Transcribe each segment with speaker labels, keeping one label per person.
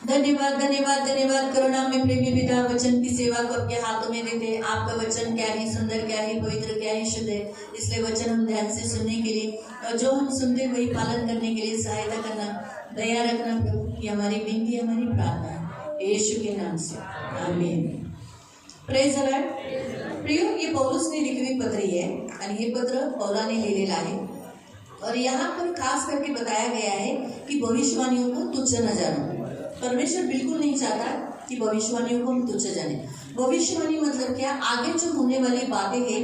Speaker 1: धन्यवाद धन्यवाद धन्यवाद। करुणा में प्रेमी पिता वचन की सेवा को आपके हाथों में देते हैं। आपका वचन क्या ही सुंदर, क्या ही पवित्र, क्या ही शुद्ध है। इसलिए वचन हम ध्यान से सुनने के लिए और जो हम सुनते वही पालन करने के लिए सहायता करना, दया रखना प्रभु। ये हमारी विनती, हमारी प्रार्थना है यीशु के नाम से, आमीन। Praise the Lord. प्रियो, ये पौलुस ने लिखी हुई पत्री है और ये पत्र पौला ने लिहिलेला आहे और यहाँ पर खास करके बताया गया है कि भविष्यवाणियों को तुच्छ न जानो। परमेश्वर बिल्कुल नहीं चाहता कि भविष्यवाणियों को हम तुच्छ जाने। भविष्यवाणी मतलब क्या? आगे जो होने वाली बातें हैं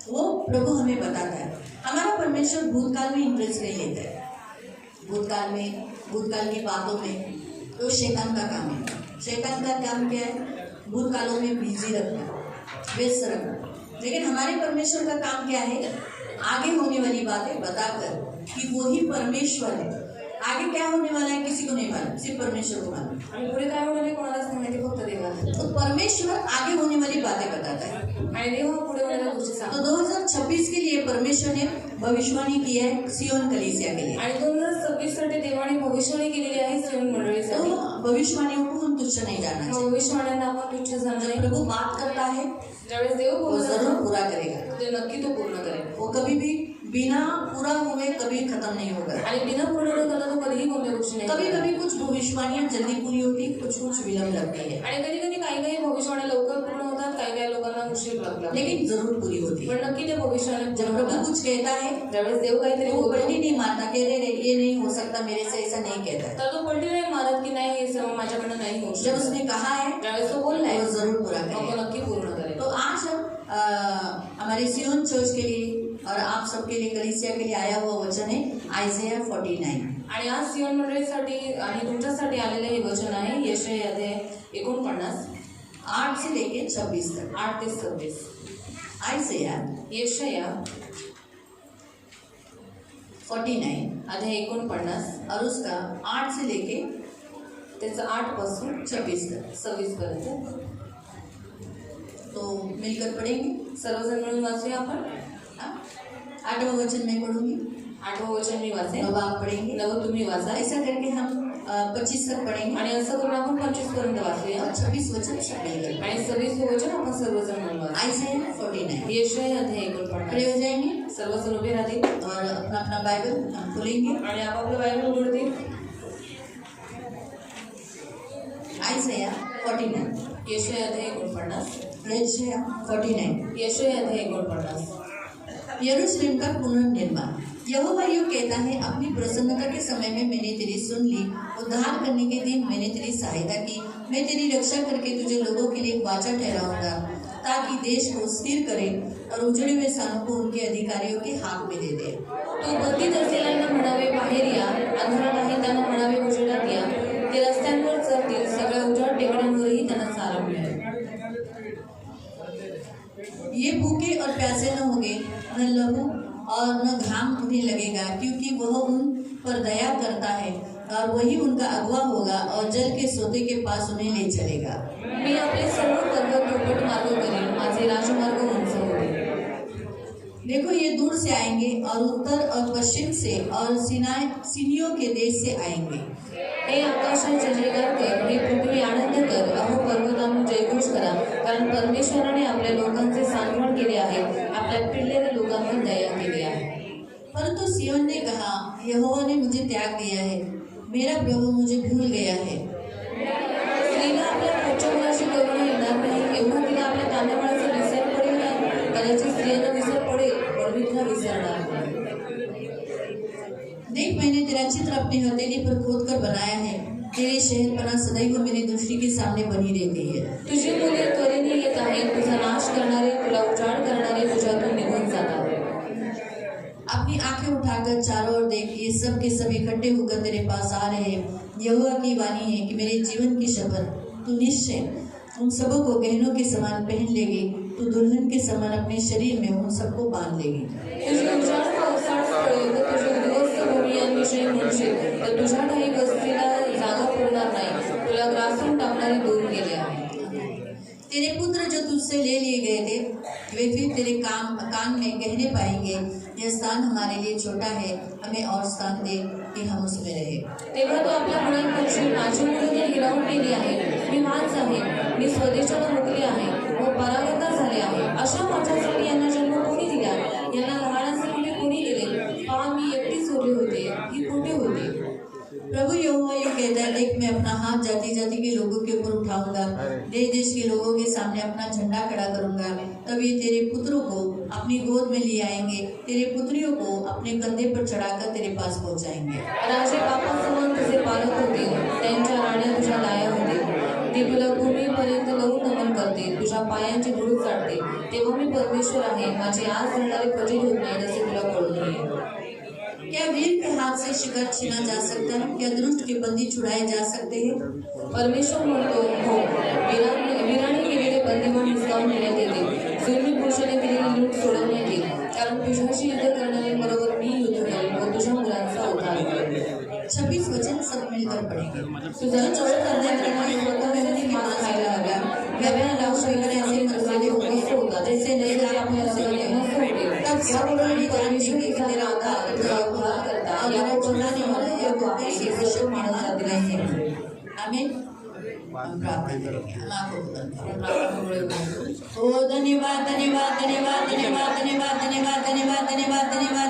Speaker 1: वो प्रभु हमें बताता है। हमारा परमेश्वर भूतकाल में इंटरेस्ट नहीं लेता है। भूतकाल की बातों में तो शैतान का काम है। शैतान का काम क्या है? भूतकालों में बिजी रखना, व्यस्त रखना। लेकिन हमारे परमेश्वर का काम क्या है? आगे होने वाली बातें बताकर कि वो ही परमेश्वर है। आगे क्या होने वाला है किसी को नहीं मालूम, सिर्फ परमेश्वर को मालूम।
Speaker 2: पुढे काय होणार आहे कोणालाच नाही माहिती, फक्त देवाला।
Speaker 1: तो परमेश्वर आगे होने वाली बातें बताता है
Speaker 2: आणि देव पुढे होणाऱ्या गोष्टी सांगतो।
Speaker 1: तो 2026 के लिए परमेश्वर ने भविष्यवाणी की है सियोन कलीसिया के लिए।
Speaker 2: आणि 2026 साठी देवाने भविष्यवाणी केलेली आहे सियोन मंडळीसाठी।
Speaker 1: तो भविष्यवाणियों को हम तुच्छ नहीं जाना चाहिए।
Speaker 2: भविष्यवाण्यांना आपण तुच्छ जाणं नाही।
Speaker 1: प्रभु बात करता है,
Speaker 2: ज्यावेळेस देव
Speaker 1: वो
Speaker 2: बोलतो
Speaker 1: जरूर पूरा करेगा।
Speaker 2: ते नक्की तो पूर्ण करेल।
Speaker 1: वो कभी भी बिना पूरा हुए कभी खत्म नहीं होगा।
Speaker 2: आणि बिना पूर्ण न करता तो कधीही कोणत्या गोष्टी नाही।
Speaker 1: कभी कभी कुछ भविष्यवाणियां जल्दी पूरी होती, कुछ विलंब लगती है।
Speaker 2: आणि कधी कधी काही भविष्यवाण्या लवकर पूर्ण होतात, काही लोकांना उशीर लागतो,
Speaker 1: लेकिन जरूर पूरी होती है।
Speaker 2: पण नक्की ते भविष्यवाण्या
Speaker 1: जब प्रभु कुछ कहता है
Speaker 2: ज्यावेळेस देव काहीतरी
Speaker 1: वो
Speaker 2: बोलतो
Speaker 1: पलटी नहीं मारता कि अरे ये नहीं हो सकता, मेरे से ऐसा नहीं कहता है।
Speaker 2: तर तो पलटी नाही मारत की नाही हे सर्व माझ्याकडनं नाही होऊ
Speaker 1: जब
Speaker 2: शकत।
Speaker 1: उसने कहा है
Speaker 2: ज्यावेळेस तो बोललाय
Speaker 1: वो जरूर पूरा
Speaker 2: मग
Speaker 1: करेगा।
Speaker 2: तो नक्की पूर्ण करेल।
Speaker 1: तो आज हम हमारे सियोन चर्च के लिए और आप सबके लिए कलीसिया के लिए आया हुआ वचन है आइज़ाया 49।
Speaker 2: आणि आज सियोन मंडळीसाठी आणि तुमच्यासाठी आलेले हे वचन आहे यशाया 49
Speaker 1: 8 से लेके 26 तक।
Speaker 2: 8 ते 26।
Speaker 1: आइज़ाया
Speaker 2: यशाया
Speaker 1: 49
Speaker 2: 49
Speaker 1: और उसका 8 से लेके
Speaker 2: त्याचं 8 पासून
Speaker 1: 26 तक।
Speaker 2: 26 पर्यंत
Speaker 1: तो मिलकर पढ़ेंगे।
Speaker 2: सर्वजण मिळून वाचूया आपण।
Speaker 1: 8वां वचन मैं पढ़ूंगी,
Speaker 2: 8वं वचन मी वाचेन,
Speaker 1: 9वां आप पढ़ेंगे।
Speaker 2: 9वं तुम्ही वाचा।
Speaker 1: ऐसा करके हम 25 तक पढ़ेंगे
Speaker 2: आणि असं करून आपण 25 पर्यंत वाचूया
Speaker 1: और 26 वचन सब मिलकर।
Speaker 2: आणि 26 वचन आपण सर्वजण मिळून वाचूया।
Speaker 1: आइज़ाया 49
Speaker 2: यशाया
Speaker 1: खड़े
Speaker 2: 49
Speaker 1: हो जाएंगे
Speaker 2: सर्वजण उभे राहतील
Speaker 1: और अपना अपना बाइबल हम खोलेंगे।
Speaker 2: आणि आपापलं बायबल उघडतील।
Speaker 1: आइज़ाया 49
Speaker 2: यशाया 49
Speaker 1: आइज़ाया 49।
Speaker 2: यशाया 49
Speaker 1: यरूशलेम का पुनर्निर्माण। यहोवा यूं कहता है, अपनी प्रसन्नता के समय में मैंने तेरी सुन ली, उद्धार करने के दिन मैंने तेरी सहायता की। मैं तेरी रक्षा करके तुझे लोगों के लिए एक वाचा ठहराऊंगा, ताकि देश को स्थिर करे और उजड़े हुए स्थानों को उनके अधिकारियों के हाथ में दे दे।
Speaker 2: तू बंदीत असलेल्यांना म्हणावे बाहेर या, अंधारात आहे त्यांना म्हणावे उजेडात या। ते रस्त्यांवर चरतील, सगळ्या उजाड टेकड्यांवरही त्यांना चारा मिळेल।
Speaker 1: ये भूखे और प्यासे न होंगे, न लहू और न घाम उन्हें लगेगा, क्योंकि वह उन पर दया करता है और वही उनका अगुवा होगा और जल के सोते के पास उन्हें ले चलेगा।
Speaker 2: मी आपले सर्व पर्वत दुप्पट मार्ग करेन, माझे राजमार्ग उंच होतील।
Speaker 1: देखो ये दूर से आएंगे और उत्तर और पश्चिम से और सिनियों के देश से आएंगे।
Speaker 2: हे आकाशात जयजयकार कर, हे पृथ्वी आनंद कर, अहो पर्वतांनो जयघोष करा, कारण परमेश्वराने आपल्या लोकांचे सांत्वन केले आहे, आपल्या पिडलेल्या लोकांवर दया केली आहे।
Speaker 1: परंतु सियोन ने कहा, यहोवा ने मुझे त्याग दिया है, मेरा प्रभु मुझे भूल गया है।
Speaker 2: स्त्रीला आपल्या पुढच्या मुलाशी करुणा येणार नाही, एवढा तिला आपल्या तांदळाचा विसर पडेल नाही। कदाचित स्त्रियांना विसर पडेल, पण मी तुला विसरणार नाही।
Speaker 1: देख, मैंने तेरा चित्र अपनी हथेली पर खोद कर बनाया है, तेरी शहरपनाह सदैव मेरी दृष्टि के सामने बनी रहती है।
Speaker 2: तुझी मुले त्वरेने येत आहेत, तुझा नाश करणारे, तुला उजाड करणारे तुझ्यातून निघून जातात।
Speaker 1: अपनी आंखें उठाकर चारों ओर देख, ये सब के सब इकट्ठे होकर तेरे पास आ रहे हैं। यहोवा की वाणी है कि मेरे जीवन की शपथ, तू निश्चय उन सबों को गहनों के समान पहन लेगी, तू दुल्हन के समान अपने शरीर में उन सबको बांध लेगी।
Speaker 2: तुझी उजाड पावसाळ स्थळे व तुझी उद्ध्वस्त भूमी यांविषयी म्हणशील, तर तुझ्या ठाई वस्तीला जागा पुरणार नाही, तुला ग्रासून टाकणारे दूर गेले आहे।
Speaker 1: तेरे पुत्र जो तुझसे ले लिए गए थे, वे फिर तेरे कान में गहने पाएंगे। यह स्थान हमारे लिए छोटा है, हमें और स्थान दे, कि हम उसमें रहे।
Speaker 2: तेव्हा तो आपल्या मनात म्हणशील, माझी मुलं हिरावून गेली आहे, मी वाच आहे, मी स्वदेशाला मुकली आहे व परागता झाले आहे. अशा माझ्यासाठी यांना जन्म कोणी दिला, यांना लहानासाठी कोणी दिले, पहा मी एकटीच उरली होते, ही कुठे होती.
Speaker 1: प्रभु यहोवा ये कहता है, देख मैं अपना हाथ जाति जाति के लोगों के ऊपर उठाऊंगा, देश देश के लोगों के सामने अपना झंडा खड़ा करूंगा। तब ये तेरे पुत्रों को अपनी गोद में ले आएंगे, तेरे पुत्रियों को अपने कंधे पर चढ़ाकर तेरे पास पहुंचाएंगे।
Speaker 2: राजे बापासमान तुझे पालक होते, त्यांच्या राण्या तुझ्या लाया होते, ते तुला भूमीपर्यंत लावून नमन करते, तुझ्या पायांची धूळ चाटते. तेव्हा मी परमेश्वर आहे, माझे आज घडणारे फजित होत नाही जसे तुला कळून येईल.
Speaker 1: क्या वीर के हाथ से शिकार छीना जा सकता है? क्या दुष्ट के बंदी छुड़ाए जा सकते हैं?
Speaker 2: परमेश्वर म्हणतो, हो, वीराने केलेले बंदिवान हिसकावून नेण्यात येते, जुलमी पुरुषाने केलेली लूट सोडवण्यात येईल. कारण तुझ्याशी युद्ध करणारे बरोबर मी युद्ध करेन व तुझ्या मुलांचा उद्धार करेन.
Speaker 1: 26 वचन सब मिलकर पढ़ेंगे।
Speaker 2: तुझा चोर करण्यात स्वतःमध्ये मांस खायला हव्या, गव्या लावू शकणारे असे मसाले उपस्थित होतात, जैसे नये जरी आपल्याला सगळे मस्त होते. याप्रमाणे परमेश्वर तेरा उद्धार करता, या वचनाने मला हे आहे की सर्व मानवजातीला हे.
Speaker 1: आमीन. हम प्रार्थना करेंगे। हम आपको ओ धन्यवाद धन्यवाद धन्यवाद धन्यवाद धन्यवाद धन्यवाद धन्यवाद धन्यवाद धन्यवाद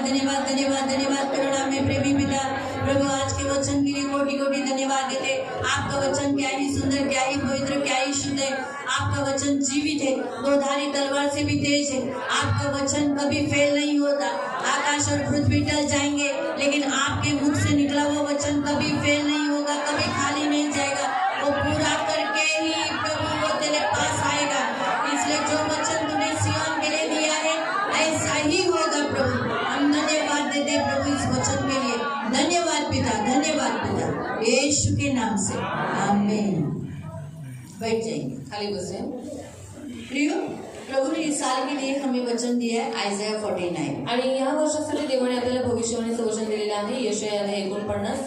Speaker 1: धन्यवाद धन्यवाद धन्यवाद करुणा में प्रेमी पिता प्रभु, आज के वचन के लिए कोटि कोटि धन्यवाद देते। आपका वचन क्या ही सुंदर, क्या ही पवित्र, क्या ही शुद्ध है। आपका वचन जीवित है, दोधारी तलवार से भी तेज है। आपका वचन कभी फेल नहीं होता। आकाश और पृथ्वी टल जाएंगे, लेकिन आपके मुख से निकला हुआ वचन कभी फेल नहीं होगा, कभी खाली नहीं जाएगा। वो पूरा करके ही प्रभु वो तेरे पास आएगा। इसलिए जो वचन तूने सिय्योन के लिए दिया है, ऐसा ही होगा प्रभु। हम धन्यवाद देते प्रभु इस वचन के लिए। धन्यवाद पिता, धन्यवाद पिता, यीशु के नाम से आमीन। बैठ जाएंगे,
Speaker 2: खाली बसे.
Speaker 1: प्रियो, प्रभु ने इस साल के लिए हमें वचन दिया है आयजाया 49।
Speaker 2: आणि या वर्षासाठी देवाने आपल्याला भविष्यवाणीचं वचन दिलेलं आहे. यशायाला 49.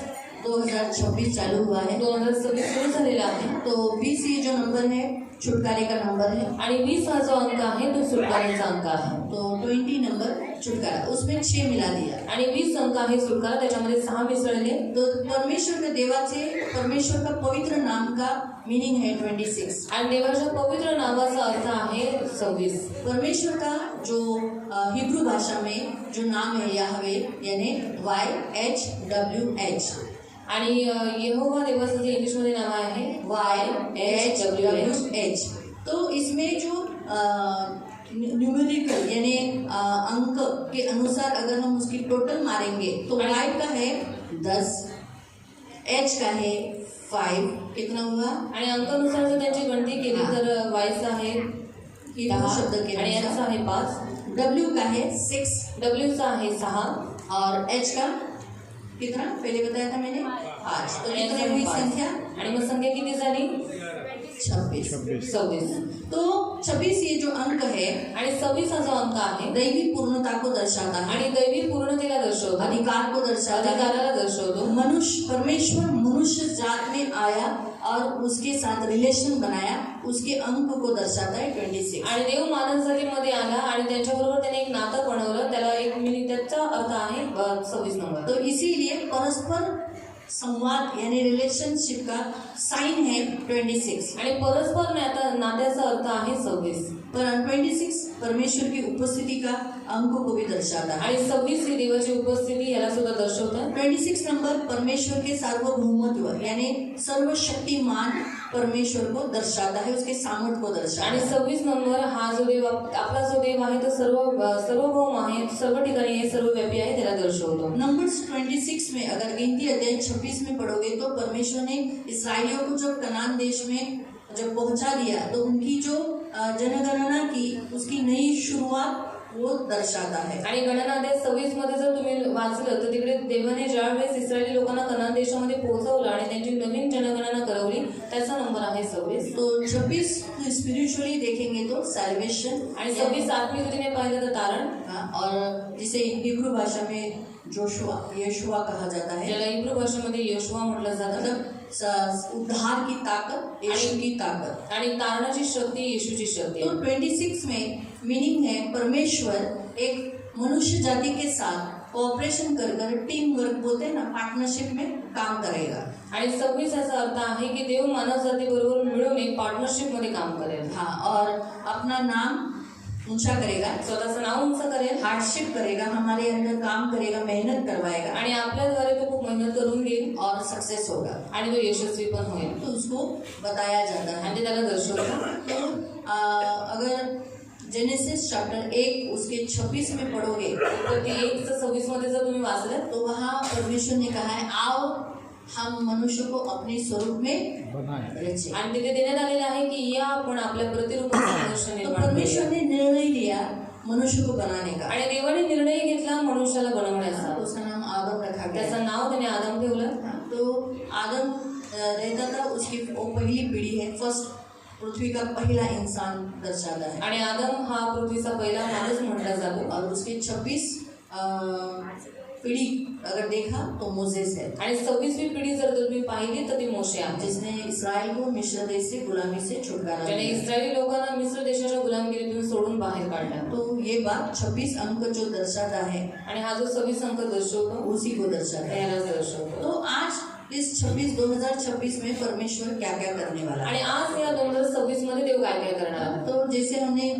Speaker 1: 2026 चालू हुआ है,
Speaker 2: 2026 सुरू झालेला आहे.
Speaker 1: तो 20 ये जो नंबर है छुटकारे का नंबर है,
Speaker 2: आणि 20 हा जो अंक आहे तो सुटकारेचा अंक आहे.
Speaker 1: तो 20 नंबर छुटकारा, उसमें 6 मिला दिया
Speaker 2: आणि 20 अंक आहे सुटकारा, त्याच्यामध्ये 6 मिसळले.
Speaker 1: तो परमेश्वर के देवाचे, परमेश्वर का पवित्र नाम का मीनिंग है 26।
Speaker 2: आणि देवाच्या पवित्र नावाचा अर्थ आहे 26.
Speaker 1: परमेश्वर का जो हिब्रू भाषा में जो नाम है याहवे, यानी YHWH,
Speaker 2: आणि यहोवा देवाचं जे इंग्लिशमध्ये नाव आहे YHWH.
Speaker 1: तो इसमें जो न्यूमेरिकल यानी अंक के अनुसार अगर हम उसकी टोटल मारेंगे तो Y का है 10, H का है 5, कितना हुआ?
Speaker 2: आणि अंकानुसार जर त्यांची गणती केली तर वायचा आहे 10
Speaker 1: शब्द के
Speaker 2: आणि एचचा आहे 5,
Speaker 1: W का है 6,
Speaker 2: डब्ल्यूचा आहे 6
Speaker 1: और H का कितना पहले बताया था मैंने 5। तो कितनी हुई संख्या?
Speaker 2: आणि मग संख्या किती झाली?
Speaker 1: 26।
Speaker 2: 26.
Speaker 1: तो 26 ये जो अंक है
Speaker 2: आणि 26 हा जो अंक आहे
Speaker 1: दैवी पूर्णता को दर्शाता है,
Speaker 2: आणि दैवी पूर्णतेला दर्शवतो,
Speaker 1: अधिकार को दर्शाता है।
Speaker 2: अधिकाराला दर्शवतो.
Speaker 1: मनुष्य, परमेश्वर मनुष्य जात में आया और उसके साथ रिलेशन बनाया, उसके अंक को दर्शाता है 26।
Speaker 2: आणि देव मानव जातीमध्ये आला आणि त्यांच्याबरोबर त्याने एक नातं बनवलं, त्याला एक मिनिट, त्याचा अर्थ आहे 26 नंबर.
Speaker 1: तो इसीलिए परस्पर संवाद यानी रिलेशनशिप का साइन है 26।
Speaker 2: आणि परस्पर नात्याचा अर्थ आहे 26.
Speaker 1: पर 26 परमेश्वर की उपस्थिति का अंक को भी दर्शाता है।
Speaker 2: आणि 26 ही देवाची उपस्थिती याला सुद्धा दर्शवतं.
Speaker 1: 26 नंबर परमेश्वर के सार्वभौमत्व यानी सर्वशक्तिमान परमेश्वर को दर्शाता है, उसके सामर्थ्य को दर्शाता
Speaker 2: आणि
Speaker 1: है।
Speaker 2: 26 नंबर हा जो देव, आपला जो देव आहे तो सर्वभौम आहे, सर्व ठिकाणी आहे, सर्वव्यापी आहे, त्याला दर्शवतो.
Speaker 1: नंबर्स 26 में अगर गिनती अध्याय 26 में पढ़ोगे तो परमेश्वर ने इसराइलियों को जब कनान देश में जब पहुंचा दिया तो उनकी जो जनगणना की उसकी नई शुरुआत वो दर्शाता है।
Speaker 2: आणि गणनाध्याय 26 मध्ये जर तुम्ही वाचलं तर तिकडे देवाने ज्यावेळेस इस्रायली लोकांना कनान देशामध्ये पोहोचवलं आणि त्यांची नवीन जनगणना करवली, त्याचा नंबर आहे 26.
Speaker 1: तो 26 स्पिरिचुअली देखेंगे तो सैल्वेशन,
Speaker 2: आणि 26 आत्मिक रीतीने पाहिलं तर तारण,
Speaker 1: और जिसे हिब्रू भाषा में जोशुआ, यशुआ कहा जाता है,
Speaker 2: ज्याला इब्रू भाषेमध्ये यशुआ म्हटलं जातं.
Speaker 1: मतलब उद्धार की ताकत, यीशु की ताकत,
Speaker 2: आणि तारणाची शक्ती येशूची शक्ती.
Speaker 1: तो 26 में मीनिंग है परमेश्वर एक मनुष्य जाति के साथ कोऑपरेशन कर टीम वर्क बोलते हैं ना, पार्टनरशिप में काम करेगा.
Speaker 2: आणि 26 याचा अर्थ आहे की देव मानव जाती बरोबर मिळून एक पार्टनरशिप मध्ये काम करेल.
Speaker 1: हाँ, और अपना नाम ऊंचा करेगा,
Speaker 2: स्वतःचं नाव उंच करेल,
Speaker 1: हार्डशिप करेगा, हमारे अंदर काम करेगा, मेहनत करवाएगा
Speaker 2: आणि आपल्याद्वारे तो खूप मेहनत करून घेईल
Speaker 1: और सक्सेस होगा.
Speaker 2: आणि तो यशस्वी पण होईल.
Speaker 1: तो उसको बताया जाता है.
Speaker 2: आणि ते त्याला दर्शवतं.
Speaker 1: तो अगर जेनेसिस चैप्टर 1 उसके 26 में पढ़ोगे
Speaker 2: तर ती 1:26 मध्ये जर तुम्ही वाचलं
Speaker 1: तो वहाँ परमेश्वर ने कहा है, आओ हम मनुष्य को अपने स्वरूप में रचे.
Speaker 2: आणि तिथे देण्यात आलेलं आहे की या आपण आपल्या प्रतिरूपात मनुष्य
Speaker 1: तो
Speaker 2: निर्माण
Speaker 1: परमेश्वर
Speaker 2: करूया.
Speaker 1: ने निर्णय लिया मनुष्य को बनाने का.
Speaker 2: आणि देवाने निर्णय घेतला मनुष्याला बनवण्याचा.
Speaker 1: उसका नाम आदम रखा गया.
Speaker 2: त्याचं नाव त्याने आदम ठेवलं.
Speaker 1: तो आदम रहता था, उसकी वो पहली पीढ़ी है, फर्स्ट पृथ्वी का पहला इंसान दर्शाता है.
Speaker 2: आणि आदम हा पृथ्वीचा पहिला माणूस म्हटला जातो.
Speaker 1: और उसके 26 पीढ़ी अगर देखा तो मोसेस है,
Speaker 2: आणि 26वी पिढी जर तुम्ही पाहिली तर ती मोशे आहे,
Speaker 1: जिसने इसराइल को मिस्र देश से गुलामी से छुटकारा
Speaker 2: ज्याने
Speaker 1: दिया.
Speaker 2: इस्रायली लोकांना मिस्र देशाच्या गुलामगिरीतून सोडून बाहेर काढला.
Speaker 1: तो ये बात 26 अंक जो दर्शाता है
Speaker 2: आणि हा जो 26 अंक दर्शवतो
Speaker 1: उसी को दर्शाता है.
Speaker 2: त्यालाच दर्शवतो.
Speaker 1: तो आज इस 2026 में परमेश्वर क्या क्या करने वाला है.
Speaker 2: आणि आज या 2026 मध्ये देव काय काय करणार आहे.
Speaker 1: तो जैसे हमने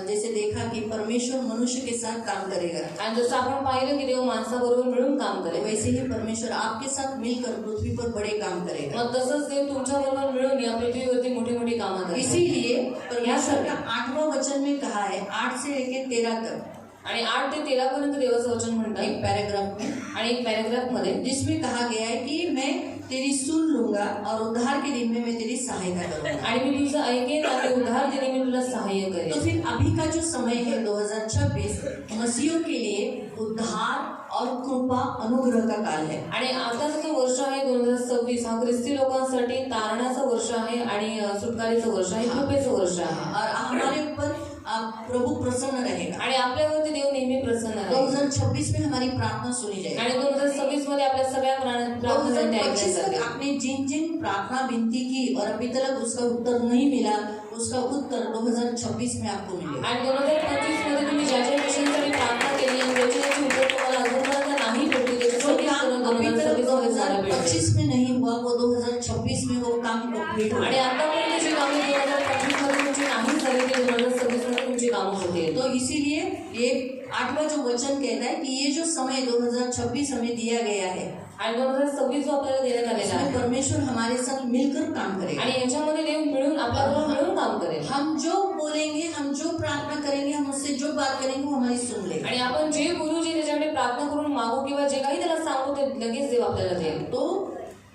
Speaker 1: जैसे देखा कि परमेश्वर मनुष्य के साथ काम करेगा,
Speaker 2: आणि जसं आपण पाहिलं की देव माणसाबरोबर मिळून काम
Speaker 1: तो
Speaker 2: करेल,
Speaker 1: वैसे ही परमेश्वर आपके साथ मिलकर पृथ्वी पर बड़े काम करेगा.
Speaker 2: मग तसंच देव तुमच्या बरोबर मिळून या पृथ्वीवरती मोठी मोठी कामं करेल.
Speaker 1: इसीलिए परमेश्वर का 8वां वचन में कहा है, 8 से लेकर 13 तक
Speaker 2: आणि 8 ते 13 पर्यंत देवाचं वचन म्हणतात.
Speaker 1: एक पैराग्राफ में,
Speaker 2: आणि एक पॅराग्राफ मध्ये
Speaker 1: जिसमें कहा गया है कि मैं तेरी सुन लूंगा और उद्धार के दिन में मैं तेरी सहायता करूंगा.
Speaker 2: आणि मी तुझं ऐकेन आणि उद्धार देणे मी तुला सहाय्य
Speaker 1: तो
Speaker 2: करेन.
Speaker 1: फिर अभी का जो समय है 2026 मसीहों के लिए उद्धार और कृपा अनुग्रह का काल है.
Speaker 2: आणि आताचा जो वर्ष आहे 2026 हा ख्रिस्ती लोकांसाठी तारणाचं वर्ष आहे आणि सुटकारीचं वर्ष आहे, कृपेचं वर्ष आहे.
Speaker 1: और हमारे ऊपर प्रभु प्रसन्न रहेगा.
Speaker 2: आणि आपल्यावरती देव नेहमी प्रसन्न आहे.
Speaker 1: 2026 में हमारी प्रार्थना सुनी जाएगी.
Speaker 2: आणि 2026 मध्ये आपल्या सगळ्या प्रार्थना
Speaker 1: 2025 तक आपने जिन जिन प्रार्थना विनती की और अभी तक उसका उत्तर नहीं मिला, उसका उत्तर 2026 में आपको मिलेगा.
Speaker 2: आणि 2025 मध्ये तुम्ही ज्या ज्या विषयांसाठी प्रार्थना केली आणि त्याची त्याची उत्तर तुम्हाला अजूनपर्यंत नाही भेटली, त्याची
Speaker 1: जो
Speaker 2: सगळी
Speaker 1: काम
Speaker 2: उत्तरं
Speaker 1: अभी तक
Speaker 2: 2026 मध्ये तुम्हाला भेटतील.
Speaker 1: 2025 में नहीं हुआ वो 2026 में वो काम कंप्लीट हो.
Speaker 2: आणि आतापर्यंत जी कामे 2025 मध्ये तुमची नाही झाली ती 2026 मध्ये तुमची कामं होतील.
Speaker 1: तो इसीलिए ये 8वां जो वचन कहता है कि ये जो समय 2026 हमें दिया गया है,
Speaker 2: आणि 2026 जो आपल्याला देण्यात आलेला
Speaker 1: इसमें
Speaker 2: आहे
Speaker 1: परमेश्वर हमारे साथ मिलकर काम करेगा.
Speaker 2: आणि याच्यामध्ये देव मिळून आपल्याबरोबर मिळून काम करेल.
Speaker 1: हम जो बोलेंगे, हम जो प्रार्थना करेंगे, हम उससे जो बात करेंगे वो हमारी सुन लेगा.
Speaker 2: आणि आपण जे बोलू, जे त्याच्याकडे प्रार्थना करून मागू किंवा जे काही त्याला सांगू ते लगेच देव आपल्याला देईल.
Speaker 1: तो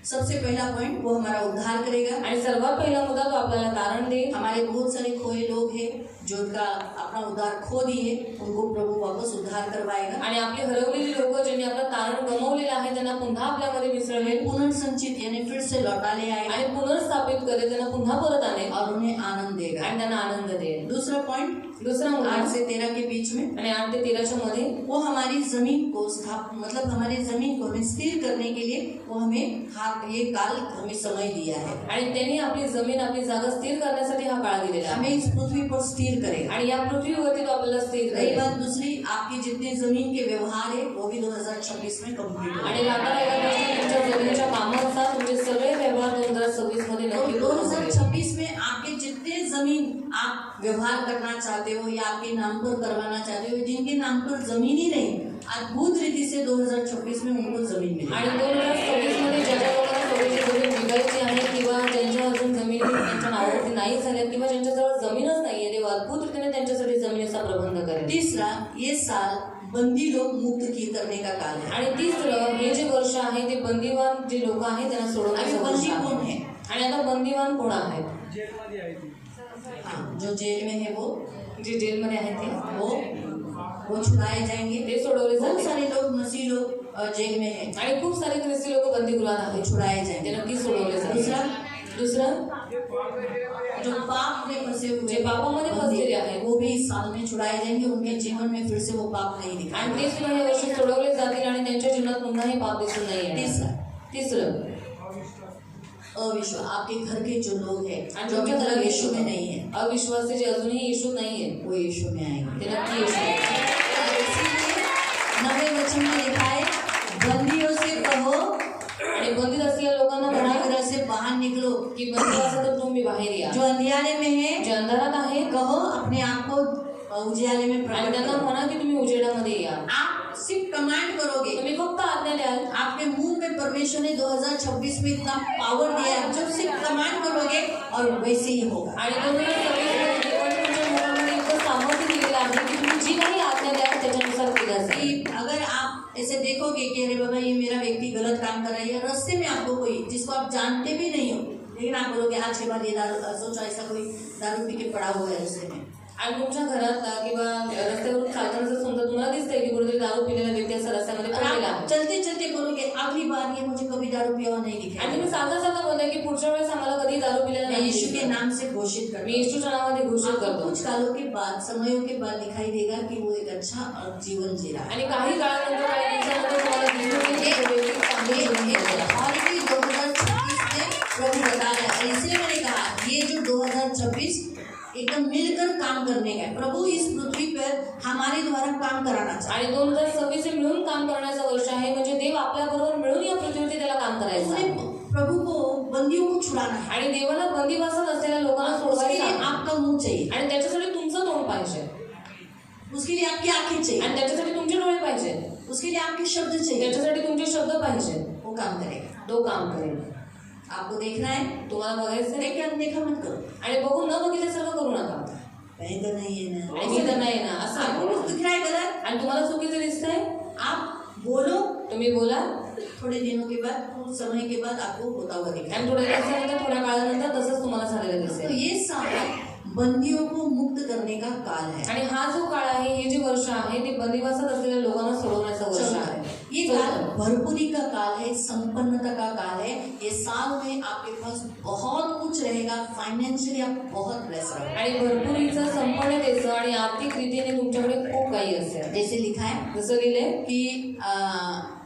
Speaker 1: सबसे पहला पॉइंट वो हमारा उद्धार करेगा.
Speaker 2: आणि सर्वात पहिला मुद्दा तो आपल्याला तारण देईल.
Speaker 1: हमारे बहुत सारे खोए लोग हैं जो उनका अपना उद्धार खो दिए, उनको प्रभु वापस उद्धार करवाएगा.
Speaker 2: आणि आपली हरवलेली लोक ज्यांनी आपलं तारण गमावलेलं आहे त्यांना पुन्हा आपल्यामध्ये मिसळवेल
Speaker 1: पुनर्संचित यानी फिर से लौटा ले आएगा
Speaker 2: आणि पुनर्स्थापित करेल, त्यांना पुन्हा परत आणेल
Speaker 1: और उन्हें आनंद देगा.
Speaker 2: आणि त्यांना आनंद देईल.
Speaker 1: दूसरा पॉइंट
Speaker 2: दुसरा मुद्दा
Speaker 1: 8 से 13 के बीच में,
Speaker 2: आणि 8 ते 13च्या मध्ये
Speaker 1: वो हमारी जमीन को मतलब हमारी जमीन को हमें स्थिर करने के लिए वो हमें ये काल हमें समय दिया है.
Speaker 2: आणि त्यांनी आपली जमीन आपली जागा स्थिर करण्यासाठी हा काळ दिलेला आहे.
Speaker 1: हमें इस पृथ्वी पर स्थिर करेगा.
Speaker 2: आणि या पृथ्वीवरती तो आपल्याला स्थिर
Speaker 1: रही
Speaker 2: करेल.
Speaker 1: बात दूसरी, आपकी जितने जमीन के व्यवहार है वो भी 2026 में कंप्लीट होगा.
Speaker 2: आणि आता एका गोष्टी तुमच्या जमिनीच्या कामाचा तुमचे सगळे व्यवहार 2026 मध्ये
Speaker 1: तो
Speaker 2: नक्की पूर्ण होतील.
Speaker 1: 2026 में आपके जितने जमीन आप व्यवहार करना चाहते हो या आपके नाम पर करवाना चाहते हो, जिनके नाम पर जमीन ही नहीं, अद्भुत रीति से 2026 में उनको जमीन मिलेगी.
Speaker 2: आणि 2026 मध्ये ज्या ज्या लोकांना स्वतःची जमीन विकायची आहे किंवा ज्यांच्या अजून जमिनी त्यांच्या नावावरती नाही झाल्या किंवा ज्यांच्याजवळ जमीनच नाहीये, देव अद्भुत रीतीने त्यांच्यासाठी जमिनीचा प्रबंध करेल.
Speaker 1: तीसरा, ये साल बंदी लोग मुक्त की करने का काल है.
Speaker 2: आणि तिसरं, हे जे वर्ष आहे ते बंदीवान जे लोक आहेत त्यांना
Speaker 1: अभी
Speaker 2: सोडवण्याचं वर्ष
Speaker 1: बंदी कौन
Speaker 2: आहे.
Speaker 1: है?
Speaker 2: आणि आता बंदीवान कोण आहेत?
Speaker 1: हाँ, जो जेल में है वो
Speaker 2: जे जेलमध्ये आहेत ते
Speaker 1: वो छुड़ाए जाएंगे.
Speaker 2: ते सोडवले
Speaker 1: बहुत
Speaker 2: जातील.
Speaker 1: सारे लोग मसीह लोग जेल में है,
Speaker 2: आणि खूप सारे ख्रिस्ती लोक बंदीगृहात
Speaker 1: वो
Speaker 2: आहेत,
Speaker 1: छुड़ाए
Speaker 2: ते
Speaker 1: जाएंगे.
Speaker 2: नक्की सोडवले जातील. दुसरं,
Speaker 1: जो पाप में फंसे हुए
Speaker 2: जे पापामध्ये फसलेले आहेत
Speaker 1: वो भी इस साल में छुड़ाए जाएंगे. उनके जीवन में फिर से वो पाप नहीं
Speaker 2: आणि
Speaker 1: दिखाएंगे.
Speaker 2: ते सुद्धा या वर्षी सोडवले जातील आणि त्यांच्या जीवनात पुन्हा हे पाप दिसून नाही येणार. तिसरं,
Speaker 1: अविश्वास, आपके घर के जो लोग हैं
Speaker 2: आणि
Speaker 1: जो अभी
Speaker 2: तुमच्या
Speaker 1: तक
Speaker 2: घरात
Speaker 1: यीशु में नहीं है,
Speaker 2: अविश्वासी जे अजूनही येशू नाहीये
Speaker 1: वो यीशु में आएंगे.
Speaker 2: ते नक्की येशू.
Speaker 1: 9वें वचन में लिखा है, बंदियों से कहो
Speaker 2: आणि बंदित असलेल्या लोकांना म्हणा
Speaker 1: घर से बाहर निकलो,
Speaker 2: की बंदी असा तर तुम्ही बाहेर या.
Speaker 1: जो अंधियारे में है
Speaker 2: जे अंधारात आहे
Speaker 1: कहो अपने आप को उजियाले में
Speaker 2: आणि
Speaker 1: प्रकट
Speaker 2: त्यांना
Speaker 1: करो.
Speaker 2: म्हणा की तुम्ही उजेडामध्ये या.
Speaker 1: आप सिर्फ कमांड करोगे,
Speaker 2: तुम्ही फक्त आज्ञा द्याल.
Speaker 1: आपके मुंह में परमेश्वर ने 2026 में इतना पावर दिया है, जब सिर्फ कमांड करोगे और वैसे ही होगा.
Speaker 2: आणि तुम्हाला सगळीकडे देवाने तुमच्या मुलामध्ये इतकं सामर्थ्य दिलेलं आहे की तुम्ही जी काही आज्ञा द्याल त्याच्यानुसार केलं जाईल.
Speaker 1: कि अगर आप ऐसे देखोगे कि अरे बाबा ये मेरा व्यक्ति गलत काम कर रहा है, या रास्ते में आपको कोई जिसको आप जानते भी नहीं हो, लेकिन आप बोलोगे आज के बाद ये दारू, सोचा ऐसा कोई दारू पी के पड़ा हुआ है रास्ते में,
Speaker 2: आणि तुमच्या घरात किंवा रस्त्यावरून चालताना जर समजा तुम्हाला दिसतंय की कुठेतरी दारू पिलेला व्यक्ती असा रस्त्यामध्ये
Speaker 1: और
Speaker 2: पडलेला
Speaker 1: आप
Speaker 2: आहे
Speaker 1: चलते चलते बोलोगे अगली बार ये मुझे कभी दारू पिया हुआ नहीं
Speaker 2: आणि
Speaker 1: दिखेगा.
Speaker 2: तुम्ही साधा साधा बोलताय की पुढच्या वेळेस आम्हाला कधी दारू पिलेला
Speaker 1: मैं
Speaker 2: नाही
Speaker 1: यीशु के
Speaker 2: दिसला.
Speaker 1: नाम से घोषित
Speaker 2: मी
Speaker 1: करता
Speaker 2: येशूच्या नावामध्ये घोषित
Speaker 1: हूं. आपको
Speaker 2: करतो.
Speaker 1: कुछ कालों के बाद, समयों के बाद दिखाई देगा कि वो एक अच्छा जीवन जी रहा है.
Speaker 2: आणि काही काळानंतर काही दिवसानंतर तुम्हाला दिसून येईल की तो व्यक्ती चांगले जीवन जगत आहे.
Speaker 1: ऑलरेडी 2026 में प्रभु बता रहा है, और इसलिए मैंने कहा ये जो 2026 एकदम मिलकर काम करने का है. प्रभु इस पृथ्वी पर हमारे द्वारा काम कराना चाहता
Speaker 2: आणि 2026 हे मिळून काम करण्याचं वर्ष आहे. म्हणजे देव आपल्याबरोबर मिळून या पृथ्वीवरती त्याला काम
Speaker 1: है.
Speaker 2: करायचं आहे.
Speaker 1: उन्हें प्रभु को बंदियों को छुड़ाना है.
Speaker 2: आणि देवाला बंदीवासात असलेल्या लोकांना
Speaker 1: उसके
Speaker 2: सोडवायचं
Speaker 1: लिए
Speaker 2: आहे.
Speaker 1: आपका मुंह चाहिए,
Speaker 2: आणि त्याच्यासाठी तुमचं तोंड पाहिजे
Speaker 1: उसके लिए आपकी आंखें चाहिए,
Speaker 2: आणि त्याच्यासाठी तुमचे डोळे पाहिजे,
Speaker 1: उसके लिए आपके शब्द चाहिए.
Speaker 2: त्याच्यासाठी तुमचे शब्द पाहिजे.
Speaker 1: वो काम करेगा.
Speaker 2: तो काम करेल.
Speaker 1: आपको देखना है,
Speaker 2: तुम्हाला बघायचं आहे
Speaker 1: लेकिन अनदेखा मत करो.
Speaker 2: आणि बघून न बघितल्यासारखं करू नका.
Speaker 1: कहीं तो नहीं है ना,
Speaker 2: आणि मी तर नाही ना असं
Speaker 1: आपको
Speaker 2: आहे.
Speaker 1: कुछ दिख रहा है गलत,
Speaker 2: आणि तुम्हाला चुकीचं दिसतंय,
Speaker 1: आप बोलो.
Speaker 2: तुम्ही बोला.
Speaker 1: थोड़े दिनों के बाद, कुछ समय के बाद आपको होता हुआ दिखेगा.
Speaker 2: आणि थोड्या दिवसानंतर थोड्या काळानंतर तसंच तुम्हाला झालेलं
Speaker 1: तो
Speaker 2: दिसेल.
Speaker 1: ये साल बंदियों को मुक्त करने का काल है.
Speaker 2: आणि हा जो काळ आहे, हे जे वर्ष आहे ते बंदिवासात असलेल्या लोकांना सोडवण्याचं वर्ष आहे.
Speaker 1: ये काल भरपूरी का काल है, संपन्नता का काल है. ये साल में आपके पास बहुत कुछ रहेगा, फाइनेंशियली आप बहुत ब्लेस रहोगे.
Speaker 2: आणि भरपुरीचं संपन्नतेचं आणि आर्थिक रीतीने तुमच्याकडे खूप काही असेल.
Speaker 1: जैसे लिखा है
Speaker 2: जसं लिहिलंय
Speaker 1: कि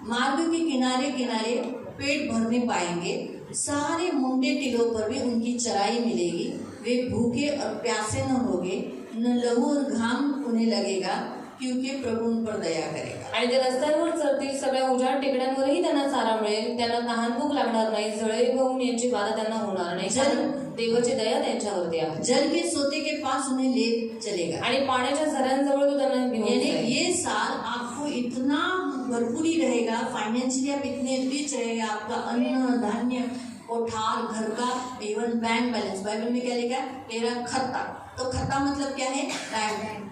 Speaker 1: मार्ग के किनारे किनारे पेट भरने पाएंगे, सारे मुंडे टिलों पर भी उनकी चराई मिलेगी. वे भूखे और प्यासे न होंगे, न लहू और घाम उन्हें लगेगा, क्योंकि प्रभु उन पर दया करेगा.
Speaker 2: आणि ते रस्त्यांवर चरतील, सगळ्या उजाड टेकड्यांवरही त्यांना चारा मिळेल. त्यांना तहान भूक लागणार नाही, जळे गहून यांची बाधा त्यांना होणार नाही. कारण देवाची दया त्यांच्यावरती आहे.
Speaker 1: जल के सोते के पास उन्हें ले चलेगा.
Speaker 2: आणि पाण्याच्या झऱ्यांजवळ तो त्यांना घेऊन
Speaker 1: यानी
Speaker 2: जाईल.
Speaker 1: ये साल आपको इतना भरपूरी रहेगा, फाइनेंशियली आप इतने रिच रहेगा. आपका अन्न धान्य, कोठार, घर का, इवन बैंक बैलेंस. बाइबल में क्या लिखा है? तेरा खत्ता. तो खत्ता मतलब क्या है? बैंक.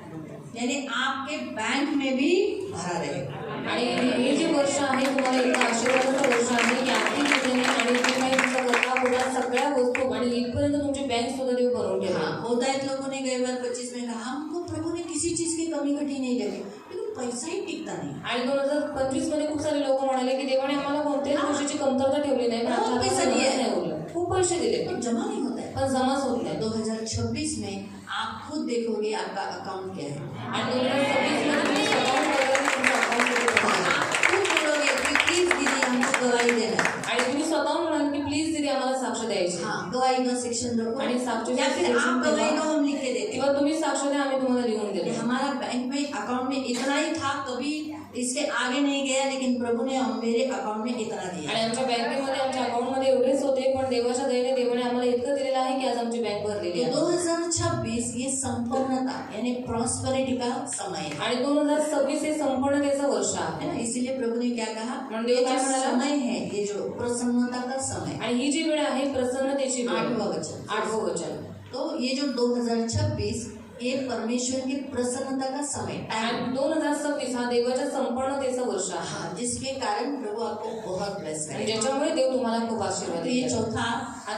Speaker 1: यानी आपके बैंक में भी भरा रहेगा.
Speaker 2: आणि हे जे वर्ष आहे तुम्हाला एक आशीर्वादाचं वर्ष आहे की आर्थिक रीतीने आणि जे काही तुमचा गरजा होता सगळ्या वस्तू आणि इथपर्यंत तुमची बँक सुद्धा देव भरून ठेवा.
Speaker 1: हाँ, होता है लोगों ने गए बार 25 में कहा हमको प्रभु ने किसी चीज की कमी घटी नहीं लगी, लेकिन पैसा ही टिकता नहीं.
Speaker 2: आणि 2025 मध्ये खूप सारे लोक म्हणाले की देवाने आम्हाला कोणत्याच गोष्टीची कमतरता ठेवली नाही, पण
Speaker 1: खूप
Speaker 2: आमच्या
Speaker 1: पैसा
Speaker 2: हातात
Speaker 1: दिलाय.
Speaker 2: नाही उरलं. खूप पैसे दिले
Speaker 1: तो जमा नहीं होता है.
Speaker 2: पण जमाच होत नाही.
Speaker 1: 2026 में आप खुद देखोगे आपका अकाउंट क्या है.
Speaker 2: आणि 2026 मध्ये तुम्ही स्वतःहून बघाल की तुमचं account किती भरलं आहे.
Speaker 1: आप खुद बोलोगे कि प्लीज दीदी हमको गवाही देना है.
Speaker 2: आणि तुम्ही स्वतःहून म्हणाल की प्लीज दीदी आम्हाला साक्ष द्यायची.
Speaker 1: हाँ, गवाही का सेक्शन रखो,
Speaker 2: आणि साक्षीचं
Speaker 1: या फिर
Speaker 2: section
Speaker 1: आप गवाही
Speaker 2: ठेवा.
Speaker 1: दो, हम लिख के देते हैं.
Speaker 2: किंवा तुम्ही साक्ष द्या, आम्ही तुम्हाला लिहून
Speaker 1: कि
Speaker 2: देतो.
Speaker 1: हमारा बैंक में अकाउंट में इतना ही था, कभी इसके आगे नहीं गया, लेकिन प्रभु ने मेरे अकाउंट में इतना दिया.
Speaker 2: आणि आमच्या बँकेमध्ये आमच्या अकाउंटमध्ये एवढेच होते, पण देवाच्या दयेने देवाने आम्हाला इतकं दिलेलं आहे की आज आमची बँक भरलेली
Speaker 1: तो
Speaker 2: आहे.
Speaker 1: 2026 ये संपन्नता यानी प्रॉस्पेरिटी का समय है.
Speaker 2: आणि 2026 हे संपन्नतेचं वर्ष
Speaker 1: है
Speaker 2: आहे.
Speaker 1: ना. इसीलिए प्रभु ने क्या कहा?
Speaker 2: म्हणजे
Speaker 1: ये
Speaker 2: काय
Speaker 1: जो
Speaker 2: म्हणाला?
Speaker 1: समय है, ये जो प्रसन्नता का समय.
Speaker 2: आणि ही जी वेळ आहे प्रसन्नतेची वेळ.
Speaker 1: 8वां वचन.
Speaker 2: 8वं वचन.
Speaker 1: तो ये जो 2026 ये परमेश्वर की प्रसन्नता का समय टाइम,
Speaker 2: आणि 2026 हा देवाच्या संपन्नतेचं वर्ष आहे.
Speaker 1: हाँ, जिसके कारण प्रभु आपको बहुत ब्लेस
Speaker 2: आणि
Speaker 1: करेगा.
Speaker 2: ज्याच्यामुळे देव तुम्हाला खूप आशीर्वाद
Speaker 1: तो ये
Speaker 2: देईल.
Speaker 1: चौथा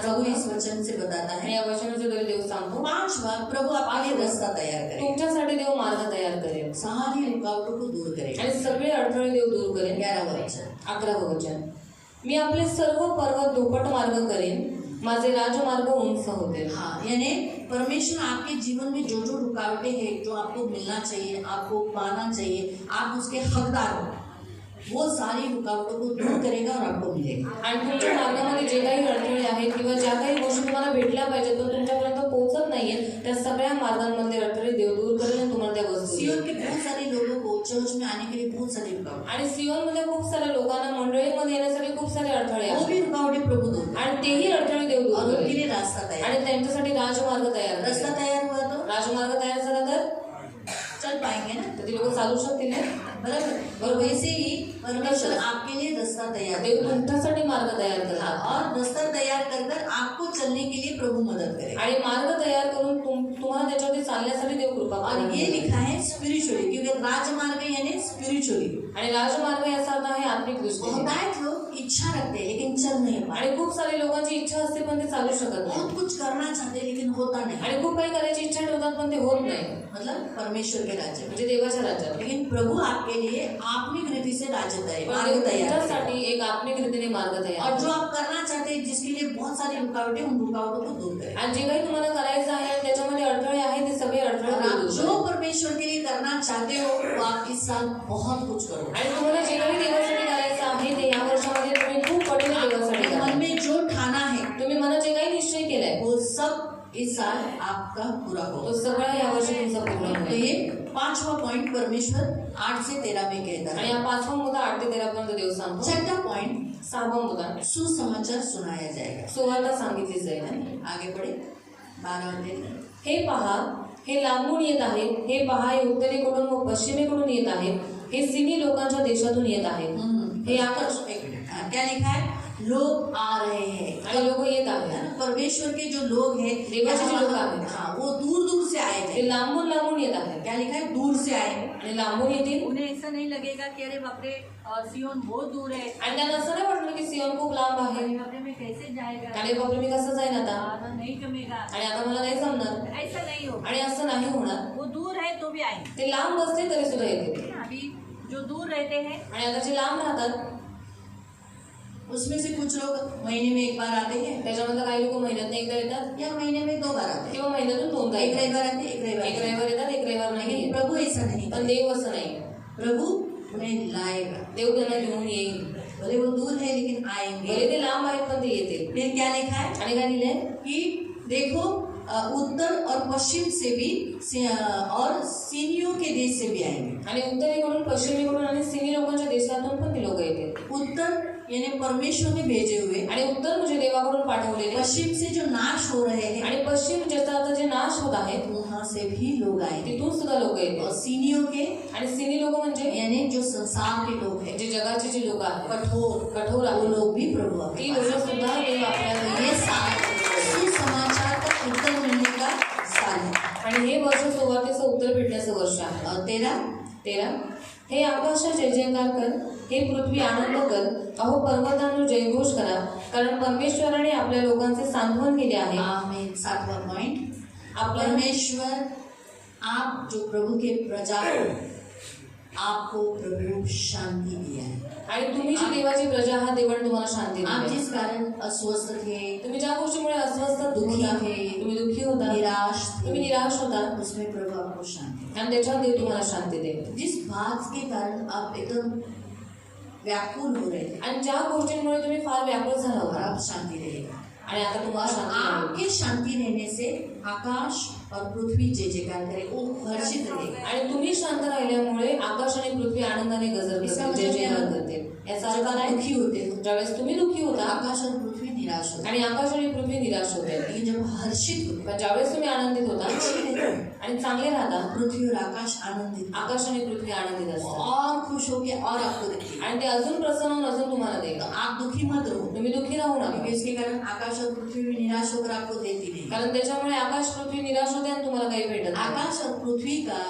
Speaker 1: प्रभु इस वचन से बताता
Speaker 2: आणि
Speaker 1: है.
Speaker 2: या वचनाचे द्वारे देव सांगतो
Speaker 1: 5वां प्रभु आपके लिए रास्ता तैयार करेगा,
Speaker 2: तुमच्यासाठी देव मार्ग तयार करेल
Speaker 1: सारी रुकावटों को दूर करेगा.
Speaker 2: आणि सगळे अडथळे देव दूर करेल.
Speaker 1: 11वां वचन.
Speaker 2: 11वं वचन. मी आपले सर्व पर्वत धोपट मार्ग करेन, माझे राजमार्ग उंच होतील.
Speaker 1: हाँ, यानी परमेश्वर आपके जीवन में जो जो रुकावटें हैं, जो आपको मिलना चाहिए, आपको पाना चाहिए, आप उसके हकदार हो, वो सारी रुकावटों को दूर करेगा और आपको मिलेगा.
Speaker 2: आणि तुमच्या मार्गामध्ये जे काही अडथळे आहेत किंवा ज्या काही गोष्टी तुम्हाला भेटल्या पाहिजेत पण तुमच्यापर्यंत पोहोचत नाहीये, त्या सगळ्या मार्गांमध्ये अडथळे देव दूर करेल आणि तुम्हाला त्या वस्तू
Speaker 1: सियोन
Speaker 2: देईल.
Speaker 1: के बहुत सारे लोगों को चर्च में आने के लिए बहुत सारी रुकावट,
Speaker 2: आणि सियोनमध्ये खूप साऱ्या लोकांना मंडळीमध्ये येण्यासाठी खूप सारे अडथळे
Speaker 1: वो
Speaker 2: आहेत
Speaker 1: भी रुकावटें प्रभु दूर करे
Speaker 2: आणि तेही अडथळे देव दूर
Speaker 1: और उनके
Speaker 2: करेल
Speaker 1: लिए रास्ता तैयार।
Speaker 2: आणि त्यांच्यासाठी राजमार्ग तयार करेल.
Speaker 1: रास्ता तैयार हुआ तो
Speaker 2: राजमार्ग तयार झाला तर
Speaker 1: चल पाएंगे ना,
Speaker 2: ते लोक चालू शकतील ना.
Speaker 1: बराबर। और वैसे ही परमेश्वर आपके लिए रास्ता तैयार
Speaker 2: देव
Speaker 1: करता है।
Speaker 2: तुमच्यासाठी मार्ग तयार
Speaker 1: हाँ,
Speaker 2: करतात
Speaker 1: और रास्ता तैयार कर आपको चलने के लिए प्रभु मदद करेगा।
Speaker 2: आणि मार्ग तयार करून तुम्हाला त्याच्यावरती चालण्यासाठी देव कृपा
Speaker 1: और
Speaker 2: करेल.
Speaker 1: ये लिखा है स्पिरिचुअली, क्योंकि राजमार्ग यानी स्पिरिचुअली।
Speaker 2: आणि राजमार्ग याचा अर्थ आहे आत्मिक दृष्टीने.
Speaker 1: बहुत लोग इच्छा रखते हैं लेकिन चल नहीं पाते,
Speaker 2: आणि खूप सारे लोकांची इच्छा असते पण ते चालू शकत नाही
Speaker 1: बहुत कुछ करना चाहते हैं लेकिन होता नहीं,
Speaker 2: आणि खूप काही करायची इच्छा ठेवतात पण ते होत नाही,
Speaker 1: मतलब परमेश्वर के राज्य में।
Speaker 2: म्हणजे देवाच्या राज्यात.
Speaker 1: लेकिन प्रभु आपके लिए आत्मिक रीति से राज्य
Speaker 2: पण
Speaker 1: मार्ग
Speaker 2: देव
Speaker 1: तैयार करेगा।
Speaker 2: तुमच्यासाठी एक आत्मिक रीतीने मार्ग तयार
Speaker 1: और जो
Speaker 2: करेल.
Speaker 1: आप करना चाहते हैं जिसके लिए बहुत सारी रुकावटें, उन रुकावटों को दूर करें।
Speaker 2: आणि जे काही तुम्हाला करायचं आहे आणि त्याच्यामध्ये अडथळे आहेत ते सगळे अडथळे
Speaker 1: और आप
Speaker 2: दूर
Speaker 1: जो
Speaker 2: करा.
Speaker 1: परमेश्वर के लिए करना चाहते हो वो आप इस साल बहुत कुछ करो।
Speaker 2: आणि तुम्हाला जे काही देवासाठी करायचं आहे ते या वर्षामध्ये तुम्ही खूप पटीने देवासाठी
Speaker 1: आपके
Speaker 2: करा.
Speaker 1: मन में जो ठाना है
Speaker 2: तुम्ही मनात जे काही निश्चय केलाय
Speaker 1: वो सब इस साल आपका पूरा
Speaker 2: तो
Speaker 1: हो।
Speaker 2: सगळा या वर्षी तुमचा पूर्ण
Speaker 1: तो
Speaker 2: होईल.
Speaker 1: ये 5वां पॉइंट परमेश्वर 8 से 13 में कहता
Speaker 2: आणि
Speaker 1: है।
Speaker 2: हा 5वा मुद्दा 8 ते 13 पर्यंत देव सांगतो.
Speaker 1: 6वां पॉइंट
Speaker 2: 6वा मुद्दा
Speaker 1: सुसमाचार सुनाया जाएगा।
Speaker 2: सुवार्ता सांगितली जाईल.
Speaker 1: आगे बढ़े 12 अध्याय।
Speaker 2: हे पहा हे लांबून येत आहेत, हे पहा हे उत्तरेकडून व पश्चिमेकडून येत आहेत, हे सिनी लोकांच्या देशातून येत आहेत. हे आकाश
Speaker 1: एक मिनट, क्या लिखा है? लोग आ रहे हैं।
Speaker 2: आणि लोक येत आहेत.
Speaker 1: है ना? परमेश्वर के जो लोग हैं,
Speaker 2: देवाचे जो लोग आहेत,
Speaker 1: हाँ, वो दूर दूर से आए थे।
Speaker 2: ते लांबून लांबून येत आहेत
Speaker 1: क्या लिखा है? दूर से आए।
Speaker 2: आणि लांबून येतील.
Speaker 3: उन्हें ऐसा नहीं लगेगा कि अरे बाप रे सियोन बहुत दूर है,
Speaker 2: आणि त्यांना असं नाही वाटलं की सियोन खूप लांब आहे
Speaker 3: अरे बाप रे मैं कैसे जाएगा,
Speaker 2: आणि बापरे मी कसं जाईन आता
Speaker 3: आना नहीं जमेगा,
Speaker 2: आणि आता मला नाही जमणार.
Speaker 3: ऐसा नहीं हो।
Speaker 2: आणि असं नाही होणार.
Speaker 3: वो दूर है तो भी आएंगे।
Speaker 2: ते लांब बसले तरी सुद्धा येतील.
Speaker 3: अभी जो दूर रहते हैं
Speaker 2: आणि आता जे लांब राहतात
Speaker 1: उसमें से कुछ लोग महीने में एक बार आते हैं
Speaker 2: त्याच्यामध्ये काही लोक महिन्यात एकदा येतात
Speaker 1: या महीने में 2 बार आते हैं।
Speaker 2: किंवा महिन्यातून दोनदा
Speaker 1: एक
Speaker 2: येतात.
Speaker 1: रविवार आते हैं, एक रविवार
Speaker 2: एक
Speaker 1: आते हैं।
Speaker 2: रविवार येतात, एक रविवार नाही
Speaker 1: लेकिन
Speaker 2: येत.
Speaker 1: प्रभु ऐसा नहीं
Speaker 2: पण
Speaker 1: करता।
Speaker 2: देव असं नाही.
Speaker 1: प्रभु उन्हें लाएगा।
Speaker 2: देव त्यांना घेऊन येईल.
Speaker 1: भले वो दूर है लेकिन
Speaker 2: भले
Speaker 1: आएंगे।
Speaker 2: ते लांब आहेत पण ते येतील.
Speaker 1: फिर क्या लिखा है
Speaker 2: आणि काय लिहिलंय
Speaker 1: कि देखो उत्तर और पश्चिम से भी और सीनियों के देश से भी आएंगे।
Speaker 2: आणि उत्तरेकडून पश्चिमेकडून आणि सिनी लोकांच्या देशातून पण ती लोक येतील.
Speaker 1: उत्तर यानी परमेश्वर ने भेजे हुए,
Speaker 2: आणि उत्तर म्हणजे देवाकडून पाठवलेले
Speaker 1: पश्चिम से जो नाश हो रहे हैं
Speaker 2: आणि पश्चिम ज्याचा आता जे नाश होत आहेत
Speaker 1: वहां से भी लोग आएंगे।
Speaker 2: तिथून सुद्धा लोक
Speaker 1: और
Speaker 2: येतील.
Speaker 1: सीनियों के
Speaker 2: आणि सिनी लोक म्हणजे
Speaker 1: यानी जो संसार के लोग हैं,
Speaker 2: जे जगाचे जे लोक आहेत
Speaker 1: कठोर
Speaker 2: कठोर
Speaker 1: वो
Speaker 2: आहेत
Speaker 1: लोग भी प्रभु
Speaker 2: ती
Speaker 1: आपके
Speaker 2: लोक
Speaker 1: पास आएंगे।
Speaker 2: सुद्धा देव आपल्याला
Speaker 1: ये साल सुसमाचार का उत्तर मिलने का साल है।
Speaker 2: आणि हे वर्ष सुवार्तेचं उत्तर भेटण्याचं वर्ष आहे.
Speaker 1: और 13
Speaker 2: हे आकाश जय जयकार कर, हे पृथ्वी आनंद कर, अहो पर्वतांनो जयघोष करा, कारण परमेश्वराने आपल्या लोकांचे सांत्वन केले आहे.
Speaker 1: आमीन। 7वां पॉइंट,
Speaker 2: आपल्या
Speaker 1: परमेश्वर आप जो प्रभु के प्रजा हो, आपको प्रभु शांति दिया है।
Speaker 2: आणि तुम्ही जी देवाची प्रजा आहात देवाने तुम्हाला शांती
Speaker 1: आप
Speaker 2: दिली.
Speaker 1: जिस कारण अस्वस्थ थे,
Speaker 2: तुम्ही ज्या गोष्टीमुळे अस्वस्थ
Speaker 1: दुःखी
Speaker 2: होता,
Speaker 1: थे,
Speaker 2: तुम्ही दुःखी होता,
Speaker 1: निराश
Speaker 2: तुम्ही
Speaker 1: थे,
Speaker 2: निराश होता
Speaker 1: उसमें प्रभु आपको शांति
Speaker 2: आणि त्याच्यावर देव तुम्हाला शांती देईल.
Speaker 1: जिस बात के कारण आप एकदम व्याकुल हो रहे थे,
Speaker 2: आणि ज्या गोष्टींमुळे तुम्ही फार व्याकुळ झाला
Speaker 1: और
Speaker 2: होता
Speaker 1: आप शांति रहेगा।
Speaker 2: आणि आता तुम्हाला
Speaker 1: और
Speaker 2: शांती मिळेल.
Speaker 1: आपके शांति रहने से आकाश और पृथ्वी जय जयकार करे, वो हर्षित रहेगा।
Speaker 2: आणि तुम्ही शांत राहिल्यामुळे आकाश आणि पृथ्वी आनंदाने गजर
Speaker 1: इसका
Speaker 2: करते, जय
Speaker 1: मतलब
Speaker 2: जयकार
Speaker 1: क्या?
Speaker 2: करते. याचा
Speaker 1: जब
Speaker 2: अर्थ
Speaker 1: आप
Speaker 2: काय?
Speaker 1: दुखी होते हो,
Speaker 2: ज्यावेळेस तुम्ही दुःखी होता
Speaker 1: आकाश और पृथ्वी निराश होते,
Speaker 2: आणि आकाश आणि पृथ्वी निराश होते.
Speaker 1: लेकिन जब हर्षित होते,
Speaker 2: पण ज्यावेळेस तुम्ही आनंदित होता
Speaker 1: अच्छे रहते,
Speaker 2: आणि चांगले राहता,
Speaker 1: पृथ्वी और आकाश आनंदित,
Speaker 2: आकाश आणि पृथ्वी आनंदित असतात
Speaker 1: और खुश होके और आपको देती।
Speaker 2: आणि ते अजून प्रसन्न होऊन अजून तुम्हाला देईल.
Speaker 1: तो आप दुखी मत रहो,
Speaker 2: तुम्ही दुःखी राहू नका,
Speaker 1: क्योंकि इसके कारण आकाश और पृथ्वी भी निराश होकर आपको देती नहीं।
Speaker 2: कारण त्याच्यामुळे आकाश पृथ्वी निराश होते आणि तुम्हाला काही भेटत नाही.
Speaker 1: आकाश और पृथ्वी का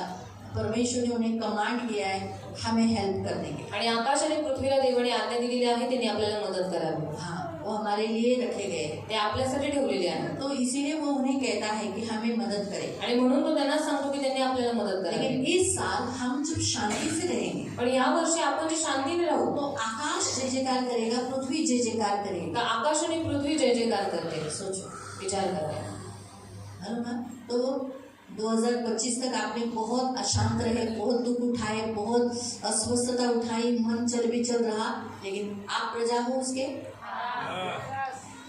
Speaker 1: परमेश्वर ने उन्हें कमांड किया है हमें हेल्प करने के।
Speaker 2: आणि आकाश आणि पृथ्वीला देवाने आज्ञा दिलेली आहे, त्यांनी आपल्याला मदत करावी.
Speaker 1: हाँ, वो हमारे लिए रखे गए हैं।
Speaker 2: ते आपल्यासाठी ठेवलेले आहे.
Speaker 1: तो इसीलिए वो उन्हें कहता है कि हमें मदद करे।
Speaker 2: आणि म्हणून तो त्यांना सांगतो की त्यांनी आपल्याला मदत करावी.
Speaker 1: लेकिन इस साल हम जब शांति से रहेंगे
Speaker 2: पण या वर्षी आपण जे शांतीने राहू
Speaker 1: तो आकाश जय जयकार करेगा, पृथ्वी जय जयकार
Speaker 2: तर
Speaker 1: करेगा।
Speaker 2: आकाश आणि पृथ्वी जय जयकार करते.
Speaker 1: सोचो,
Speaker 2: विचार करा.
Speaker 1: है ना? तो 2025 तक आपने बहुत अशांत रहे, बहुत दुख उठाए, बहुत अस्वस्थता उठाई, मन चल भी चल रहा, लेकिन आप प्रजा हो उसके,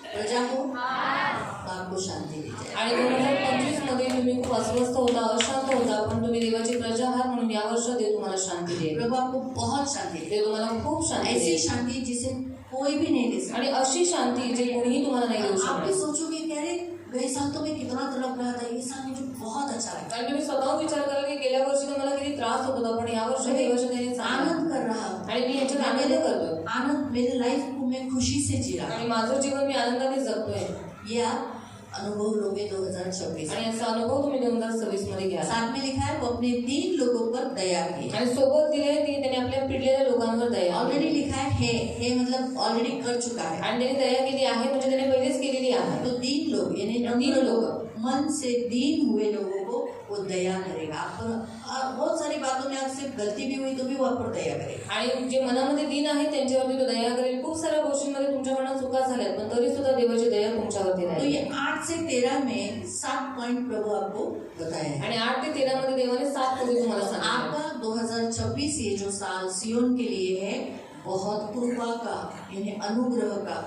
Speaker 1: प्रजा हो तो आपको शांति दी जाए।
Speaker 2: आणि 2025 मध्ये तुम्ही खूप अस्वस्थ होता, अशांत होता, पण तुम्ही देवाची प्रजा आहात म्हणून या वर्षी देव तुम्हाला शांती देईल.
Speaker 1: प्रभु आपको बहुत शांति दे,
Speaker 2: देव तुम्हाला खूप शांती
Speaker 1: ऐसी
Speaker 2: देईल.
Speaker 1: शांति जिसे कोई भी नहीं दे सकता.
Speaker 2: आणि अशी शांती जे कोणीही तुम्हाला नाही देऊ
Speaker 1: आप भी
Speaker 2: शकत.
Speaker 1: सोचोगे कि अरे गए साल तो मैं कितना तड़प रहा था, ये साल मुझे बहुत अच्छा लगा,
Speaker 2: आणि तुम्ही स्वतः विचार कराल की गेल्या वर्षी तर मला किती त्रास होत होता, पण या वर्षी देवाच्या दयेने चांगलं आहे.
Speaker 1: आनंद कर रहा,
Speaker 2: आणि मी याच्यात आनंद करतो.
Speaker 1: आनंद, मेरे लाइफ को मैं खुशी से जी रहा.
Speaker 2: आणि माझं जीवन मी आनंदाने जगतोय.
Speaker 1: ये आप अनुभव लोगे 2026.
Speaker 2: आणि याचा अनुभव तुम्ही 2026 मध्ये घ्या.
Speaker 1: साथ में लिखा है वो अपने 3 लोगों पर दया की.
Speaker 2: आणि सोबत दिले की त्याने आपल्या पिडलेल्या लोकांवर दया.
Speaker 1: ऑलरेडी लिखा है हे मतलब ऑलरेडी कर चुका है.
Speaker 2: आणि त्याने दया केली आहे म्हणजे त्याने पहिलेच केलेली आहे.
Speaker 1: तो 3 लोग यानी
Speaker 2: 3 लोग
Speaker 1: मन से दीन हुए लोगों को वो दया करेगा. आप पर बहुत सारी बातों में आपसे गलती भी हुई तो भी वो आप पर दया करेगा.
Speaker 2: आणि जे मनामध्ये दीन आहे त्यांच्यावरती तो दया करेल. खूप साऱ्या गोष्टींमध्ये तुमच्याकडून चुका झाल्यात पण तरी सुद्धा देवाची दया तुमच्यावरती
Speaker 1: तो
Speaker 2: राहील.
Speaker 1: ये 8 से 13 में 7 पॉइंट प्रभु आपको बताया है.
Speaker 2: आणि 8 ते 13 मध्ये देवाने 7 पॉइंट तुम्हाला सांगितले.
Speaker 1: आपका 2026 ये जो साल सियोन के लिए है बहुत कृपा का यानी अनुग्रह का,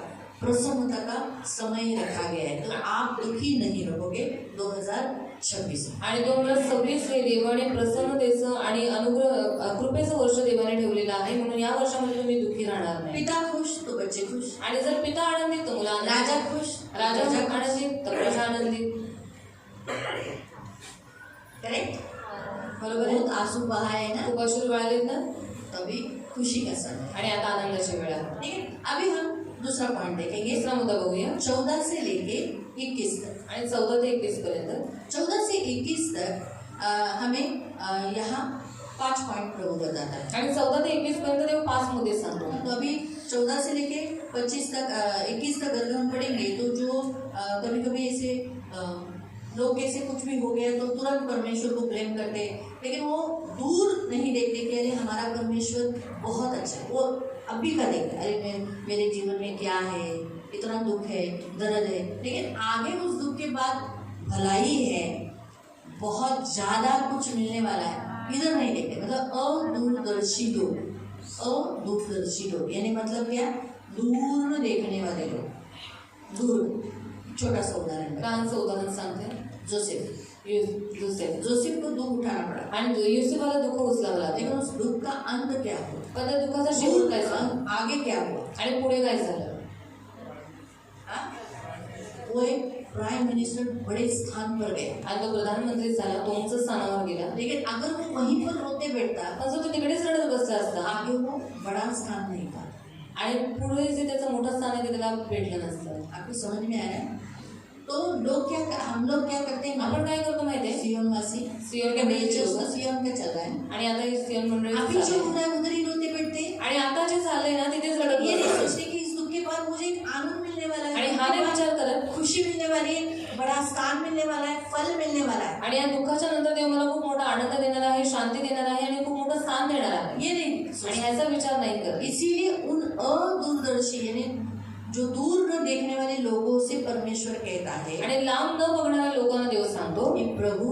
Speaker 1: प्रसन्नता का समय रखा गया है. तो आप दुखी नहीं रहोगे 2026 में.
Speaker 2: आणि 2026 हे देवाने प्रसन्नतेचं आणि अनुग्रह कृपेचं वर्ष देवाने ठेवलेलं आहे. म्हणून या वर्षामध्ये तुम्ही दुःखी राहणार नाही.
Speaker 1: पिता खुश तो बच्चे खुश,
Speaker 2: आणि जर पिता आनंदित तर मुलं आनंदित,
Speaker 1: राजा खुश
Speaker 2: राजा
Speaker 1: खुश.
Speaker 2: आनंदित तर प्रजा आनंदित.
Speaker 1: करेक्ट.
Speaker 2: बरोबर आहे.
Speaker 1: बहुत आंसू बहाए ना,
Speaker 2: खूप अश्रू गळालेत ना,
Speaker 1: तभी खुशी का समय.
Speaker 2: आणि आता आनंदाची वेळ आहे.
Speaker 1: ठीक है, अभी हम दूसरा पॉइंट देखेंगे.
Speaker 2: तिसरा मुद्दा बघूया.
Speaker 1: 14 से लेके 21 तक.
Speaker 2: आणि 14 ते 21 पर्यंत.
Speaker 1: 14 से 21 तक हमें यहाँ 5 पॉइंट प्रभु बताता है.
Speaker 2: आणि 14 ते 21 पर्यंत देव 5 मुद्दे सांगतो.
Speaker 1: तो अभी 14 से लेके 25 तक 21 तक अगर हम पढ़ेंगे तो जो कभी कभी ऐसे लोग ऐसे कुछ भी हो गया तो तुरंत परमेश्वर को ब्लेम करते हैं, लेकिन वो दूर नहीं देखते कि अरे हमारा परमेश्वर बहुत अच्छा है. वो अभी का देखते हैं, अरे मेरे जीवन में क्या है, इतना दुख है, दर्द है, लेकिन आगे उस दुख के बाद भलाई है, बहुत ज़्यादा कुछ मिलने वाला है, इधर नहीं देखते. मतलब अदूरदर्शी लोग, अदूरदर्शी लोग यानी मतलब क्या, दूर देखने वाले लोग. दूर. छोटा सा उदाहरण है.
Speaker 2: लहानचं उदाहरण सांगते.
Speaker 1: जोसेफ
Speaker 2: जोसेफ
Speaker 1: को दुख उठाना पड़ा,
Speaker 2: आणि युसेफाला दुःख उचलावं लागलं.
Speaker 1: लेकिन उस दुख का अंत क्या हुआ,
Speaker 2: पण त्या दुःखाचा शेवट काय झाला
Speaker 1: आगे क्या हुआ,
Speaker 2: आणि पुढे काय झालं.
Speaker 1: हाँ? वो एक प्राइम मिनिस्टर बड़े स्थान पर गया,
Speaker 2: आणि तो प्रधानमंत्री झाला, तो उंच स्थानावर गेला.
Speaker 1: लेकिन अगर वो वहीं पर रोते बैठता
Speaker 2: पण जर तो तिकडेच रडत बसला असता
Speaker 1: आगे वो बड़ा स्थान नहीं था.
Speaker 2: आणि पुढे जे त्याचं मोठं स्थान आहे ते त्याला भेटलं नसतं.
Speaker 1: आपको समझ में आया. तो लोग हम लोग क्या करते हैं,
Speaker 2: आपण काय करतो माहितीये,
Speaker 1: सियोनवासी
Speaker 2: सियोन
Speaker 1: का
Speaker 2: के
Speaker 1: नेचर
Speaker 2: बीच
Speaker 1: उसका सियोन का चल रहा है.
Speaker 2: आणि आता हे सियोन मंडळी
Speaker 1: अभी जो
Speaker 2: चाललंय.
Speaker 1: हो रहा है उधर ही रोते बैठते हैं.
Speaker 2: आणि आता जे चाललंय ना तिथेच रडत
Speaker 1: ये नहीं
Speaker 2: बसतात.
Speaker 1: सोचते कि इस दुख के बाद मुझे एक आनंद मिलने वाला है,
Speaker 2: आणि हा नाही विचार करत
Speaker 1: खुशी मिलने वाली है, बड़ा स्थान मिलने वाला है, फल मिलने वाला है.
Speaker 2: आणि या दुःखाच्या नंतर देव मला खूप मोठा आनंद देणार आहे, शांती देणार आहे आणि खूप मोठं स्थान देणार आहे.
Speaker 1: ये नहीं
Speaker 2: आणि
Speaker 1: सोचते.
Speaker 2: ह्याचा विचार नाही करत.
Speaker 1: इसीलिए उन अदूरदर्शी यानी जो दूर न देखने वाले लोगों से परमेश्वर कहता है
Speaker 2: आणि लांब न बघणाऱ्या लोकांना देव सांगतो
Speaker 1: कि प्रभु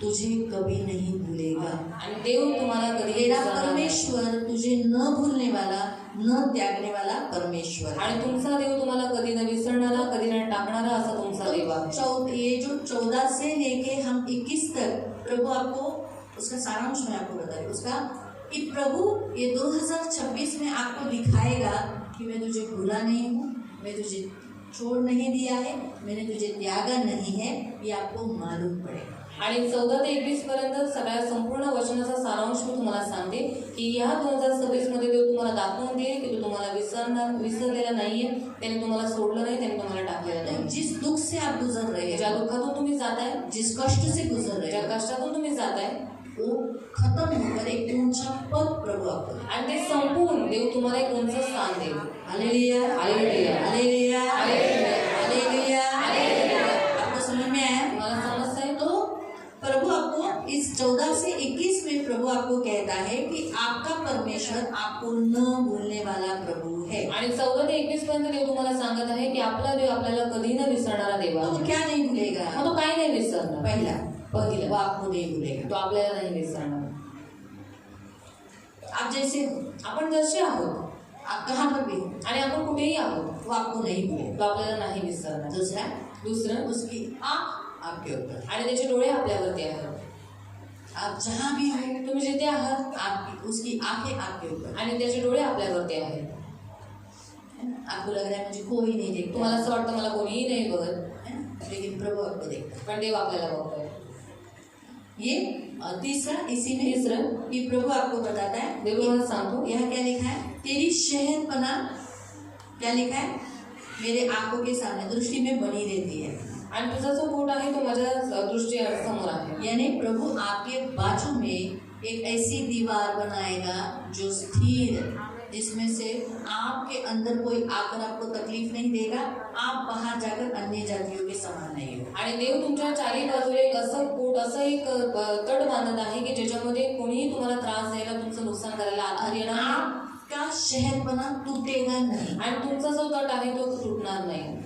Speaker 1: तुझे कभी नहीं भूलेगा.
Speaker 2: आणि देव तुम्हाला कधी
Speaker 1: तेरा
Speaker 2: विसरणार नाही.
Speaker 1: परमेश्वर तुझे न भूलने वाला, न त्यागने वाला परमेश्वर है.
Speaker 2: आणि तुमचा देव तुम्हाला कधी न विसरणारा, कधी न टाकणारा असा तुमचा देव आहे.
Speaker 1: ये जो 14 से लेके हम 21 तक प्रभु आपको उसका सारांश मैं आपको बता रही हूँ उसका, कि प्रभु ये 2026 में आपको दिखाएगा कि मैं तुझे भूला नहीं हूँ, मैं तुझे छोड़ नहीं दिया है, मैंने तुझे त्यागा नहीं है, ये आपको मालूम पड़ेगा.
Speaker 2: आणि 14 ते 21 पर्यंत सगळ्या संपूर्ण वचनाचा सारांश मी तुम्हाला सांगते की या 2026 मध्ये देव तुम्हाला दाखवून देईल की तो तुम्हाला विसरलेला नाहीये, त्याने तुम्हाला सोडलं नाही, त्याने तुम्हाला टाकलेलं नाही.
Speaker 1: जिस दुख से आप गुजर रहे
Speaker 2: ज्या
Speaker 1: हैं,
Speaker 2: दुःखातून तुम्ही जाताय,
Speaker 1: जिस कष्ट से गुजर रहे
Speaker 2: ज्या
Speaker 1: हैं,
Speaker 2: कष्टातून तुम्ही जाताय,
Speaker 1: वो खत्म होकर एक ऊंचा पद प्रभु आपको देगा.
Speaker 2: आणि ते संपून देव तुम्हाला एक उंच स्थान देईल.
Speaker 1: Hallelujah,
Speaker 2: hallelujah,
Speaker 1: hallelujah,
Speaker 2: hallelujah,
Speaker 1: hallelujah,
Speaker 2: hallelujah.
Speaker 1: आपको समझ में आया?
Speaker 2: तुम्हाला समजतंय?
Speaker 1: तो प्रभु आपको इस 14 से 21 में प्रभु आपको कहता है कि आपका परमेश्वर आपको न भूलने वाला प्रभु है.
Speaker 2: आणि 14 ते 21 पर्यंत देव तुम्हाला सांगत आहे की आपला देव आपल्याला कधी न विसरणारा देव
Speaker 1: तो
Speaker 2: आहे.
Speaker 1: वो क्या नहीं भूलेगा?
Speaker 2: मग तो काय नाही विसरणार.
Speaker 1: पहला,
Speaker 2: पहिलं,
Speaker 1: वो आपको नहीं भूलेगा.
Speaker 2: तो आपल्याला नाही विसरणार.
Speaker 1: आप जैसे हो,
Speaker 2: आपण जसे आहोत
Speaker 1: आप कहाँ पर भी हो,
Speaker 2: आणि आपण कुठेही आहोत,
Speaker 1: वो आपको नहीं भूलेगा.
Speaker 2: तो आपल्याला नाही विसरणार.
Speaker 1: दूसरा,
Speaker 2: दुसरं,
Speaker 1: उसकी आँख आपके ऊपर.
Speaker 2: आणि त्याचे डोळे आपल्यावरती आहेत.
Speaker 1: आप जहाँ भी हो,
Speaker 2: तुम्ही जिथे आहात
Speaker 1: आपकी उसकी आंखें आपके ऊपर,
Speaker 2: आणि त्याचे डोळे आपल्यावरती आहेत.
Speaker 1: है ना? आपको लग रहा है मुझे कोई नहीं देखता,
Speaker 2: तुम्हाला असं वाटतं मला कोणीही नाही बघत,
Speaker 1: है ना? लेकिन प्रभु आपको देखता
Speaker 2: पण देव आपल्याला बघतोय.
Speaker 1: है. ये तीसरा, इसी में
Speaker 2: तिसरं,
Speaker 1: कि प्रभु आपको बताता है,
Speaker 2: देव मला सांगतो
Speaker 1: यहाँ क्या लिखा है, तेरी शहरपना क्या लिखा है, मेरे आंखों के सामने, दृष्टि में बनी रहती है.
Speaker 2: आणि तुझा जो बोट आहे तो माझ्या दृष्टी समोर आहे.
Speaker 1: यानी प्रभु आपके बाजू में एक ऐसी दीवार बनाएगा जो स्थिर, जिसमें से आपके अंदर कोई आकर आपको तकलीफ नहीं देगा, आप बाहर जाकर अन्य जातियों के समान नहीं हो.
Speaker 2: आणि देव तुमच्या चारी बाजूला एक असं पोट, असं एक तट बांधत आहे की ज्याच्यामध्ये कोणीही तुम्हाला त्रास द्यायला, तुमचं नुकसान करायला आधार येणार नाही.
Speaker 1: आपका शहरपना टूटेगा नहीं,
Speaker 2: आणि तुमचा जो तट आहे तो तुटणार नाही.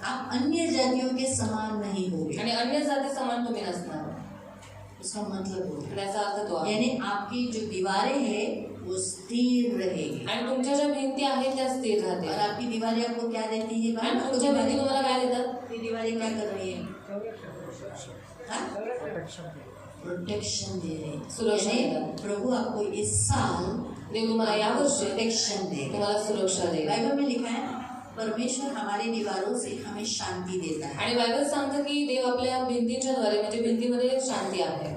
Speaker 1: आप अन्य जातियों के समान नहीं होगे.
Speaker 2: आणि अन्य जाती समान तुम्ही नसणार.
Speaker 1: उसका मतलब हो,
Speaker 2: त्याचा अर्थ तो आहे.
Speaker 1: यानी आपकी जो दीवारें हैं वो स्थिर रहेगी.
Speaker 2: आणि तुमच्या ज्या भिंती आहेत त्या स्थिर
Speaker 1: और
Speaker 2: राहतील.
Speaker 1: आपकी दीवारें आपको क्या देती है,
Speaker 2: आणि तुमच्या भिंती तुम्हाला काय देतात?
Speaker 1: आपकी दीवारें क्या कर रही है, प्रोटेक्शन दे रही है.
Speaker 2: सुरक्षा
Speaker 1: यानी
Speaker 2: देतात.
Speaker 1: प्रभु आपको इस साल
Speaker 2: देव तुम्हाला यावर्षी
Speaker 1: प्रोटेक्शन देगा.
Speaker 2: तुम्हाला सुरक्षा देईल.
Speaker 1: बाइबल में लिखा है, परमेश्वर हमारी दीवारों से हमें शांति देता है.
Speaker 2: आणि बायबल सांगतं की देव आपल्या भिंतींच्या द्वारे, म्हणजे भिंतीमध्ये शांती आहे.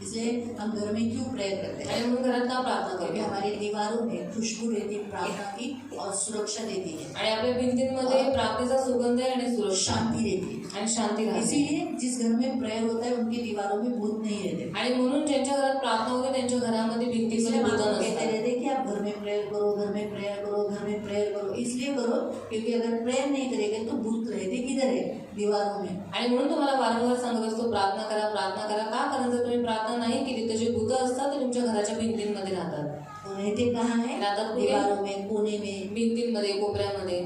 Speaker 1: इसलिए हम घर में क्यों प्रेयर करते हैं,
Speaker 2: आणि म्हणून घरात का प्रार्थना
Speaker 1: क्योंकि
Speaker 2: करतो.
Speaker 1: हमारी दीवारों में खुशबू रहती है प्रार्थना की और सुरक्षा देती है,
Speaker 2: आणि आपल्या भिंतींमध्ये प्रार्थनेचा सुगंध आहे आणि सुरक्षा
Speaker 1: शांति रहती है.
Speaker 2: आणि शांती राहते.
Speaker 1: इसीलिए जिस घर में प्रेयर होता है उनकी दीवारों में भूत नहीं रहते.
Speaker 2: आणि म्हणून ज्यांच्या घरात प्रार्थना होते त्यांच्या घरामध्ये भिंतीमध्ये
Speaker 1: इसलिए
Speaker 2: भूत
Speaker 1: हम कहते
Speaker 2: नसतात.
Speaker 1: रहते हैं कि आप घर में प्रेयर करो, घर में प्रेयर करो, घर में प्रेयर करो. इसलिए करो क्योंकि अगर प्रेयर नहीं करेंगे तो भूत रहते किधर है, दीवारों में.
Speaker 2: आणि म्हणून तुम्हाला वारंवार सांगत असतो प्रार्थना करा, प्रार्थना करा. का? कारण जर तुम्ही प्रार्थना नाही केली तर जे भूत असतात ते तुमच्या घराच्या भिंतींमध्ये राहतात.
Speaker 1: वो रहते कहाँ है,
Speaker 2: राहतात कुठे?
Speaker 1: दीवारों में, कोने में.
Speaker 2: भिंतींमध्ये, कोपऱ्यामध्ये.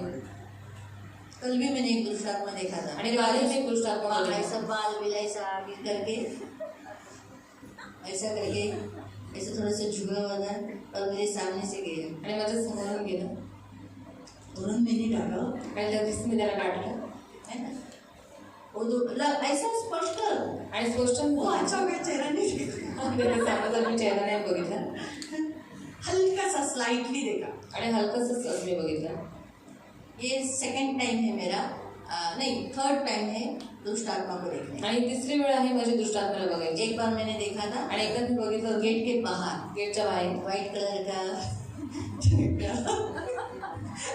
Speaker 1: कल भी मैंने एक दूसरा आत्मा देखा था,
Speaker 2: आणि कालही मी दृष्टात्मा
Speaker 1: वहाँ
Speaker 2: बघितला.
Speaker 1: ऐसा बाल बिल ऐसा आगे करके ऐसा करके ऐसे थोड़ा सा झुका हुआ था और मेरे सामने से गया.
Speaker 2: आणि माझ्या समोरून गेलं
Speaker 1: तुरंत मैंने डाला,
Speaker 2: आणि लगेच मी त्याला काढलं.
Speaker 1: है ना, वो ऐसा स्पष्ट,
Speaker 2: आणि स्पष्ट
Speaker 1: वो अच्छा हो गया, चेहरा नहीं देखा,
Speaker 2: समजा मी चेहरा नाही बघितला
Speaker 1: हल्का सा स्लाइटली देखा.
Speaker 2: आणि हलकंसंच मी बघितलं.
Speaker 1: ये सेकंड टाइम है मेरा, नहीं थर्ड टाइम है दुष्ट आत्मा को देखने.
Speaker 2: आणि तिसरी वेळ आहे माझी दुष्टात्म्याला बघायची.
Speaker 1: एक बार मैंने देखा था
Speaker 2: आणि एकदा मी बघितलं
Speaker 1: गेट के बाहर
Speaker 2: गेटच्या बाहेर
Speaker 1: व्हाइट कलर का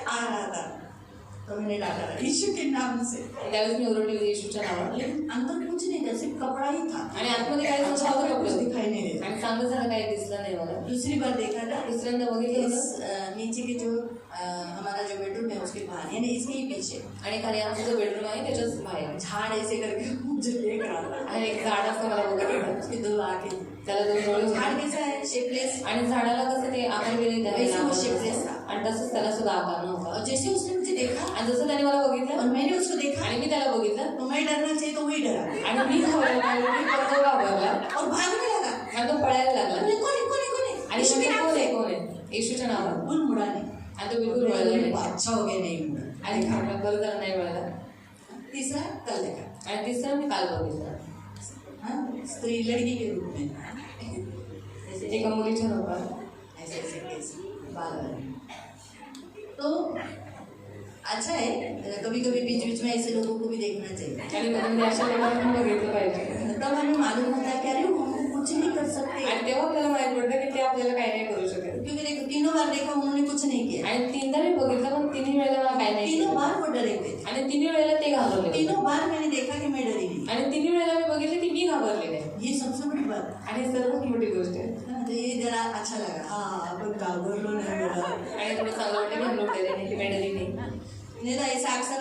Speaker 1: आ रहा था, तो मैंने डाला यीशु के नाम से.
Speaker 2: त्यावेळेस मी ओरडली होती येशूच्या नावाने.
Speaker 1: लेकिन अंदर कुछ नहीं था, सिर्फ कपड़ा ही था.
Speaker 2: आणि आतमध्ये काही
Speaker 1: अच्छा
Speaker 2: नव्हतं,
Speaker 1: कुछ
Speaker 2: कपडे.
Speaker 1: दिखाई नहीं देता.
Speaker 2: आणि चांगलं झालं काही दिसलं नाही मला.
Speaker 1: दूसरी बार देखा था
Speaker 2: दुसऱ्यांदा बघितलं
Speaker 1: इस
Speaker 2: होतं.
Speaker 1: नीचे के जो हमारा जो बेडरूम है उसके बाहर, यानी इसके ही पीछे
Speaker 2: आणि खाली आमचा जो बेडरूम आहे त्याच्याच बाहेर
Speaker 1: झाड़ ऐसे करके मुझे देख रहा था.
Speaker 2: आणि एक झाड असं मला बघत होतं.
Speaker 1: उसके दो आंखें,
Speaker 2: त्याला दोन डोळे
Speaker 1: झाड़
Speaker 2: होते.
Speaker 1: कैसा है, शेपलेस.
Speaker 2: आणि झाडाला कसं ते आकार गेले
Speaker 1: वैसे वो शेपलेस था.
Speaker 2: आणि तसंच त्याला सुद्धा आकार नव्हता.
Speaker 1: और जैसे उसने मुझे देखा
Speaker 2: आणि जसं त्याने मला
Speaker 1: और
Speaker 2: बघितलं
Speaker 1: मैंने उसको देखा,
Speaker 2: आणि मी त्याला बघितलं
Speaker 1: तो मैं डरना चाहिए तो वही डरा
Speaker 2: आणि मी घाबरले नाही, मी पण तो घाबरला
Speaker 1: और भागने लगा.
Speaker 2: आणि तो पळायला लागला.
Speaker 1: बोले कौन है, कौन है, कौन है,
Speaker 2: आणि
Speaker 1: यीशु के
Speaker 2: म्हणतो,
Speaker 1: नाम
Speaker 2: कोण
Speaker 1: से.
Speaker 2: आहे, कोण आहे? येशूच्या नावावर.
Speaker 1: बुल मुड़ा नहीं.
Speaker 2: आणि तो बिलकुल वळला नाही.
Speaker 1: अच्छा हो गया नहीं मुड़ा.
Speaker 2: आणि घाबरला, बरं झालं नाही वळला.
Speaker 1: तीसरा कल देखा,
Speaker 2: आणि तिसरं मी काल बघितलं.
Speaker 1: हाँ, स्त्री लड़की के रूप में ऐसे
Speaker 2: एका मुलीच्या रूपात.
Speaker 1: ऐसे ऐसे केस, बाल वाले. तो अच्छा है, कभी कभी बीच बीच में ऐसे लोगों को भी देखना चाहिए.
Speaker 2: आणि मग मी अशा लोकांना पण बघितलं पाहिजे.
Speaker 1: तब हमें मालूम होता है कि अरे वो हमको कुछ नहीं कर सकते.
Speaker 2: आणि तेव्हा आपल्याला माहित पडतं की ते आपल्याला काही नाही करू शकत.
Speaker 1: क्योंकि देखो तीनों बार देखा उन्होंने कुछ नहीं किया.
Speaker 2: आणि तीनदा मी बघितलं पण तिन्ही वेळेला मला काही नाही
Speaker 1: तीनों
Speaker 2: केलं.
Speaker 1: बार वो डरे थे.
Speaker 2: आणि तिन्ही वेळेला ते घाबरले.
Speaker 1: तीनों बार मैंने देखा कि मैं डरी नहीं.
Speaker 2: आणि तिन्ही वेळेला मी बघितलं की मी घाबरले नाही.
Speaker 1: ये सबसे बड़ी बात है.
Speaker 2: आणि सर्वात मोठी गोष्ट आहे.
Speaker 1: तो ये जरा अच्छा लगा, हाँ अपन घाबरलो नहीं बेटा.
Speaker 2: आणि थोडं चांगलं वाटतं की हम लोग डरे नहीं, मैं डरी नहीं.
Speaker 1: नहीं तो ऐसा अक्सर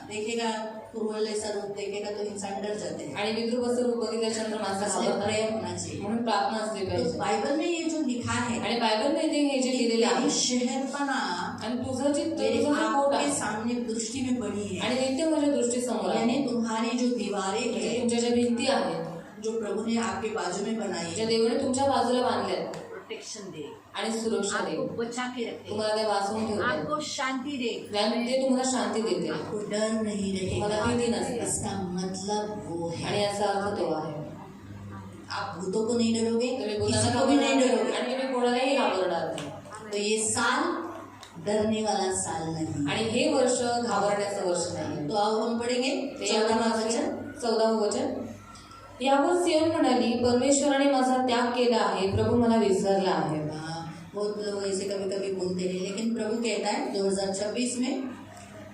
Speaker 1: देखेगा, पूर्वल ऐसा रूप देखेगा तो इंसान डर जाते हैं.
Speaker 2: आणि विद्रूप असं रूप बघितल्याच्यानंतर माणसं
Speaker 1: इसलिए
Speaker 2: घाबरतात.
Speaker 1: प्रेयर होना चाहिए.
Speaker 2: म्हणून प्रार्थना असली
Speaker 1: तो
Speaker 2: पाहिजे.
Speaker 1: बाइबल में ये जो लिखा है,
Speaker 2: आणि बायबलमध्ये हे जे लिहिलेलं
Speaker 1: तेरी
Speaker 2: आहे
Speaker 1: शहरपना
Speaker 2: आणि तुझं जे
Speaker 1: मेरे
Speaker 2: तुझं जे पोट
Speaker 1: आपके
Speaker 2: आहे
Speaker 1: सामने दृष्टि में बनी है.
Speaker 2: आणि नित्य माझ्या दृष्टीसमोर आहे.
Speaker 1: यानी तुम्हारी जो दीवारें
Speaker 2: म्हणजे
Speaker 1: हैं
Speaker 2: तुमच्या ज्या भिंती आहेत
Speaker 1: जो प्रभु ने आपके बाजू में बनाई
Speaker 2: ज्या
Speaker 1: है,
Speaker 2: देवाने तुमच्या बाजूला बांधल्या आहेत,
Speaker 3: प्रोटेक्शन दे,
Speaker 2: आणि सुरक्षा
Speaker 3: आपको
Speaker 2: देईल,
Speaker 3: बचा के रखे,
Speaker 2: तुम्हाला ते वाचवून ठेवतील,
Speaker 3: आपको शांति दे,
Speaker 2: ते तुम्हाला शांती देतील,
Speaker 1: आपको डर नहीं
Speaker 2: तुम्हाला
Speaker 1: रहेगा।
Speaker 2: भीती नसते,
Speaker 1: इसका मतलब वो है
Speaker 2: आणि याचा अर्थ तो आहे
Speaker 1: आप भूतों को नहीं डरोगे,
Speaker 2: तुम्ही
Speaker 1: किसी
Speaker 2: भूतांना
Speaker 1: को भी नहीं
Speaker 2: घाबरणार
Speaker 1: डरोगे।
Speaker 2: नाही आणि तुम्ही कोणालाही घाबरणार नाही.
Speaker 1: तो ये साल डरने वाला साल नहीं।
Speaker 2: आणि हे वर्ष घाबरण्याचं वर्ष नाही.
Speaker 1: तो आओ हम पढ़ेंगे
Speaker 2: ते
Speaker 1: 14वां वचन।
Speaker 2: 14वं वचन. यावर सियोन म्हणाली, परमेश्वराने माझा त्याग केला आहे, प्रभु मला विसरला आहे.
Speaker 1: बहुत लोग ऐसे कभी कभी बोलते हैं, लेकिन प्रभु कहता है 2026 में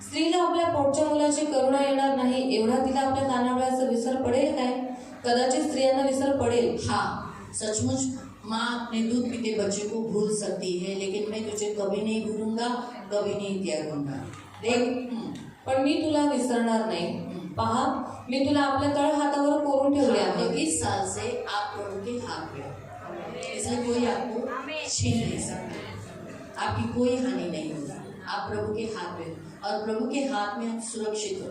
Speaker 2: स्त्रीला आपल्या पोटच्या मुलाची करुणा येणार नाही, एवढा तिला आपल्या कानाडोळ्याचा विसर पडेल काय? कदाचित स्त्रियांना विसर पडेल.
Speaker 1: हाँ, सचमुच माँ अपने दूध पीते बच्चे को भूल सकती है, लेकिन मैं तुझे कभी नहीं भूलूंगा, कभी नहीं त्यागूंगा। देख,
Speaker 2: पण मी तुला विसरणार नाही. पहा, मी तुला आपल्या तळ हातावर कोरून ठेवले आहे.
Speaker 1: तो इस साल से आप प्रभु के हाथ में हो, इसलिए कोई आपको छीन नहीं सकता, आपकी कोई हानि नहीं होगी। आप प्रभु के हाथ में हो और प्रभु के हाथ में आप सुरक्षित हो।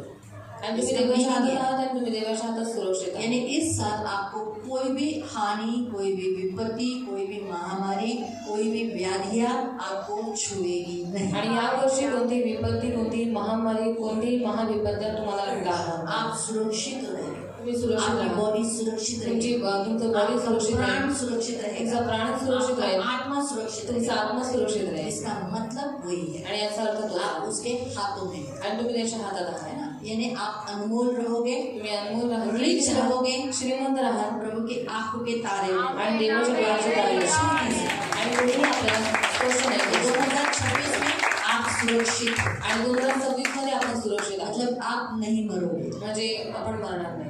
Speaker 2: आणि तुम्ही देवाच्या हातात आहात आणि तुम्ही देवाच्या हातात सुरक्षित आहात.
Speaker 1: यानी इस साल आपको कोई भी हानि, कोई भी विपत्ति, कोई भी महामारी, कोई भी व्याधियां आपको छुएगी नहीं।
Speaker 2: आणि या वर्षी कोणती विपत्ती, कोणती महामारी, कोणतीही महाविपत्त्या तुम्हाला लागणार नाही.
Speaker 1: आप सुरक्षित रहेंगे,
Speaker 2: तुम्ही सुरक्षित
Speaker 1: आपकी
Speaker 2: राहा,
Speaker 1: बॉडी सुरक्षित
Speaker 2: तुमची
Speaker 1: रहेगी,
Speaker 2: तुमचं बॉडी
Speaker 1: आपका
Speaker 2: सुरक्षित
Speaker 1: प्राण
Speaker 2: राहील,
Speaker 1: सुरक्षित रहेगा,
Speaker 2: तुमचा प्राण सुरक्षित राहील,
Speaker 1: आपका आत्मा सुरक्षित
Speaker 2: तुमचा
Speaker 1: रहेगा।
Speaker 2: आत्मा सुरक्षित राहील.
Speaker 1: इसका मतलब वही है,
Speaker 2: आणि याचा अर्थ तो
Speaker 1: आप
Speaker 2: आहे.
Speaker 1: उसके हाथों में हो,
Speaker 2: आणि तुम्ही त्याच्या हातात आहात.
Speaker 1: है ना। यानी आप अनमोल रहोगे,
Speaker 2: तुम्ही अनमोल राहा,
Speaker 1: रिच रहोगे,
Speaker 2: श्रीमंत राहा,
Speaker 1: प्रभु के आंखों के तारे में।
Speaker 2: आणि देवाच्या डोळ्याचे तारे आणि कोणीही आपल्याला स्पर्श नाही करू शकत.
Speaker 1: 2026 में आप सुरक्षित,
Speaker 2: आणि 2026 मध्ये आपण सुरक्षित आहोत,
Speaker 1: मतलब आप नहीं मरोगे।
Speaker 2: म्हणजे आपण मरणार नाही.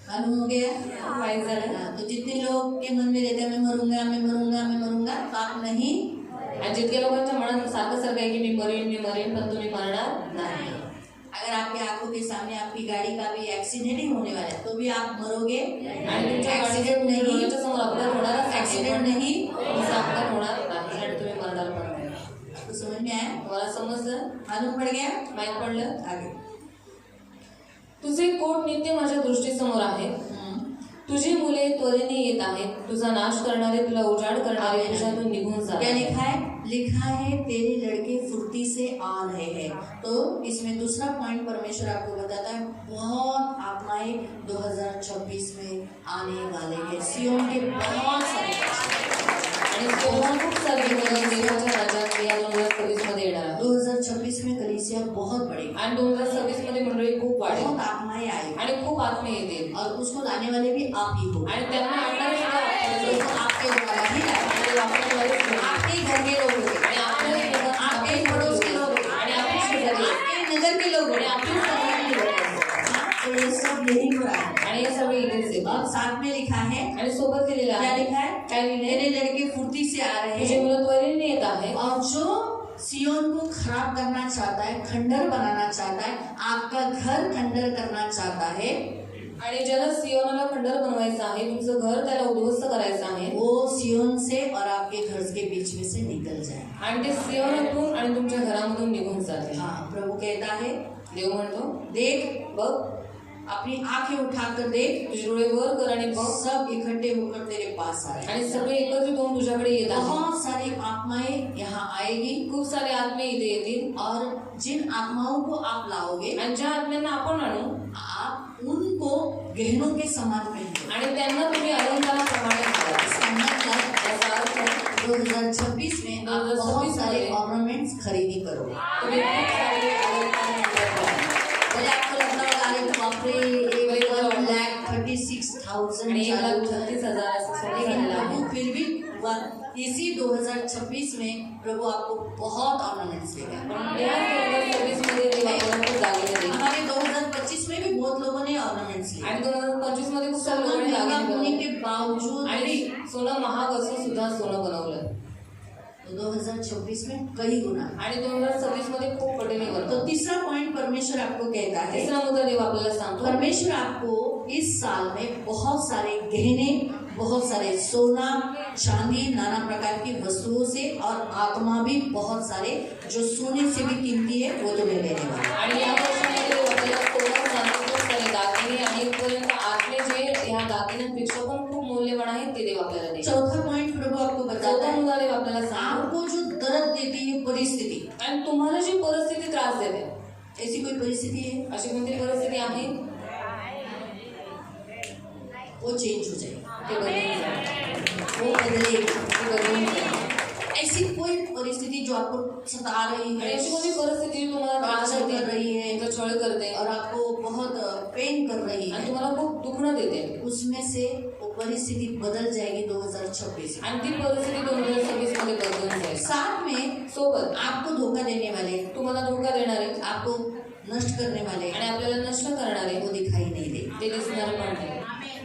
Speaker 1: मालूम हो गया?
Speaker 2: माहित झालं.
Speaker 1: हाँ, तो जितने लोग के मन में रहता है मैं मरूंगा, मैं मरूंगा, मैं मरूंगा, तो आप नहीं।
Speaker 2: आणि जितक्या लोकांच्या मनात सारखं सारखं आहे की मी मरेन, पण तुम्ही मरणार नाही.
Speaker 1: अगर आपके आंखों के सामने आपकी गाड़ी का भी एक्सीडेंट ही होने वाला है तो भी आप मरोगे।
Speaker 2: आणि तुमच्या
Speaker 1: एक्सीडेंट नहीं,
Speaker 2: डोळ्याच्या समोर अपघात होणारच आहे,
Speaker 1: एक्सीडेंट नहीं।
Speaker 2: तुमचा अपघात होणार नाही आणि तुम्ही मरणार पण नाही.
Speaker 1: तो समझ में आया?
Speaker 2: तुम्हाला समजलं?
Speaker 1: मालूम पड़ गया?
Speaker 2: माहित पडलं?
Speaker 1: आगे।
Speaker 2: तुझे कोट नित्य माझ्या दृष्टीसमोर आहे, तुझी मुले त्वरेने येत आहेत, तुझा नाश करणारे, तुला उजाड करणारे तुझ्यातून निघून
Speaker 1: क्या
Speaker 2: जातात.
Speaker 1: लिखा है? लिखा है तेरे लड़के फुर्ती से आ रहे हैं। तो इसमें दूसरा पॉइंट परमेश्वर आपको बताता है, बहुत आत्माएं 2026 में आने वाले हैं। सियोन के बहुत सारे
Speaker 2: आणि तेव्हा खूप सारे लोक देवाच्या राज्यात या 2026 मध्ये येणार आहेत.
Speaker 1: 2026 में कलीसिया बहुत बढ़ेगी,
Speaker 2: आणि 2026 मध्ये मंडळी खूप वाढेल
Speaker 1: बहुत आत्माएं आएगी
Speaker 2: आणि खूप आत्मे येतील
Speaker 1: और उसको लाने वाले भी आप ही हो।
Speaker 2: आणि त्यांना आणणारे सुद्धा आपल्याला
Speaker 1: तो
Speaker 2: लोक.
Speaker 1: आपके द्वारा ही लाएंगे।
Speaker 2: आणि आपल्याद्वारेच होईल.
Speaker 1: आपके घर के लोग होंगे,
Speaker 2: आणि आपल्याला लोक,
Speaker 1: आपके पड़ोस के लोग होंगे,
Speaker 2: आणि आपली शेजारी,
Speaker 1: आपके नगर के लोग
Speaker 2: आणि
Speaker 1: होंगे।
Speaker 2: आपली समाजातली लोक असतात.
Speaker 1: हाँ, तो ये सब यही हो रहा है।
Speaker 2: आणि हे सगळे इथेच
Speaker 1: और
Speaker 2: येतात.
Speaker 1: साथ में लिखा है,
Speaker 2: आणि सोबत लिहिलेलं
Speaker 1: क्या
Speaker 2: आहे,
Speaker 1: लिखा है?
Speaker 2: काय लिहिले?
Speaker 1: तेरे लड़के फुर्ती से आ रहे
Speaker 2: तुझे
Speaker 1: हैं
Speaker 2: मुलं त्वरेने येत आहे
Speaker 1: और जो सियोन को खराब करना चाहता है, खंडर बनाना चाहता है, आपका घर खंडर करना चाहता है,
Speaker 2: आणि ज्याला सियोनाला खंडर बनवायचं आहे, तुमचं घर त्याला उद्ध्वस्त करायचं आहे,
Speaker 1: वो सियोन से और आपके घर के बीच में से निकल जाए।
Speaker 2: आणि ते सियोनातून आणि तुमच्या घरामधून निघून जाते.
Speaker 1: हाँ, प्रभु कहता है,
Speaker 2: देव म्हणतो,
Speaker 1: देख,
Speaker 2: बघ,
Speaker 1: अपनी आंखें उठाकर देख,
Speaker 2: तुझे डोळे वर कर आणि बघ,
Speaker 1: सब इकट्ठे होकर तेरे पास आ रहे हैं।
Speaker 2: आणि सगळे एकत्रित होऊन तुझ्याकडे येत आहेत.
Speaker 1: बहुत सारी आत्माएं यहाँ आएगी
Speaker 2: खूप सारे आत्मे इथे येतील
Speaker 1: और जिन आत्माओं को आप लाओगे,
Speaker 2: आणि ज्या आत्म्यांना आपण आणू
Speaker 1: आप उनको गहनों के समान पहने।
Speaker 2: आणि त्यांना तुम्ही अलंकाराप्रमाणे घाला.
Speaker 1: इसका मतलब
Speaker 2: याचा अर्थ
Speaker 1: 2026 में आप
Speaker 2: 2026
Speaker 1: बहुत सारे
Speaker 2: में
Speaker 1: ऑर्नामेंट्स खरीदी करोगे।
Speaker 2: तुम्ही खूप सारे अलंकार घाला.
Speaker 1: पहले आपको लगता होगा अरे बाप रे, 1,36,000
Speaker 2: आणि
Speaker 1: चालू
Speaker 2: 1,36,000 असं सगळं
Speaker 1: लेकिन
Speaker 2: झालेलं आहे.
Speaker 1: प्रभु फिर भी इसी 2026 में प्रभु आपको बहुत ऑर्नामेंट्स देगा।
Speaker 2: पण या 2026 मध्ये देव आपल्याला खूप दागिने देईल.
Speaker 1: हमारे 2025 में भी बहुत लोगों ने ऑर्नामेंट्स लिए,
Speaker 2: आणि 2025 मध्ये खूप सारे
Speaker 1: सोना
Speaker 2: लोकांनी
Speaker 1: महंगा
Speaker 2: दागिने
Speaker 1: होने
Speaker 2: बनवले.
Speaker 1: के बावजूद
Speaker 2: आणि
Speaker 1: भी
Speaker 2: सोनं महाग असून सुद्धा सोनं बनवलं.
Speaker 1: तो 2026 में कई गुना।
Speaker 2: आणि 2026 मध्ये खूप पटीने
Speaker 1: तो
Speaker 2: करतो.
Speaker 1: तीसरा पॉइंट परमेश्वर आपको कहता है,
Speaker 2: तिसरा मुद्दा देव आपल्याला सांगतो,
Speaker 1: परमेश्वर आपको इस साल में बहुत सारे गहने, बहुत सारे सोना चांदी नाना प्रकार की वस्तुओं से और आत्मा भी बहुत सारे जो सोने से भी कीमती है वो तुम्हें देने वाला।
Speaker 2: आणि या वर्षामध्ये देव आपल्याला सोनं चांदी खूप सारे दागिने आणि इथपर्यंत आत्मे जे ह्या दागिन्यांपेक्षा पण खूप मूल्यवान आहे ते देव आपल्याला देईल.
Speaker 1: चौथा पॉइंट प्रभु आपको बताता
Speaker 2: चौथा
Speaker 1: है,
Speaker 2: मुद्दा देव आपल्याला सांगतो,
Speaker 1: आपको जो दर्द देती है परिस्थिति,
Speaker 2: आणि तुम्हाला जी परिस्थिती त्रास देते,
Speaker 1: ऐसी कोई परिस्थिति है
Speaker 2: अशी कोणती परिस्थिती आहे
Speaker 1: वो चेंज हो जाएगी,
Speaker 2: ते बदलून जाईल.
Speaker 1: वो बदलेगी.
Speaker 2: ते बदलून जाईल.
Speaker 1: ऐसी कोई परिस्थिति जो आपको सता रही
Speaker 2: आणि
Speaker 1: है
Speaker 2: अशी कोणती परिस्थिती जी तुम्हाला त्रास
Speaker 1: टॉर्चर
Speaker 2: देते,
Speaker 1: कर रही है
Speaker 2: तुमचा छळ करते
Speaker 1: और आपको बहुत पेन कर रही
Speaker 2: आणि
Speaker 1: है,
Speaker 2: तुम्हाला खूप दुखणं देते,
Speaker 1: उसमें से वो परिस्थिति बदल जाएगी 2026 में.
Speaker 2: आणि ती परिस्थिती 2026 मध्ये बदलून जाईल.
Speaker 1: साथ में
Speaker 2: सोबत
Speaker 1: आपको धोखा देने वाले,
Speaker 2: तुम्हाला धोका देणारे
Speaker 1: आपको नष्ट करने वाले
Speaker 2: आणि आपल्याला नष्ट करणारे
Speaker 1: वो दिखाई नहीं दे.
Speaker 2: ते दिसणार पण नाही.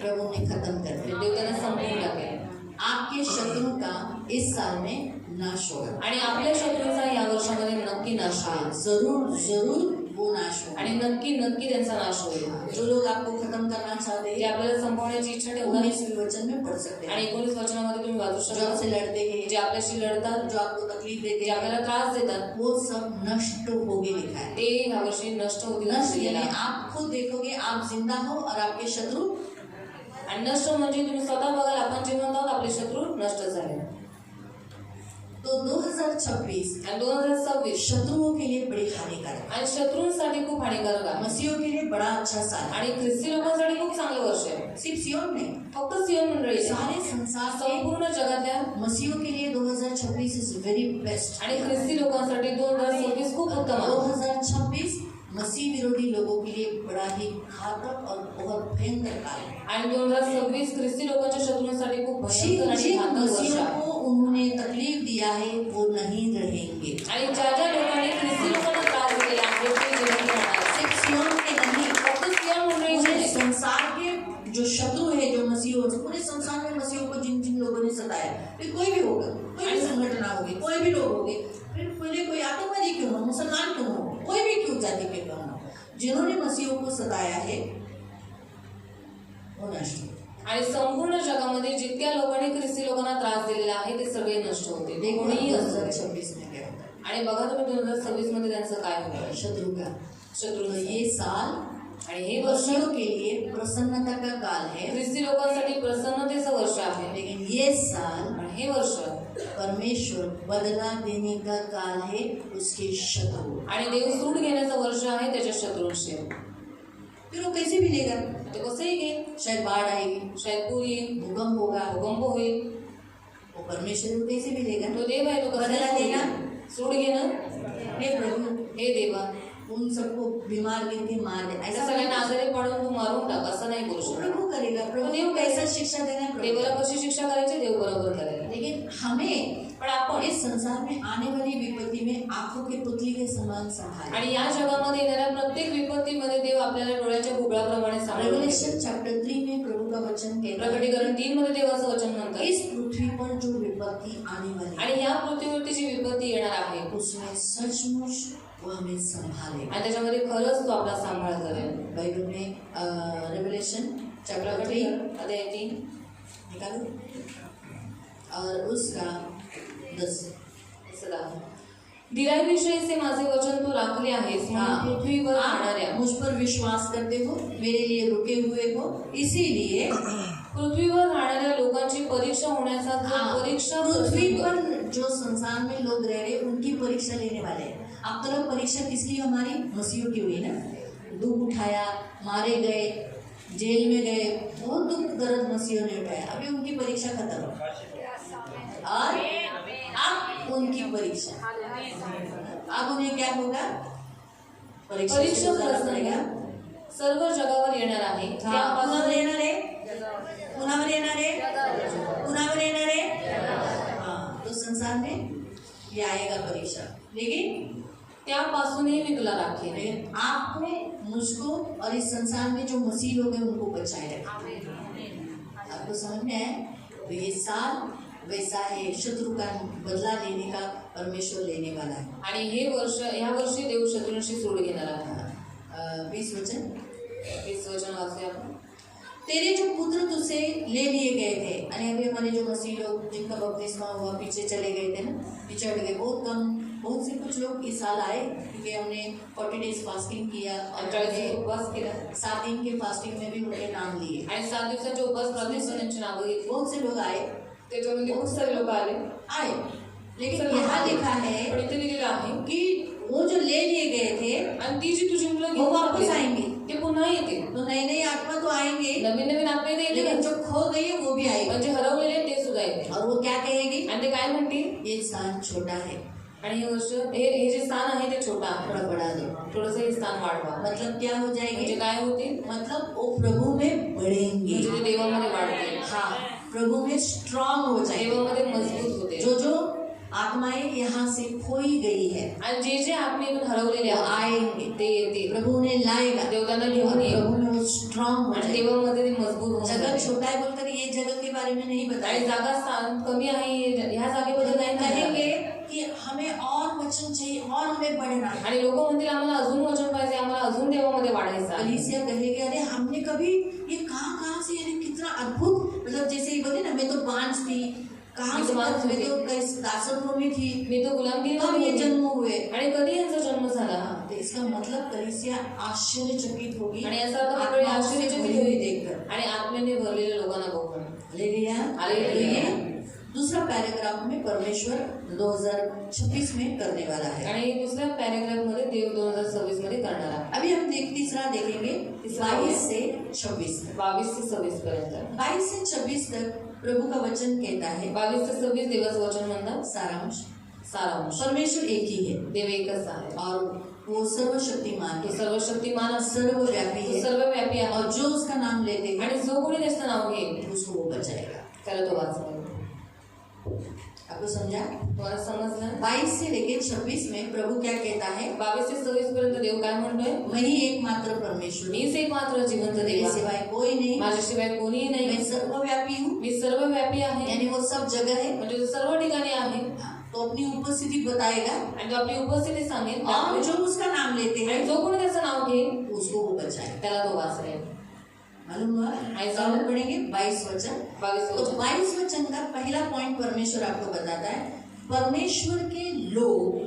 Speaker 1: प्रभु ने खत्म कर दिया.
Speaker 2: देव त्यांना संपवून टाकेल.
Speaker 1: आपके शत्रु का इस साल में नाश होगा.
Speaker 2: आणि आपल्या शत्रूंचा या वर्षामध्ये नक्की नाश होईल.
Speaker 1: जरूर जरूर वो नाश होगा.
Speaker 2: आणि नक्की नक्की त्यांचा नाश होईल.
Speaker 1: जो लोग आपको खत्म करना चाहते
Speaker 2: ते
Speaker 1: हैं
Speaker 2: आपल्याला संपवण्याची इच्छा ठेवतात
Speaker 1: 19वें वचन में पढ़ सकते
Speaker 2: आणि
Speaker 1: हैं.
Speaker 2: 19 वचनामध्ये तुम्ही वाचू
Speaker 1: जो
Speaker 2: शकता.
Speaker 1: आपसे लड़ते हैं,
Speaker 2: जे आपल्याशी लढतात,
Speaker 1: जो आपको तकलीफ देते
Speaker 2: जे
Speaker 1: हैं,
Speaker 2: आपल्याला त्रास देतात,
Speaker 1: वो सब नष्ट होगे लिखा है.
Speaker 2: ते ह्या वर्षी नष्ट होतील
Speaker 1: नष्ट
Speaker 2: असं लिहिलं
Speaker 1: यानी
Speaker 2: आहे.
Speaker 1: आप खुद देखोगे आप जिंदा हो और आपके शत्रु.
Speaker 2: आणि नष्ट म्हणजे तुम्ही स्वतः बघाल, आपण जिवंत आहोत, आपले शत्रू नष्ट झाले.
Speaker 1: तो 2026
Speaker 2: आणि 2026
Speaker 1: शत्रुओं के लिए बड़ी हानिकारक है,
Speaker 2: आणि शत्रूंसाठी खूप हानिकारक आहे
Speaker 1: मसीहों के लिए बड़ा अच्छा साल है.
Speaker 2: आणि ख्रिस्ती लोकांसाठी खूप चांगलं वर्ष आहे.
Speaker 1: सिर्फ सियोन नहीं,
Speaker 2: फक्त सियोन मंडळी
Speaker 1: सारे संसार के
Speaker 2: संपूर्ण जगातल्या
Speaker 1: मसीहों के लिए 2026 इज वेरी बेस्ट.
Speaker 2: आणि ख्रिस्ती लोकांसाठी 2026 खूप उत्तम आहे.
Speaker 1: 2026 मसीह विरोधी लोगों के लिए बड़ा ही घातक और बहुत भयंकर काल है.
Speaker 2: आणि 2026 ख्रिस्ती लोकांच्या शत्रूंसाठी खूप भयंकर आणि
Speaker 1: जिन
Speaker 2: घातक वर्ष
Speaker 1: मसीहों
Speaker 2: आहे.
Speaker 1: को उन्होंने तकलीफ दिया है वो नहीं रहेंगे.
Speaker 2: आणि ज्या ज्या लोकांनी ख्रिस्ती लोकांना त्रास दिलेला आहे ते जिवंत राहणार.
Speaker 1: सिर्फ सियोन के नहीं,
Speaker 2: फक्त सियोन मंडळीचे
Speaker 1: पूरे
Speaker 2: नाही.
Speaker 1: संसार के जो शत्रु है, जो मसीहों, पूरे संसार में मसीहों को जिन जिन लोगों ने सताया, फिर कोई भी होगा, कोई भी संगठन होगी, कोई भी लोग होंगे, फिर पहले कोई आतंकवादी क्यों हो, मुसलमान क्यों हो, कोई भी क्यों जाति के क्यों हो, जिन्होंने मसीहों को सताया है वो नष्ट हो.
Speaker 2: आणि संपूर्ण जगामध्ये जितक्या लोकांनी ख्रिस्ती लोकांना त्रास दिलेला आहे ते सगळे नष्ट होते. ते कोणीही असो.
Speaker 1: 2026 में क्या होता है?
Speaker 2: आणि बघा तुम्ही 2026 मध्ये त्यांचं काय होतं.
Speaker 1: शत्रु का
Speaker 2: शत्रू
Speaker 1: तो ये साल
Speaker 2: आणि हे वर्ष
Speaker 1: मसीहों के लिए प्रसन्नता का काल है,
Speaker 2: ख्रिस्ती लोकांसाठी प्रसन्नतेचं वर्ष आहे.
Speaker 1: लेकिन ये साल
Speaker 2: आणि हे वर्ष
Speaker 1: परमेश्वर बदला देने का काल है उसके शत्रु.
Speaker 2: आणि देव सूट घेण्याचं वर्ष आहे त्याच्या शत्रूंशी.
Speaker 1: फिर वो कैसे मिलेगा?
Speaker 2: ते कसंही घे,
Speaker 1: शायद बाढ़ आएगी,
Speaker 2: शायद पूर येईल,
Speaker 1: भूकंप होगा,
Speaker 2: भूकंप होईल.
Speaker 1: वो परमेश्वर को कैसे मिलेगा?
Speaker 2: तो देव आहे, तो
Speaker 1: बदला
Speaker 2: कसं
Speaker 1: देना.
Speaker 2: सूट घेणं.
Speaker 1: हे प्रभु
Speaker 2: हे देवा,
Speaker 1: उन सबको बीमार करके मार दे,
Speaker 2: त्या
Speaker 1: ऐसा
Speaker 2: सगळ्यांना आजारी पडून तू मारून टाक, असं नाही करू
Speaker 1: वो
Speaker 2: शकत.
Speaker 1: प्रभु करेगा. प्रभु
Speaker 2: देव
Speaker 1: कैसा शिक्षा देना है प्रभु.
Speaker 2: देवाला कशी शिक्षा करायची, देव बरोबर करेल.
Speaker 1: लेकिन हमें
Speaker 2: पण आपण
Speaker 1: इस संसार में आने वाली विपत्ति में आंखों के पुतली के समान संभाले.
Speaker 2: आणि या जगामध्ये येणाऱ्या प्रत्येक विपत्तीमध्ये देव आपल्याला डोळ्याच्या बुबुळाप्रमाणे सांभाळून घेतो.
Speaker 1: रेवलेशन चैप्टर 3 में प्रभु का वचन कहता है,
Speaker 2: प्रकटीकरण 3 मध्ये देवाचं वचन म्हणतं,
Speaker 1: इस पृथ्वी पर जो विपत्ति आने वाली है
Speaker 2: आणि या पृथ्वीवरती जी विपत्ती येणार आहे
Speaker 1: उसमें सचमुच वो हमें संभाले.
Speaker 2: आणि त्याच्यामध्ये खरंच तो आपला सांभाळ करेल.
Speaker 1: बाइबल में रेवलेशन चैप्टर 3
Speaker 2: प्रकटीकरण अध्याय 3
Speaker 1: निकालो और उसका 10.
Speaker 2: सदा दिराविषयीचे माझे वचन तू राखले आहेस, म्हणून पृथ्वीवर राहणाऱ्या
Speaker 1: आप मुझ पर विश्वास करते हो, मेरे लिए रुके हुए हो, इसीलिए
Speaker 2: पृथ्वीवर राहणाऱ्या लोकांची परीक्षा होण्याचा जो परीक्षा
Speaker 1: पृथ्वी
Speaker 2: प्रसंग
Speaker 1: पर जो संसार में लोग रह रहे उनकी परीक्षा लेने वाले हैं. अब तक परीक्षा किसकी? हमारी मसीहों की हुई ना. दुख उठाया, मारे गए, जेल में गए, बहुत दुख दर्द मसीहों ने उठाया. अभी उनकी परीक्षा खत्म और अब उनकी परीक्षा. अब उन्हें क्या होगा? परीक्षा
Speaker 2: परीक्षा
Speaker 1: गुजारना पड़ेगा.
Speaker 2: सर्व जगावर येणार आहे.
Speaker 1: कुणावर
Speaker 2: त्यापासून
Speaker 1: येणार आहे? कुणावर येणार आहे? कुणावर येणार आहे? हाँ, तो संसार में ये आएगा परीक्षा. लेकिन
Speaker 2: त्यापासूनही मी तुला राखेन.
Speaker 1: आपको, मुझको और इस संसार में जो मसीह लोग हैं उनको बचाए रखे. आपको समझ में आया? तो ये साल वैसा है, शत्रु का बदला लेने का परमेश्वर लेने वाला है.
Speaker 2: आणि हे वर्ष, ह्या वर्षी देव शत्रूंशी सूड घेणार आहे.
Speaker 1: 20 वचन
Speaker 2: 20 वचन वाचूया आपण.
Speaker 1: तेरे जो पुत्र तुझसे ले लिए गए थे, यानी अभी हमारे जो मसीह लोग जिनका बपतिस्मा हुआ पीछे चले गए थे ना, पिछड़ गए, बहुत कम बहुत से कुछ लोग इस साल आए क्योंकि हमने 40 डेज फास्टिंग किया और
Speaker 2: 40 दिवस उपवास केला
Speaker 1: 7 दिन के फास्टिंग में भी उनके नाम लिए।
Speaker 2: आणि 7 दिवसाचे उपवास प्रार्थनेत त्यांची नावं घेतली।
Speaker 1: बहुत से लोग आए
Speaker 2: त्याच्यामध्ये खूप सारे लोक आले,
Speaker 1: लेकिन यहाँ लिखा है
Speaker 2: पण इथे लिहिलेलं आहे
Speaker 1: कि वो जो ले लिए गए थे
Speaker 2: आणि ती जी तुझी मुलं
Speaker 1: वो
Speaker 2: घेऊन
Speaker 1: वापस
Speaker 2: आले,
Speaker 1: आएंगे।
Speaker 2: ते पुन्हा येतील।
Speaker 1: तो नई नई आत्मा तो आएंगे,
Speaker 2: नवीन नवीन आत्मा
Speaker 1: लेकिन
Speaker 2: येतील,
Speaker 1: जो खो गई है वो भी आएगी।
Speaker 2: म्हणजे हरवलेले आहेत ते सुद्धा येतील।
Speaker 1: और वो क्या कहेगी?
Speaker 2: आणि ते काय म्हणतील?
Speaker 1: ये स्थान छोटा है,
Speaker 2: आणि हे वर्ष हे जे स्थान आहे ते छोटा आहे,
Speaker 1: थोड़ा बढ़ा दो।
Speaker 2: थोडंसं हे स्थान वाढवा।
Speaker 1: मतलब क्या हो
Speaker 2: म्हणजे
Speaker 1: जाएगी?
Speaker 2: काय होतील?
Speaker 1: मतलब वो प्रभु में बढ़ेंगे।
Speaker 2: म्हणजे ते देवामध्ये वाढतील,
Speaker 1: हाँ, प्रभु में स्ट्रांग हो जाएंगे।
Speaker 2: देवामध्ये मजबूत होते।
Speaker 1: जो आत्माएं यहाँ से खोई गई है
Speaker 2: आणि जे आत्मेतून हरवलेले
Speaker 1: वो
Speaker 2: आहेत
Speaker 1: आएंगे,
Speaker 2: ते येतील।
Speaker 1: प्रभु ने लाएगा,
Speaker 2: देव त्यांना
Speaker 1: और
Speaker 2: घेऊन येईल
Speaker 1: प्रभु में वो स्ट्रांग हो
Speaker 2: आणि
Speaker 1: जाएगा।
Speaker 2: देवामध्ये ते मजबूत होऊन
Speaker 1: जगह
Speaker 2: जातील।
Speaker 1: छोटा है बोलकर ये जगह के बारे में नहीं
Speaker 2: आणि
Speaker 1: बताया,
Speaker 2: जागा स्थान कमी आहे ह्या जागेबद्दल नाही
Speaker 1: कहेंगे
Speaker 2: कहेंगे
Speaker 1: कि हमें और वचन चाहिए और हमें बढ़ना है।
Speaker 2: आणि लोक म्हणतील आम्हाला अजून वचन पाहिजे, आम्हाला अजून देवामध्ये वाढायचं आहे।
Speaker 1: कलीसिया कहेगी अरे हमने कभी ये कहाँ से, यानी कितना अद्भुत, मतलब जैसे ये बोले ना मैं तो बांझ थी, कहाँ
Speaker 2: मैं
Speaker 1: से
Speaker 2: तो बांझ
Speaker 1: मैं
Speaker 2: थी।
Speaker 1: तो दासत्व में थी,
Speaker 2: मी तो
Speaker 1: कब ये
Speaker 2: गुलामगिरी
Speaker 1: जन्म हुए।
Speaker 2: आणि कधी यांचा जन्म झाला।
Speaker 1: तो इसका मतलब कलीसिया आश्चर्यचकित होगी
Speaker 2: आणि याचा अर्थ
Speaker 1: आत्माओं से
Speaker 2: आश्चर्यचकित
Speaker 1: भरी हुई
Speaker 2: होईल
Speaker 1: देखकर।
Speaker 2: आणि आत्म्याने भरलेल्या लोकांना बघून।
Speaker 1: हालेलुया।
Speaker 2: हालेलुया।
Speaker 1: दूसरा पैराग्राफ में परमेश्वर 2026 में करने वाला है।
Speaker 2: आणि दुसऱ्या पॅराग्राफ मध्ये देव 2026 मध्ये करणार आहे।
Speaker 1: अभी हम तीसरा देखेंगे 22 से 26 तक।
Speaker 2: 22 से 26 पर्यंत।
Speaker 1: 22 से 26 तक प्रभु का वचन कहता है,
Speaker 2: 22 ते 26 देवाचं वचन म्हणतात
Speaker 1: सारांश,
Speaker 2: सारांश।
Speaker 1: परमेश्वर एक ही है
Speaker 2: देव एकच आहे,
Speaker 1: और वो सर्वशक्तिमान
Speaker 2: तो
Speaker 1: है,
Speaker 2: सर्वशक्तिमान असतो,
Speaker 1: सर्वव्यापी
Speaker 2: तो
Speaker 1: है,
Speaker 2: सर्वव्यापी आहे
Speaker 1: और जो उसका नाम लेते हैं
Speaker 2: आणि जो कोणी त्याचं नाव घेईल
Speaker 1: उसको वो बचाएगा।
Speaker 2: त्याला तो वाचवेल।
Speaker 1: आपको समझा?
Speaker 2: तुम्हाला समजलं?
Speaker 1: 22 से लेकर 26 में प्रभु क्या कहता है?
Speaker 2: 22 ते 26 पर्यंत देव काय म्हणतोय?
Speaker 1: वही एकमात्र परमेश्वर,
Speaker 2: मीच एकमात्र जिवंत
Speaker 1: मेरे
Speaker 2: देव आहे,
Speaker 1: सिवाय कोई नहीं,
Speaker 2: माझ्याशिवाय कोणीही
Speaker 1: मैं
Speaker 2: नाही,
Speaker 1: सर्वव्यापी हूँ,
Speaker 2: मी सर्वव्यापी आहे,
Speaker 1: यानी वो सब जगह है,
Speaker 2: म्हणजे तो सर्व ठिकाणी आहे
Speaker 1: तो अपनी उपस्थिति बताएगा,
Speaker 2: आणि तो आपली उपस्थिती सांगेल
Speaker 1: और जो उसका नाम लेते
Speaker 2: आणि
Speaker 1: हैं
Speaker 2: जो कोणी त्याचं नाव घेईल
Speaker 1: उसको वो बचाएगा।
Speaker 2: त्याला तो वाचवेल।
Speaker 1: मालूम हुआ?
Speaker 2: ऐसा
Speaker 1: हम पढ़ेंगे 22 वचन।
Speaker 2: 22
Speaker 1: तो
Speaker 2: वचन।
Speaker 1: 22 वचन का पहला पॉइंट परमेश्वर आपको बताता है, परमेश्वर के लोग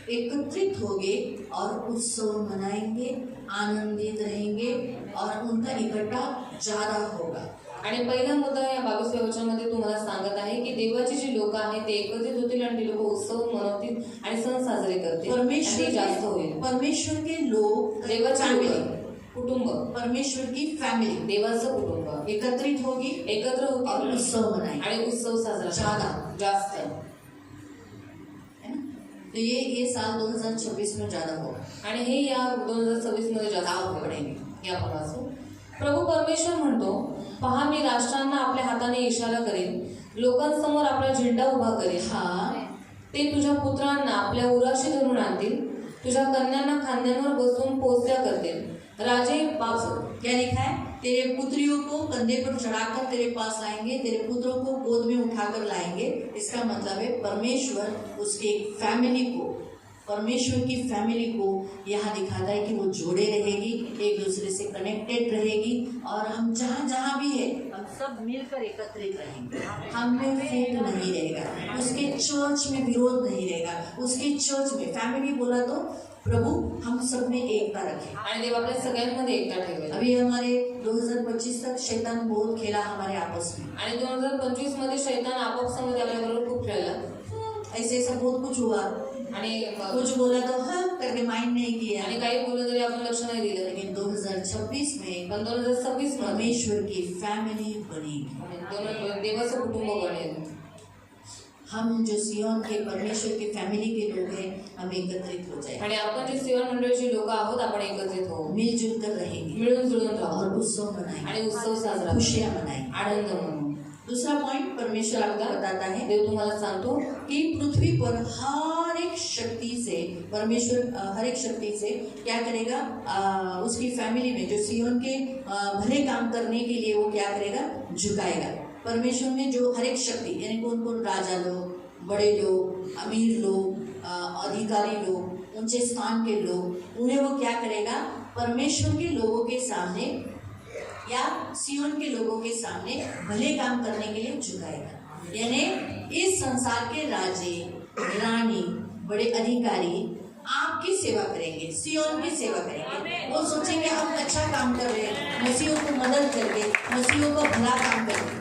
Speaker 1: एकत्रित होंगे और उत्सव मनाएंगे, आनंदित रहेंगे और उनका इकट्ठा ज्यादा होगा।
Speaker 2: आणि पहिला मुद्दा या 22व्या वचनामध्ये तुम्हाला सांगत आहे की देवाची जी लोक आहेत ते एकत्रित होतील आणि ते लोक उत्सव मनवतील आणि सण साजरे करतील आणि ते जास्त होईल।
Speaker 1: परमेश्वर के लोग,
Speaker 2: देवाची
Speaker 1: फैमिली,
Speaker 2: लोक, कुटुंब,
Speaker 1: परमेश्वर की फैमिली
Speaker 2: देवाचं कुटुंब
Speaker 1: एकत्रित होगी
Speaker 2: एकत्र
Speaker 1: और
Speaker 2: होतील
Speaker 1: उत्सव मनाएंगे,
Speaker 2: आणि उत्सव साजरा
Speaker 1: ज्यादा,
Speaker 2: जास्त।
Speaker 1: है ना? तो ये साल 2026 में ज्यादा होगा।
Speaker 2: आणि हे या 2026 मध्ये जास्त
Speaker 1: आप पढ़ेंगे।
Speaker 2: हे आपण वाचू। प्रभू परमेश्वर म्हणतो, पहा मी राष्ट्रांना आपल्या हाताने इशारा करेन, लोकांसमोर आपला झेंडा उभा करेन,
Speaker 1: हाँ,
Speaker 2: ते तुझ्या पुत्रांना आपल्या उराशी धरून आणतील, तुझ्या कन्यांना खांद्यांवर बसून पोचल्या करतील, राजे बाप।
Speaker 1: क्या लिखा है? तेरे पुत्रियों को कंधे पर चढ़ाकर तेरे पास लाएंगे, तेरे पुत्रों को गोद में उठाकर लाएंगे। इसका मतलब है परमेश्वर उसके एक फैमिली को, परमेश्वर की फैमिली को यहाँ दिखाता है कि वो जोड़े रहेगी, एक दूसरे से कनेक्टेड रहेगी, और हम जहाँ जहाँ भी है हम सब मिलकर एकत्रित रहेंगे। हम में फूट नहीं रहेगा, उसके चर्च में विरोध नहीं रहेगा, उसके चर्च में फैमिली बोला तो प्रभु हम सब में एकता रखे।
Speaker 2: आणि देव आपल्या सगळ्यांमध्ये एकता ठेवेल।
Speaker 1: अभी हमारे 2025 तक शैतान बहुत खेला हमारे आपस में,
Speaker 2: आणि 2025 मध्ये शैतान आपापसामध्ये आपल्याबरोबर खूप खेळला,
Speaker 1: ऐसे ऐसा बहुत कुछ हुआ,
Speaker 2: आणि
Speaker 1: कुछ बोला तो हाँ करके माइंड नहीं किया,
Speaker 2: आणि काही बोललं तरी आपण लक्ष नाही दिलं।
Speaker 1: लेकिन 2026 में
Speaker 2: पण 2026 मध्ये
Speaker 1: परमेश्वर की फैमिली बनेगी।
Speaker 2: देवाचं कुटुंब बनेल।
Speaker 1: हम जो सियोन के परमेश्वर की फैमिली के लोग हैं हम एकत्रित हो जाए,
Speaker 2: आणि आपण जे सियोन मंडळीची लोक आहोत आपण एकत्रित होऊ,
Speaker 1: मिलजुल कर रहेंगे
Speaker 2: मिळून जुळून
Speaker 1: और
Speaker 2: राहू
Speaker 1: उत्सव मनाएंगे,
Speaker 2: आणि उत्सव साजरा
Speaker 1: खुशियां मनाएंगे।
Speaker 2: आनंद म्हणू।
Speaker 1: दूसरा पॉइंट परमेश्वर आपको बताता है
Speaker 2: देव तुम्हाला सांगतो
Speaker 1: कि पृथ्वी पर हर एक शक्ति से परमेश्वर हर एक शक्ति से क्या करेगा, उसकी फैमिली में जो सियोन के भले काम करने के लिए वो क्या करेगा, झुकाएगा। परमेश्वर में जो हर एक शक्ति, यानी कौन कौन राजा लोग, बड़े लोग, अमीर लोग, अधिकारी लोग, ऊंचे स्थान के लोग, उन्हें वो क्या करेगा, परमेश्वर के लोगों के सामने या सियोन के लोगों के सामने भले काम करने के लिए झुकाएगा। यानी इस संसार के राजे, रानी, बड़े अधिकारी आपकी सेवा करेंगे, सियोन की सेवा करेंगे। वो सोचेंगे हम अच्छा काम कर रहे हैं, मसीहों को मदद करके, मसीहों का भला काम करेंगे।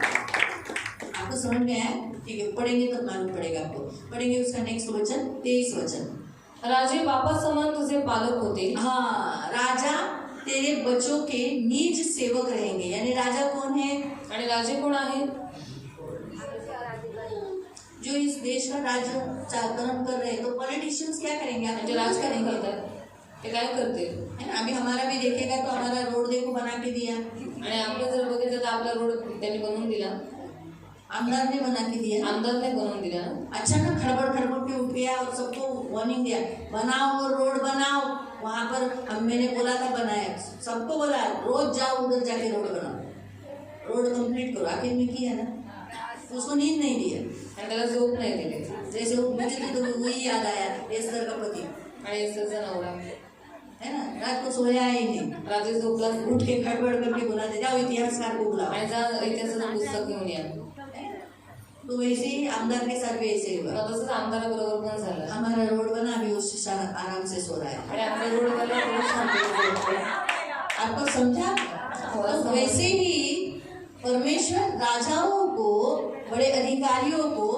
Speaker 1: आपको समझ में आया? ठीक है, पढ़ेंगे तो मालूम पड़ेगा आपको। पढ़ेंगे उसका नेक्स्ट वचन, 23 वचन।
Speaker 2: राजे बापा समान तुझे पालक होते।
Speaker 1: हाँ, राजा तेरे बच्चों के निज सेवक रहेंगे। यानी राजा कौन है?
Speaker 2: आणि राजे कोण आहे?
Speaker 1: जो इस देश का राजकारण कर रहे हैं। तो पॉलिटिशियंस क्या करेंगे?
Speaker 2: म्हणजे राजकारण करतात ते काय करते?
Speaker 1: है ना? अभी हमारा भी देखेगा तो हमारा रोड देखो बना के दिया,
Speaker 2: आणि आपलं जर बघितलं तर आपला रोड त्यांनी बनवून दिला,
Speaker 1: आमदार ने बना के दिया।
Speaker 2: आमदारने बनवून दिला ना।
Speaker 1: अचानक खड़बड़ के उठ गया और सबको वार्निंग दिया, बनाओ और रोड बनाओ। वहां पर मैंने बोला था बनाया, सबको बोला रोज जाओ उधर जाके रोड बनाओ, रोड कंप्लीट करो। आखिर में किया ना, उसको नींद नहीं दिया।
Speaker 2: आणि त्याला झोप नाही दिली।
Speaker 1: जैसे वो मुझे तो वही याद आया, एस्तर का पति
Speaker 2: आणि एस्टरचा नवरा
Speaker 1: है ना, रात को सोया ही नहीं,
Speaker 2: राजे झोपला,
Speaker 1: उठ के खड़बड़ करके बोला दे जाओ इतिहासकार को बुलाओ।
Speaker 2: आणि जा इतिहासाचं पुस्तक घेऊन या।
Speaker 1: तो वैसे ही आमदार के साथ भी ऐसे ही हुआ।
Speaker 2: मग तसंच आमदाराबरोबर पण झालं।
Speaker 1: हमारा रोड बना, अभी उससे आराम से सो रहा है।
Speaker 2: आणि आपला रोड बनला, रोड शांततेने
Speaker 1: आपको समझा? तो वैसे ही परमेश्वर राजाओं को, बड़े अधिकारियों को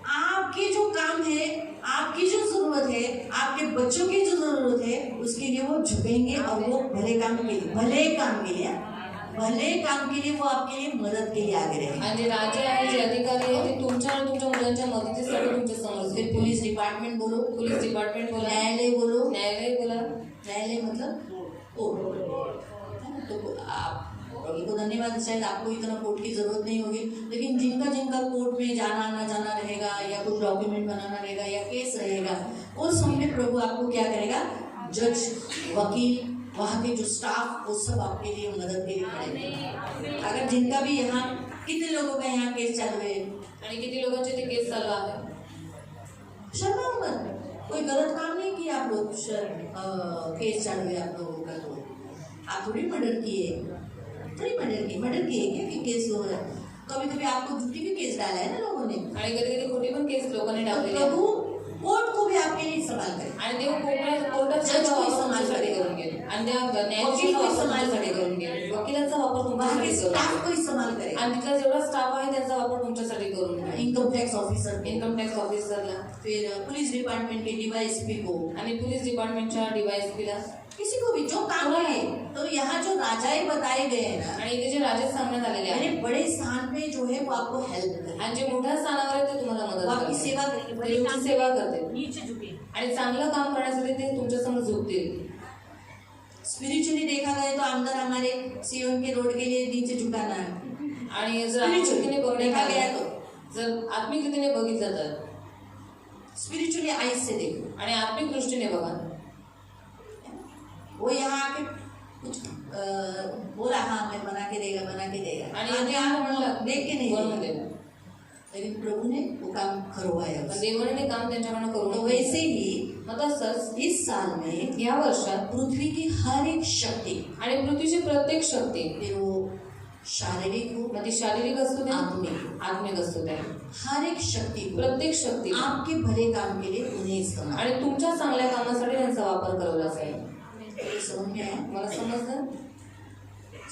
Speaker 1: आपके जो काम है, आपकी जो जरूरत है, आपके बच्चों की जो जरूरत है, उसके लिए वो झुकेंगे और वो भले काम के लिए, भले काम के लिए, भले काम के लिए वो आपके लिए मदद के लिए आगे रहेंगे।
Speaker 2: आणि राजे आहे, जे अधिकारी आहे, ते तुमच्या आणि तुमच्या मुलांच्या मदतीसाठी तुमच्या समोर
Speaker 1: फिर पुलिस डिपार्टमेंट बोलो,
Speaker 2: पुलिस डिपार्टमेंट बोला,
Speaker 1: न्यायालय बोलो।
Speaker 2: न्यायालय बोला।
Speaker 1: न्यायालय मतलब कोर्ट। तो आप प्रभु को धन्यवाद, शायद आपको इतना कोर्ट की जरूरत नहीं होगी, लेकिन जिनका जिनका कोर्ट में जाना आना जाना रहेगा, या कुछ डॉक्यूमेंट बनाना रहेगा, या केस रहेगा, उस समय प्रभु आपको क्या करेगा? जज, वकील, वहाँ के जो स्टाफ, वो सब आपके लिए मदद के लिए खड़े। अगर जिनका भी यहाँ, कितने लोगों का यहाँ केस चालू है,
Speaker 2: आणि किती लोकांचे ते केस चालू आहे?
Speaker 1: शर्माओ मत, कोई गलत काम नहीं किया आप लोग, केस चालू है आप लोगों का, तो आप थोड़ी मर्डर किए, थोड़ी मर्डर किए क्या कि केस हो रहा है? कभी कभी आपको झूठी भी केस डाला है ना लोगों ने,
Speaker 2: आणि कधी कधी खोटी पण केस लोकांनी
Speaker 1: तो
Speaker 2: टाकलेली
Speaker 1: प्रभु कोर्ट को भी आपके लिए इस्तेमाल करे,
Speaker 2: आणि देव कोर्टाचा
Speaker 1: जज को
Speaker 2: वापर
Speaker 1: इस्तेमाल
Speaker 2: तुमच्यासाठी
Speaker 1: करेगा,
Speaker 2: करून गेले, आणि त्या
Speaker 1: वकील
Speaker 2: न्यायाधीशाचा
Speaker 1: को
Speaker 2: वापर
Speaker 1: इस्तेमाल
Speaker 2: तुमच्यासाठी करून गेले, वकिलांचा वापर
Speaker 1: वहाँ के
Speaker 2: तुमच्यासाठी करून
Speaker 1: स्टाफ को इस्तेमाल करे,
Speaker 2: आणि तिथला जेवढा स्टाफ आहे त्यांचा वापर तुमच्यासाठी करून गेले,
Speaker 1: income tax officer,
Speaker 2: income tax ऑफिसरला,
Speaker 1: फिर पुलिस डिपार्टमेंट के डीवाईएसपी को,
Speaker 2: आणि पोलीस डिपार्टमेंटच्या डीवायएसपीला,
Speaker 1: किसी को भी जो काम है। तो यहाँ जो राजाएं बताए गए हैं ना,
Speaker 2: आणि इथे जे राजे सांगण्यात आलेले
Speaker 1: यानी
Speaker 2: आहेत,
Speaker 1: बड़े स्थान पे जो है वो आपको हेल्प करे,
Speaker 2: आणि जे मोठ्या स्थानावर आहेत ते तुम्हाला
Speaker 1: वो
Speaker 2: मदत
Speaker 1: आपकी
Speaker 2: करतात,
Speaker 1: सेवा करेंगे,
Speaker 2: ते
Speaker 1: बड़े
Speaker 2: तुमची सेवा करते,
Speaker 3: नीचे झुके।
Speaker 2: आणि चांगलं काम करण्यासाठी ते तुमच्या समोर झुकतील।
Speaker 1: स्पिरिचुअली देखा जाए तो आमदार हमारे सियोन के रोड के लिए नीचे झुकाना है।
Speaker 2: आणि जर आत्मिक रीतीने
Speaker 1: देखा
Speaker 2: बघण्यात
Speaker 1: गया
Speaker 2: आलं,
Speaker 1: तो
Speaker 2: जर आत्मिक रीतीने बघितलं तर,
Speaker 1: स्पिरिचुअली आईज से देखो,
Speaker 2: आणि आत्मिक दृष्टीने बघा,
Speaker 1: वो यहाँ आके कुछ बोला हाँ मैं बना के देगा
Speaker 2: आणि इथे आलं म्हणलं
Speaker 1: देख के नहीं
Speaker 2: बनवून
Speaker 1: दिया,
Speaker 2: देऊ,
Speaker 1: लेकिन प्रभु ने वो काम करवाया
Speaker 2: पण
Speaker 1: उससे।
Speaker 2: देवाने काम त्यांच्याकडनं
Speaker 1: तो
Speaker 2: करून
Speaker 1: वैसे ही
Speaker 2: मग तसंच
Speaker 1: इस साल में
Speaker 2: या वर्षात
Speaker 1: पृथ्वी की हर एक शक्ति,
Speaker 2: आणि पृथ्वीची प्रत्येक शक्ती,
Speaker 1: फिर वो शारीरिक हो,
Speaker 2: मग ती शारीरिक असू द्या,
Speaker 1: आत्मिक,
Speaker 2: आत्मिक असू द्या,
Speaker 1: हर एक शक्ति को
Speaker 2: प्रत्येक शक्ती
Speaker 1: आपके भले काम के लिए उन्हें इस्तेमाल,
Speaker 2: आणि तुमच्या चांगल्या कामासाठी त्यांचा वापर करावा जाईल।
Speaker 1: समझ में आया?
Speaker 2: मला समजलं?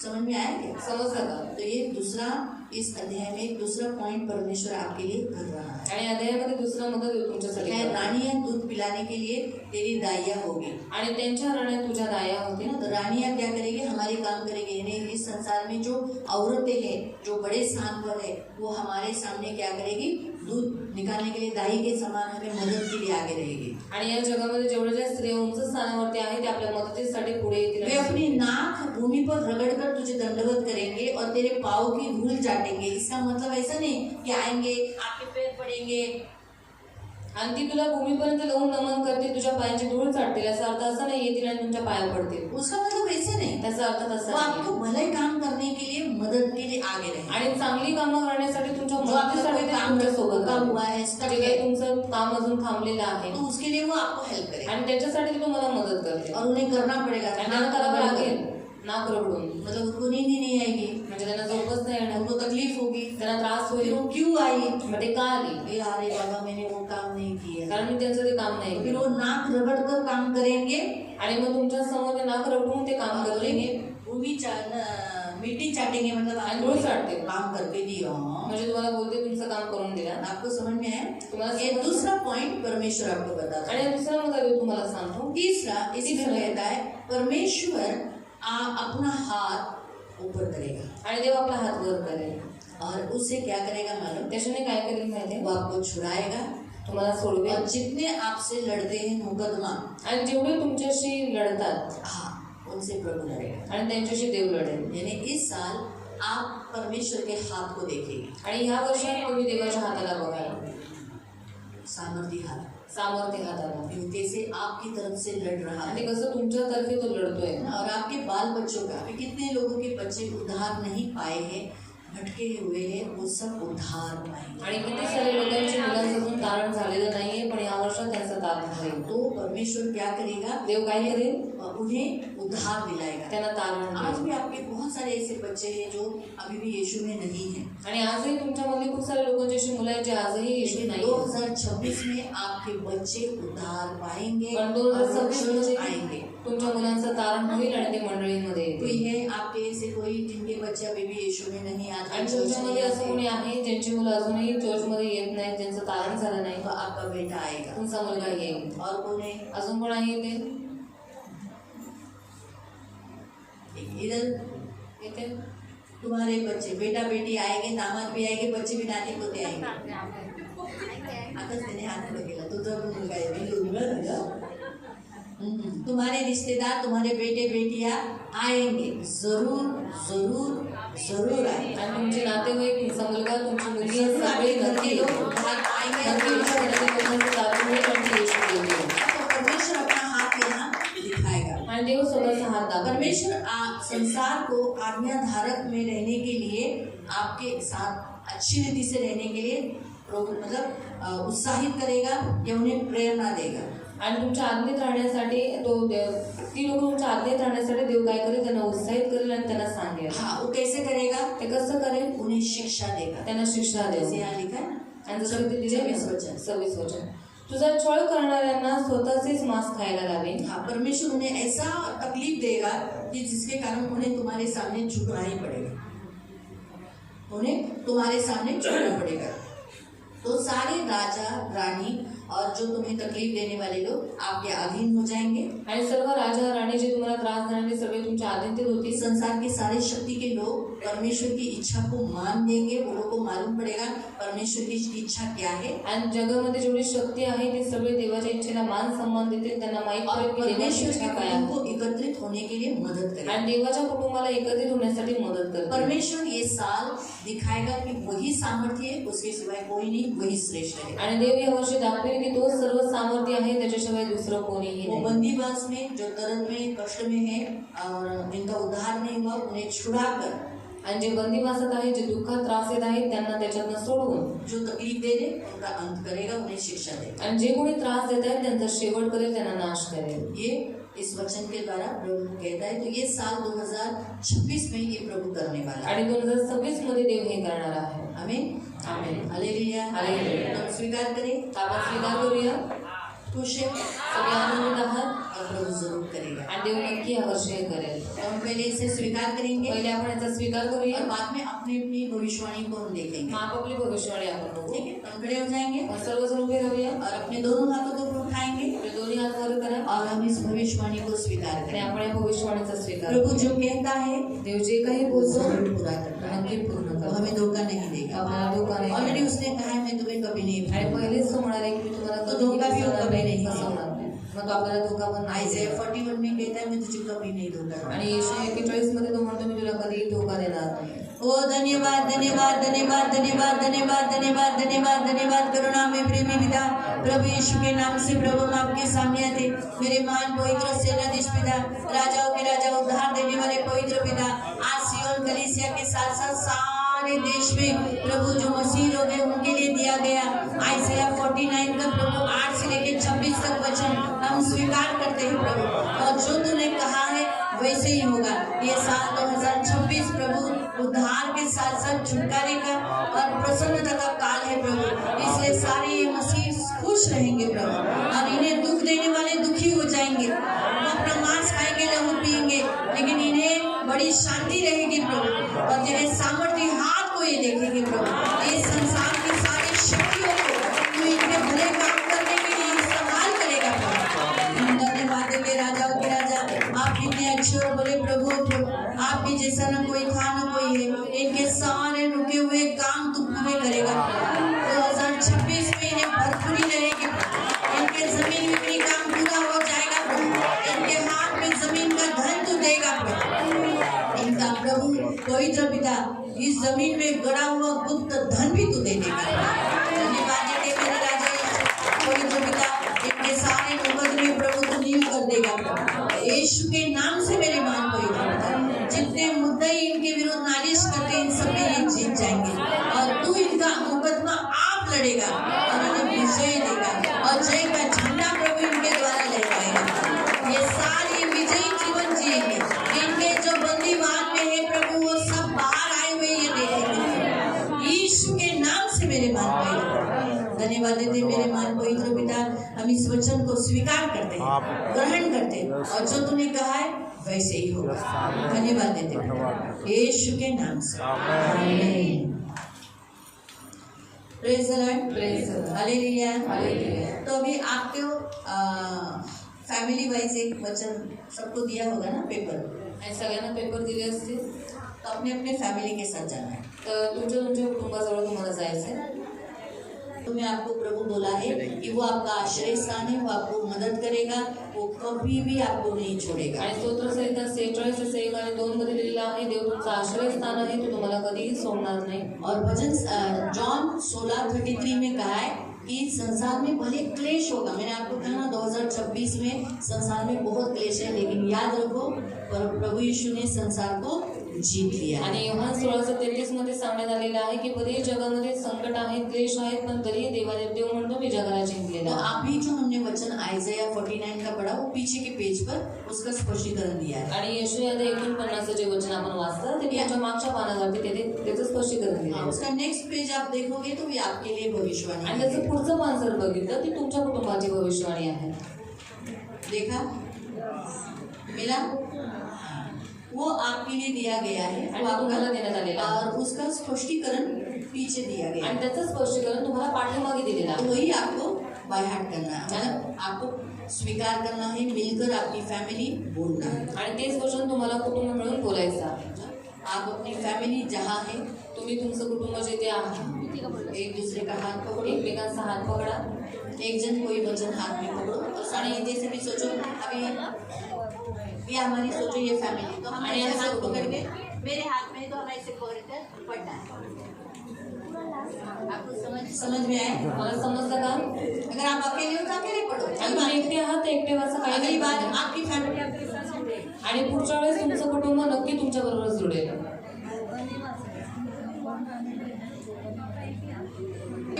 Speaker 1: समझ में आया क्या?
Speaker 2: समजलं का?
Speaker 1: तो ये दूसरा, इस अध्याय में दूसरा पॉइंट परमेश्वर आपके लिए कर रहा है।
Speaker 2: आणि अध्यायामध्ये दुसरा मुद्दा तुमच्यासाठी
Speaker 1: है,
Speaker 2: करतो.
Speaker 1: रानियां दूध पिलाने के लिए तेरी दाइयां होगी,
Speaker 2: आणि त्यांच्या रण्यात तुझ्या दाया होतील.
Speaker 1: तो रानियां क्या करेगी? हमारे काम करेगी। यानी इस संसार में जो औरतें हैं, जो बड़े स्थान पर है, वो हमारे सामने क्या करेगी? दूध निकालने के लिए दाई के समान हमें मदद के लिए आगे रहेगी।
Speaker 2: आणि या जगामध्ये जेवढ्या ज्या स्त्रिया उंच स्थानावरती आहेत ते आपल्या मदतीसाठी पुढे येतील.
Speaker 1: वे अपनी नाक भूमि पर रगड़कर तुझे दंडवत करेंगे और तेरे पाँव की धूल चाटेंगे। इसका मतलब ऐसा नहीं कि आएंगे आपके पैर पड़ेंगे,
Speaker 2: आणि ती तुला भूमीपर्यंत लावून नमन करतील, तुझ्या पायांची धूळ चाटतील. याचा अर्थ असा नाही येतील आणि तुमच्या पाया पडतील.
Speaker 1: उसका मतलब ऐसे नहीं।
Speaker 2: त्याचा अर्थ तसा
Speaker 1: वो
Speaker 2: नाही.
Speaker 1: आपको भले काम करने के लिए, मदद के लिए आगे रहे।
Speaker 2: आणि चांगली कामं करण्यासाठी तुमच्या
Speaker 1: जो आपका
Speaker 2: मदतीसाठी
Speaker 1: कोई
Speaker 2: ते
Speaker 1: काम
Speaker 2: तुमच्या सोबत
Speaker 1: रुका हुआ है, stuck
Speaker 2: जे काही
Speaker 1: है,
Speaker 2: तुमचं काम अजून थांबलेलं आहे
Speaker 1: तो उसके लिए वो आपको हेल्प करेगा
Speaker 2: आणि त्याच्यासाठी ती तुम्हाला मदत करते
Speaker 1: और उन्हें करना पड़ेगा।
Speaker 2: त्यांना करावं लागेल. नाक रगडून,
Speaker 1: मतलब उनको नींद ही नहीं आएगी,
Speaker 2: म्हणजे त्यांना झोपच नाही येणार,
Speaker 1: उनको तकलीफ होगी,
Speaker 2: त्यांना त्रास
Speaker 1: फिर
Speaker 2: होईल.
Speaker 1: वो क्यों आई?
Speaker 2: मग ते का आली?
Speaker 1: ये अरे बाबा मैंने वो काम नहीं किया,
Speaker 2: कारण मी त्यांचं ते काम नाही
Speaker 1: फिर
Speaker 2: केलं.
Speaker 1: वो नाक रगड़ कर काम करेंगे,
Speaker 2: आणि मग तुमच्या समोर ते नाक रगडून ते काम करते,
Speaker 1: मिट्टी चाटेंगे, मतलब
Speaker 2: अंगूर चाटते.
Speaker 1: काम करके दिया.
Speaker 2: म्हणजे तुम्हाला बोलते तुमचं काम करून दिला.
Speaker 1: आपको समझ में आया?
Speaker 2: तुम्हाला
Speaker 1: ये
Speaker 2: समझ-
Speaker 1: दूसरा पॉइंट परमेश्वर आपको बताता है.
Speaker 2: आणि दुसरा मुद्दा मी तुम्हाला सांगतो.
Speaker 1: तीसरा इसमें कहता है परमेश्वर अपना हाथ ऊपर करेगा
Speaker 2: आणि देव आपला हात वर करेल.
Speaker 1: और उससे क्या करेगा मालूम?
Speaker 2: त्याच्याने काय करेल माहितीये?
Speaker 1: वो आपको छुड़ाएगा
Speaker 2: तुम्हाला सोडवेल.
Speaker 1: और जितने आपसे लड़ते हैं मुकदमा,
Speaker 2: आणि जेवढे तुमच्याशी लढतात
Speaker 1: हाँ, उनसे प्रभु लड़ेगा.
Speaker 2: आणि त्यांच्याशी देव लढेल.
Speaker 1: यानी इस साल आप परमेश्वर के हाथ को देखेंगे,
Speaker 2: आणि ह्या वर्षात तुम्ही देवाच्या हाताला बघाल,
Speaker 1: सामर्थ्य हाथ,
Speaker 2: सामर्थ्य हाताला.
Speaker 1: क्यों कैसे आपकी तरफ से लड़ रहा
Speaker 2: आणि
Speaker 1: है.
Speaker 2: कसं तुमच्यातर्फे तो लढतोय.
Speaker 1: और आपके बाल बच्चों का भी, कितने लोगों के बच्चे उद्धार नहीं पाए हैं, भटके हुए हैं, वो सब उद्धार पाएंगे.
Speaker 2: आणि किती सारे लोकांची मुलांचं अजून तारण झालेलं नाहीये, पण या वर्षात त्यांचं तारण होईल.
Speaker 1: तो परमेश्वर क्या करेगा?
Speaker 2: देव काय करेल?
Speaker 1: उन्हें उद्धार दिलाएगा.
Speaker 2: त्यांना तारण
Speaker 1: आज
Speaker 2: देईल.
Speaker 1: भी आपके बहुत सारे ऐसे बच्चे हैं जो अभी भी यीशु में नहीं हैं,
Speaker 2: आणि आजही तुमच्यामध्ये खूप सारे लोकांची अशी मुलं आहेत जे आजही येशू
Speaker 1: लेकिन
Speaker 2: नाही.
Speaker 1: 2026 में आपके बच्चे उद्धार पाएंगे
Speaker 2: पण
Speaker 1: और
Speaker 2: 2026
Speaker 1: चर्च
Speaker 2: मध्ये
Speaker 1: आएंगे.
Speaker 2: तुमच्या मुलांचं तारण होईल आणि ते मंडळीमध्ये
Speaker 1: कोई
Speaker 2: येतील.
Speaker 1: है आपके ऐसे कोई जिनके बच्चे अभी भी यीशु में नहीं आते,
Speaker 2: आणि
Speaker 1: चर्च
Speaker 2: तुमच्यामध्ये
Speaker 1: नहीं
Speaker 2: असं
Speaker 1: आते,
Speaker 2: कोणी आहे ज्यांची मुलं अजूनही चर्चमध्ये येत नाहीत, ज्यांचं तारण झालं नाही,
Speaker 1: तो आपका बेटा आएगा.
Speaker 2: तुमचा मुलगा येईल.
Speaker 1: और कौन है?
Speaker 2: अजून कोण आहे ते
Speaker 1: इधर
Speaker 2: येते?
Speaker 1: तुम्हारे बच्चे, बेटा बेटी आएंगे, दामाद भी आएंगे, बच्चे भी नाती पोते आएंगे. आताच त्याने हात पुढे केला, तुझा पण मुलगा आहे, मी मुलगा तुझा. तुम्हारे रिश्तेदार, तुम्हारे बेटे बेटियां आएंगे, जरूर जरूर जरूर आएंगे.
Speaker 2: आणि तुमचे नातेवाईक, तुमचा मुलगा, तुमची मुलगी
Speaker 1: जरूर
Speaker 2: सगळे
Speaker 1: आपके घर
Speaker 2: नक्की
Speaker 1: के लोग
Speaker 2: येतील.
Speaker 1: उद्धार पाएंगे.
Speaker 2: नक्की येतील. आणि लोकांचं तारण होईल आणि ते येशू येतील.
Speaker 1: तो परमेश्वर अपना हाथ यहाँ दिखाएगा.
Speaker 2: आणि देव स्वतःचा हात दाखवेल.
Speaker 1: परमेश्वर संसार को आज्ञाधारक में रहने के लिए, आपके साथ अच्छी रीति से रहने के लिए मतलब उत्साहित करेगा या उन्हें प्रेरणा देगा.
Speaker 2: आणि तुमच्या आज्ञेत राहण्यासाठी तो ती लोक तुमच्या आज्ञेत राहण्यासाठी देव काय करेल? त्यांना उत्साहित करेल आणि त्यांना सांगेल.
Speaker 1: हाँ, वो कैसे करेगा?
Speaker 2: ते कसं करेल?
Speaker 1: उन्हें शिक्षा देगा.
Speaker 2: त्यांना शिक्षा
Speaker 1: जैसे
Speaker 2: देईल.
Speaker 1: यहाँ लिखा है ना,
Speaker 2: आणि जसं ते दिले
Speaker 1: 26 वचन.
Speaker 2: 26 वचन. तुझा छळ करणाऱ्यांना स्वतःचेच मांस खायला लावेल.
Speaker 1: हाँ, परमेश्वर उन्हें ऐसा तकलीफ देगा कि जिसके कारण उन्हें तुम्हारे सामने झुकना ही पड़ेगा, उन्हें तुम्हारे सामने झुकना पड़ेगा. तो सारे राजा रानी और जो तुम्हें तकलीफ देने वाले लोग आपके अधीन हो जाएंगे.
Speaker 2: आणि सर्व राजा राणी जे तुम्हाला त्रास देणारे सगळे तुमच्या अधीन होतील.
Speaker 1: संसार के सारे शक्ति के लोग परमेश्वर की इच्छा को मान देंगे. वो लोग को मालूम पड़ेगा परमेश्वर की इच्छा क्या है.
Speaker 2: आणि जगामध्ये जेवढी शक्ती आहे ते सगळे देवाच्या इच्छेला मान सन्मान देतील. त्यांना माहित
Speaker 1: और
Speaker 2: पडेल की देवाची
Speaker 1: परमेश्वर
Speaker 2: इच्छा
Speaker 1: के
Speaker 2: काय आहे.
Speaker 1: कुटुंब को एकत्रित होने के लिए मदद करेगा.
Speaker 2: आणि देवाच्या कुटुंबाला एकत्रित होण्यासाठी मदत करते.
Speaker 1: परमेश्वर ये साल दिखाएगा कि वही सामर्थ्य है, उसके सिवाय कोई नहीं, वही श्रेष्ठ है.
Speaker 2: आणि देव या वर्षी दाखवेल की तो सर्व सामर्थ्य आहे, त्याच्याशिवाय दुसरं कोणीही
Speaker 1: वो
Speaker 2: नाही.
Speaker 1: बंदीवास में जो दर्द में कष्ट में है और जिनका उद्धार नहीं हुआ, उन्हें छुड़ाकर,
Speaker 2: आणि जे बंदीवासात आहे, जे दुःखात त्रास येत आहेत, त्यांना त्याच्यातनं सोडवून,
Speaker 1: जो तकलीफ दे रहे उनका अंत करेगा, उन्हें शिक्षा देगा.
Speaker 2: आणि जे कोणी त्रास देत आहेत त्यांचा शेवट करेल, त्यांना नाश करेल.
Speaker 1: ये इस वचन के द्वारा प्रभु कहता है. तो ये साल 2026 में ये प्रभु करने वाला है.
Speaker 2: आणि 2026 मध्ये देव हे करणार आहे.
Speaker 1: आमीन.
Speaker 2: आमेन.
Speaker 1: हालेलुया.
Speaker 2: हालेलुया.
Speaker 1: हम स्वीकार करें.
Speaker 2: आपण स्वीकार करूया.
Speaker 1: खुश है
Speaker 2: सगळे आनंदित आहात
Speaker 1: और प्रभु जरूर करेगा.
Speaker 2: आणि देव नक्की या वर्षी हे करेल.
Speaker 1: तो हम पहले इसे स्वीकार करेंगे
Speaker 2: पहिले आपण याचा स्वीकार करूया.
Speaker 1: और बाद में अपनी अपनी भविष्यवाणी को हम देखेंगे.
Speaker 2: मग आपापली भविष्यवाणी आपण बघू.
Speaker 1: ठीक है, हम खड़े हो जाएंगे
Speaker 2: मग सर्वजण उभे राहूया.
Speaker 1: और अपने दोनों हाथों को ऊपर उठाएंगे
Speaker 2: आपले दोन्ही हात वर करा
Speaker 1: और हम इस भविष्यवाणी को स्वीकार
Speaker 2: आणि
Speaker 1: करें.
Speaker 2: आपण या भविष्यवाणीचा स्वीकार
Speaker 1: प्रभु
Speaker 2: करू.
Speaker 1: जो कहता है
Speaker 2: देव जे काही
Speaker 1: वो
Speaker 2: बोलतो
Speaker 1: जरूर पूरा करता है.
Speaker 2: नक्की पूर्ण
Speaker 1: वो
Speaker 2: करा.
Speaker 1: हमें धोखा नहीं देगा.
Speaker 2: आपल्याला धोका नाही.
Speaker 1: ऑलरेडी उसने कहा है मैं तुम्हें कभी नहीं
Speaker 2: आणि
Speaker 1: भूलूंगा.
Speaker 2: पहिलेच तो म्हणाले की मी तुम्हाला
Speaker 1: तो
Speaker 2: कधीही
Speaker 1: धोका भी
Speaker 2: फसवणार
Speaker 1: कभी
Speaker 2: नाही,
Speaker 1: नहीं.
Speaker 2: फसवणार नाही. मग आपल्याला धोका पण नाही.
Speaker 1: आयझाया 41 में कहता है मैं तुझे कभी नहीं धोखा दूंगा.
Speaker 2: आणि येशू 41 मध्ये तो म्हणतो मी तुला कधीही धोका देणार नाही.
Speaker 1: ओ धन्यवाद धन्यवाद धन्यवाद धन्यवाद धन्यवाद धन्यवाद धन्यवाद धन्यवाद करुणा में प्रेमी पिता प्रभु यीशु के नाम से प्रभु हम आपके सामने आते. मेरे महान पवित्र सेनाधीश पिता, राजाओं के राजा, उद्धार देने वाले पवित्र पिता, आज सियोन कलीसिया के साथ साथ सारे देश में प्रभु जो मसीह लोग हैं उनके लिए दिया गया आयसाया 49 का प्रभु 8 से लेकर 26 तक वचन हम स्वीकार करते हैं प्रभु. और जो तूने कहा है वैसे ही होगा। ये साल 2026 प्रभु उद्धार के साथ साथ छुटकारे का और प्रसन्नता का काल है प्रभु, इसलिए सारे ये मसीह खुश रहेंगे प्रभु, और इन्हें दुख देने वाले दुखी हो जाएंगे। वो अपना मांस खाएंगे, लहू पिएंगे, लेकिन इन्हें बड़ी शांति रहेगी प्रभु, और तेरे सामर्थ्य हाथ को ये देखेंगे प्रभु। इस संसार की सारी शक्तियों को तू इनके भले काम करने के लिए इस्तेमाल करेगा प्रभु। धन्यवाद देंगे राजाओं के राजा, आप कितने अच्छे और बड़े प्रभु हो प्रभु। आपके जैसा न कोई था न कोई है। इनके सारे रुके हुए काम तू पूरे करेगा। 2026 में इन्हें भरपूरी रहेगी, इनके जमीन बिक्री काम पूरा हो जाएगा प्रभु, इनके हाथ में जमीन का धन तू देगा प्रभु। इनका प्रभु पवित्र पिता इस जमीन में गड़ा हुआ गुप्त धन भी तू दे देगा। धन्यवाद देते मेरे राजा पवित्र पिता, इनके सारे मुकदमे प्रभु तू नील कर देगा प्रभु, यीशु के नाम से मेरे मान पवित्र पिता। जितने मुद्दे इनके विरुद्ध नालिश करते इन सब में ये जीत जाएंगे, और तू इनका मुकदमा आप लड़ेगा और इन्हें विजय देगा, और जय का झंडा प्रभु इनके द्वारा लहराएगा। ये सारे विजयी जीवन जिएंगे। इनके जो बंदीवान में है प्रभु वो सब बाहर आए हुए ये देखेंगे, यीशु के नाम से मेरे मान पवित्र। धन्यवाद देते मेरे मान पवित्र पिता, हम इस वचन को स्वीकार करते हैं, ग्रहण करते हैं, और जो तूने कहा है वैसे ही होगा। धन्यवाद देते यीशु के नाम से, आमीन। Praise the Lord, praise the Lord, hallelujah, hallelujah. तो अभी आपको फॅमिली वाईज एक वचन सबको दिया होगा ना पेपर,
Speaker 2: आणि सगळ्यांना पेपर दिले असतील
Speaker 1: तो अपने अपने फॅमिली के साथ जाना है।
Speaker 2: तर तुमच्या कुटुंबाजवळ तुम्हाला जायचं आहे।
Speaker 1: तो मैं आपको प्रभु बोला है कि वो आपका आश्रय स्थान है, वो आपको मदद करेगा, वो कभी भी आपको नहीं छोड़ेगा।
Speaker 2: आणि स्तोत्रसंहिता 46:1 आणि 2 मध्ये लिहिलेलं आहे, देव तुमचं आश्रय स्थान आहे, तो तुम्हाला कधीही सोडणार नाही।
Speaker 1: और भजन जॉन 16:33 में कहा है कि संसार में भले क्लेश होगा। मैंने आपको कहा ना 2026 में संसार में बहुत क्लेश है, लेकिन याद रखो प्रभु यीशु ने संसार को जीत लिया।
Speaker 2: आणि योहान 16:33 मध्ये सांगण्यात आलेलं आहे की भले जगामध्ये संकट आहेत, क्लेश आहेत, पण तरी देव म्हणतो मी जगाला जिंकलेला
Speaker 1: तो
Speaker 2: आहे।
Speaker 1: अभी जो हमने वचन आइज़ाया 49 का पढ़ा वो पीछे के पेज पर उसका स्पष्टीकरण दिया है।
Speaker 2: आणि यशायाह 49 जे वचन आपण वाचलं ते त्याच्या मागच्या पानावरती त्याचं स्पष्टीकरण दिलं आहे।
Speaker 1: उसका नेक्स्ट पेज आप देखोगे तो ये आपके लिए भविष्यवाणी
Speaker 2: आणि त्याचं पुढचं पान जर बघितलं ती तुमच्या कुटुंबाची भविष्यवाणी आहे।
Speaker 1: देखा मिला, वो आपके लिए दिया गया है, वो
Speaker 2: तुम्हाला देण्यात आलेला आहे
Speaker 1: और उसका स्पष्टीकरण पीछे दिया गया
Speaker 2: आणि
Speaker 1: है।
Speaker 2: त्याचं स्पष्टीकरण तुम्हाला पाठीमागे दिलेलं
Speaker 1: तो
Speaker 2: आहे।
Speaker 1: वही आपको बाय हार्ट करना है, मतलब आपको स्वीकार करना है, मिलकर आपकी फैमिली बोलना है।
Speaker 2: आणि तेच वचन तुम्हाला कुटुंब मिळून बोलायचं आहे।
Speaker 1: आप अपनी फैमिली जहाँ है
Speaker 2: तुम्ही तुमचं कुटुंब जिथे आहे
Speaker 1: एक दूसरे का हाथ पकड़ो,
Speaker 2: एकमेकांचा हात पकडा,
Speaker 1: एक जन कोई वचन हाथ में पकड़ो, और सारे जैसे भी सोचो अभी ये हमारी सोचो ये फैमिली, तो हम
Speaker 2: आणि
Speaker 1: ऐसे
Speaker 2: असं
Speaker 1: हाथ
Speaker 2: कुटुंब
Speaker 1: पकड़ के मेरे हाथ में, तो हम ऐसे पकड़कर पढ़ना है। आपको समझ में आए?
Speaker 2: मला समजलं का?
Speaker 1: अगर आप अकेले हो तो अकेले पढ़ो,
Speaker 2: आणि तुम्ही एकटे आहात तर एकटे वाचा, काही
Speaker 1: अगली
Speaker 2: नाही
Speaker 1: बार
Speaker 2: बात।
Speaker 1: आपकी फैमिली आपके साथ जुड़े।
Speaker 2: आणि पुढच्या वेळेस तुमचं कुटुंब नक्की तुमच्या बरोबर जुळेल।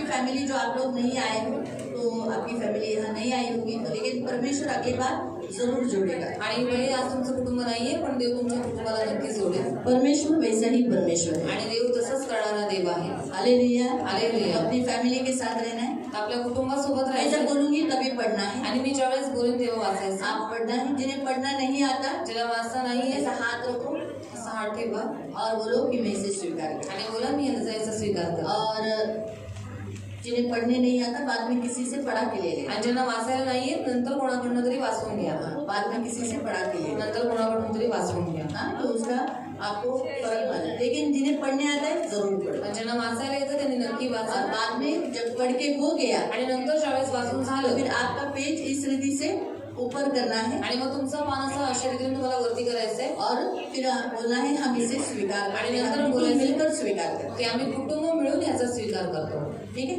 Speaker 1: फैमिली जो आप लोग नहीं आए हो, तो आपकी फैमिली यहाँ नहीं आई होगी, तो लेकिन परमेश्वर अगली बार जरूर जोड़ेगा।
Speaker 2: आणि भले आज तुमचं कुटुंब नाहीये पण देव तुमच्या कुटुंबाला नक्की जोडेल।
Speaker 1: परमेश्वर वैसा ही परमेश्वर है।
Speaker 2: आणि देव तसंच करणारा देव आहे।
Speaker 1: Hallelujah,
Speaker 2: hallelujah.
Speaker 1: अपनी फैमिली के साथ रहना है।
Speaker 2: आपल्या कुटुंबासोबत
Speaker 1: ऐसा
Speaker 2: राहायचं
Speaker 1: बोलूंगी तभी पढ़ना है।
Speaker 2: आणि मी ज्यावेळेस बोलेन तेव्हा वाचायचं।
Speaker 1: आप पढ़ना है, जिन्हें पढ़ना नहीं आता
Speaker 2: ज्याला वाचता नाहीये
Speaker 1: ऐसा हाथ रखो
Speaker 2: असा हात ठेवा
Speaker 1: और बोलो कि मैं इसे स्वीकार करता
Speaker 2: आणि बोला मी याचा स्वीकार
Speaker 1: हूं।
Speaker 2: करतो।
Speaker 1: और जिन्हें पढ़ने नहीं आता बाद में किसी से पढ़ा के ले लेना,
Speaker 2: आणि ज्यांना वाचायला नाहीये नंतर कोणाकडनं तरी वाचून घ्या,
Speaker 1: बाद में किसी से पढ़ा के ले लेना,
Speaker 2: नंतर कोणाकडून तरी वाचून घ्या।
Speaker 1: हाँ, तो उसका आपको फर्क मालूम। लेकिन जिन्हें पढ़ने आता है जरूर पढ़ो,
Speaker 2: आणि ज्यांना वाचायला येतं त्यांनी नक्की वाचा।
Speaker 1: और बाद में जब पढ़ के हो गया
Speaker 2: आणि नंतर ज्यावेळेस वाचून
Speaker 1: तो
Speaker 2: झालं
Speaker 1: फिर आपका पेज इस रीति से ऊपर करना है,
Speaker 2: आणि मग तुमचा पान असा अशा रीतीने तुम्हाला वरती करायचंय
Speaker 1: और फिर बोलना है हम इसे स्वीकार करते हैं,
Speaker 2: नंतर
Speaker 1: हम
Speaker 2: बोलायचं
Speaker 1: मिलकर स्वीकार करते
Speaker 2: की आम्ही कुटुंब मिळून याचा स्वीकार करतो।
Speaker 1: हैं। ठीक है,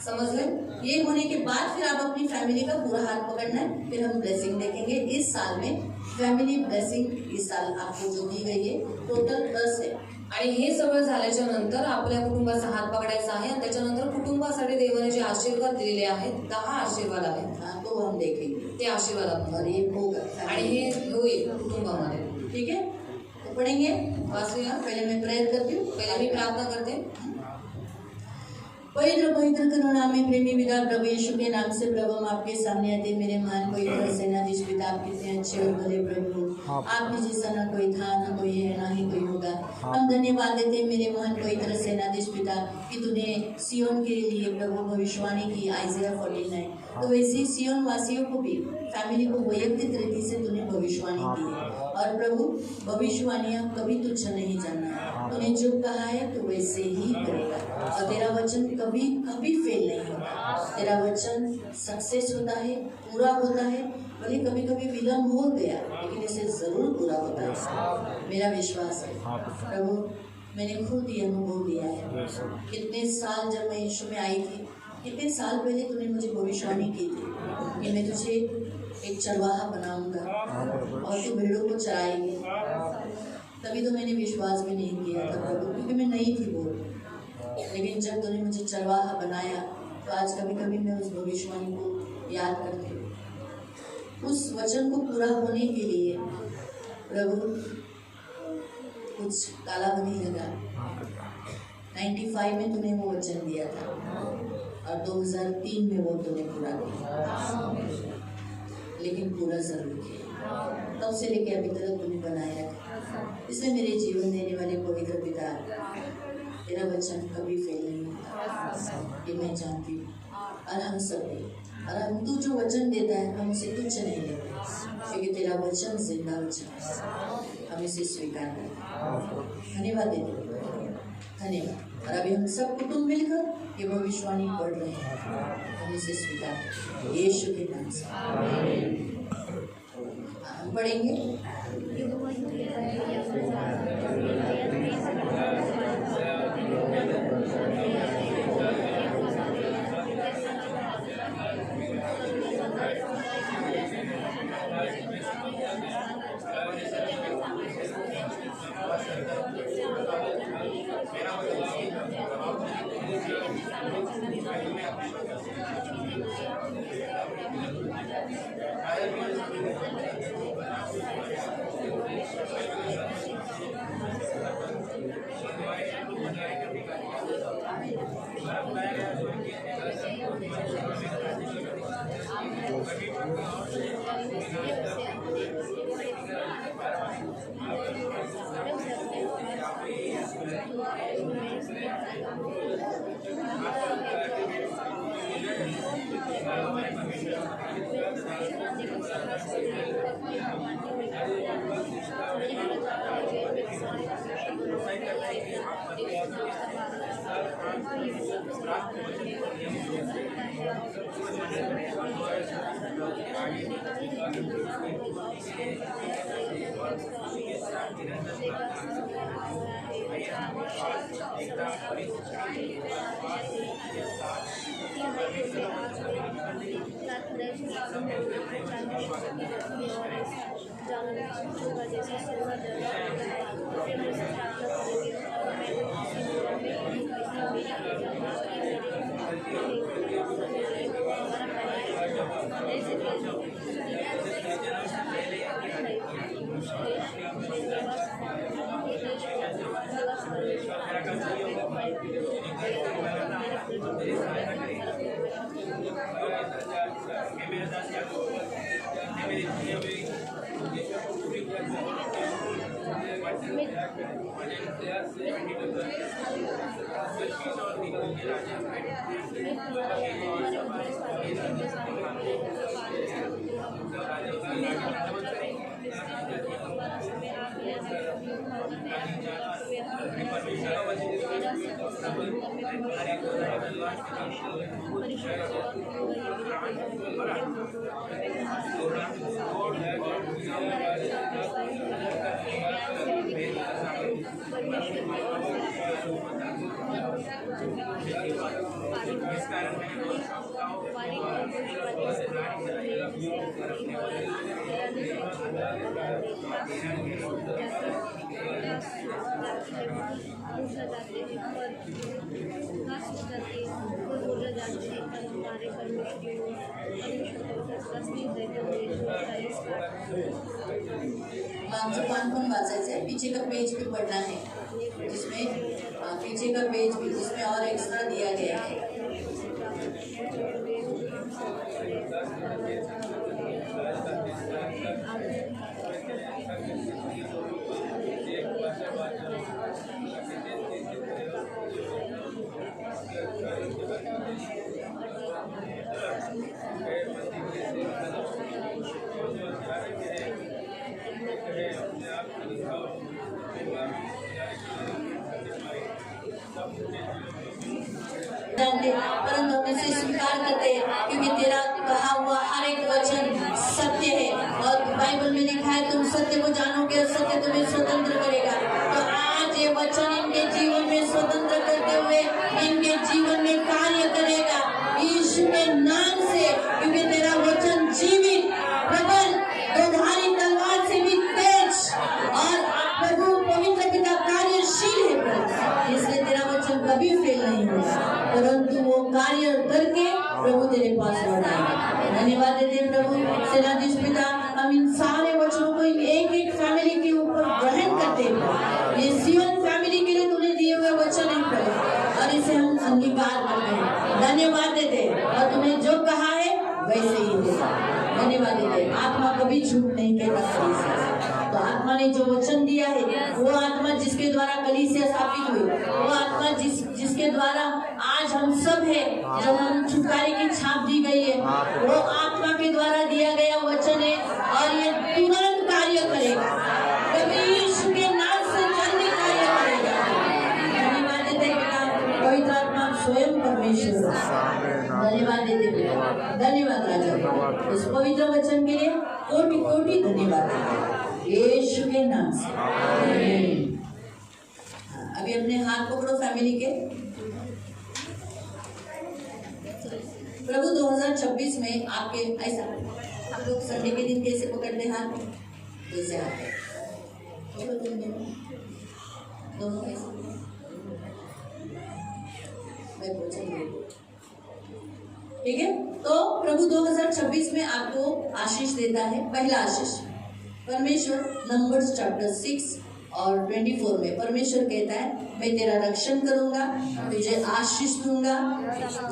Speaker 2: समजले?
Speaker 1: ये होने के बाद फिर आप अपनी फैमिली का पूरा हाथ पकड़ना है। फिर हम ब्लेसिंग देखेंगे। इस साल में फैमिली ब्लेसिंग इस साल आपको जो दी गई है टोटल 10 है।
Speaker 2: आणि हे सगळं झाल्याच्या नंतर आपल्या कुटुंबाचा हात पकडायचा आहे आणि त्याच्यानंतर कुटुंबासाठी देवाने जे आशीर्वाद दिलेले आहेत 10 आशीर्वाद आहेत,
Speaker 1: हाँ, तो हम देखेंगे
Speaker 2: ते आशीर्वाद आपण
Speaker 1: और ये होगा
Speaker 2: आणि हे होईल कुटुंबामध्ये।
Speaker 1: ठीक है, तो पढ़ेंगे वास्तव पहले मैं प्रेयर करती हूँ,
Speaker 2: पहले भी प्रार्थना करते हैं।
Speaker 1: पवित्र पवित्र करुणा में प्रेमी पिता प्रभु यीशु के नाम से प्रभु हम आपके सामने आते मेरे महान पवित्र सेनाधीश पिता, आप कितने अच्छे और भले प्रभु, आपके जैसा ना कोई था, ना कोई है, ना ही कोई होगा। हम धन्यवाद देते मेरे महान पवित्र सेनाधीश पिता कि तूने सियोन के लिए प्रभु भविष्यवाणी की आइज़ाया 49, तो वैसे ही सियोन वासियों को भी, फैमिली को वैयक्तिक रीति से तूने भविष्यवाणी की है। और प्रभु भविष्यवाणियाँ कभी तुच्छ नहीं जानना, तूने जो कहा है तो वैसे ही करेगा, और तेरा वचन कभी कभी फेल नहीं होता। तेरा वचन सक्सेस होता है, पूरा होता है, भले कभी कभी विलम्ब हो गया लेकिन इसे जरूर पूरा होता है, मेरा विश्वास है। प्रभु मैंने खुद ये अनुभव लिया है। कितने साल जब मैं यीशु में आई थी, कितने साल पहले तूने मुझे भविष्यवाणी की थी कि मैं तुझे एक चरवाहा बनाऊंगा और तू भेड़ों को चराएगी। तभी तो मैंने विश्वास भी नहीं किया था प्रभु, क्योंकि मैं नहीं थी वो। लेकिन जब तूने मुझे चरवाहा बनाया तो आज कभी कभी मैं उस भविष्यवाणी को याद करती हूँ। उस वचन को पूरा होने के लिए प्रभु कुछ काला बनी लगा। 95 में तूने वो वचन दिया था और 2003 में वो तूने पूरा किया, लेकिन पूरा जरूर किया। तब से लेके अभी तक तूने बनाया रखा। इसलिए मेरे जीवन देने वाले पवित्र पिता, तेरा वचन कभी फेल नहीं होता, ये मैं जानती हूँ। और हम सब भी, और हम तू जो वचन देता है हम उसे तुच्छ नहीं लेते, क्योंकि तेरा वचन जिंदा वचन है, हम इसे स्वीकार करते हैं। धन्यवाद देते हैं, धन्यवाद। और अभी हम सब कुटुंब मिलकर ये भविष्यवाणी पढ़ रहे हैं, हम इसे स्वीकार करते हैं यीशु के नाम से। हम पढ़ेंगे मागचं पान पण वाचायचं आहे, पीछे का पेज भी पढ़ना है, जिसमें पीछे का पेज भी जिसमें और एक्स्ट्रा दिया गया है। परंतु हम इसे स्वीकार करते हैं क्योंकि तेरा कहा हुआ हर एक वचन सत्य है और बाइबल में लिखा है तुम सत्य को जानोगे और सत्य तुम्हें स्वतंत्र करेगा। तो आज ये वचन इनके जीवन में स्वतंत्र करते हुए इनके जीवन में कार्य करेगा यीशु के नाम से, क्योंकि तेरा वचन जीवित प्रबल दोधारी तलवार से भी तेज और प्रभु पवित्र पिता कार्यशील है, इसलिए तेरा वचन कभी फेल नहीं होगा, परंतु वो कार्य करके प्रभु तेरे पास लौट आएगा। धन्यवाद देते प्रभु सेनाधीश पिता, हम इन सारे वचनों को एक एक फैमिली के ऊपर ग्रहण करते हैं। ये सियोन फैमिली के लिए तूने दिए हुए वचन है प्रभु और इसे हम अंगीकार करते हैं, धन्यवाद देते हैं और तूने जो कहा है वैसे ही होगा। धन्यवाद देते हैं। आत्मा कभी झूठ नहीं कहता, तो आत्मा ने जो वचन दिया है वो आत्मा जिसके द्वारा कलीसिया स्थापित हुई, वो आत्मा जिसके द्वारा आज हम सब है, जब हम छुटकारे की छाप दी गई है, वो आत्मा के द्वारा दिया गया वचन है और ये तुरंत कार्य करेगा, कभी यीशु के नाम से जल्दी कार्य करेगा। धन्यवाद देते पिता, पवित्र आत्मा स्वयं परमेश्वर, धन्यवाद देते पिता, धन्यवाद राजा इस पवित्र वचन के लिए कोटि कोटि धन्यवाद यीशु के नाम से। अभी अपने हाथ पकड़ो फैमिली के। प्रभु 2026 में आपके ऐसा आप लोग संडे के दिन कैसे पकड़ते हाथ, जैसे हाथ दोनों कैसे मैं पूछूंगी, ठीक है। तो प्रभु 2026 में आपको आशीष देता है। पहला आशीष परमेश्वर नंबर्स चैप्टर 6 और 24 में परमेश्वर कहता है मैं तेरा रक्षण करूंगा, तुझे आशीष दूंगा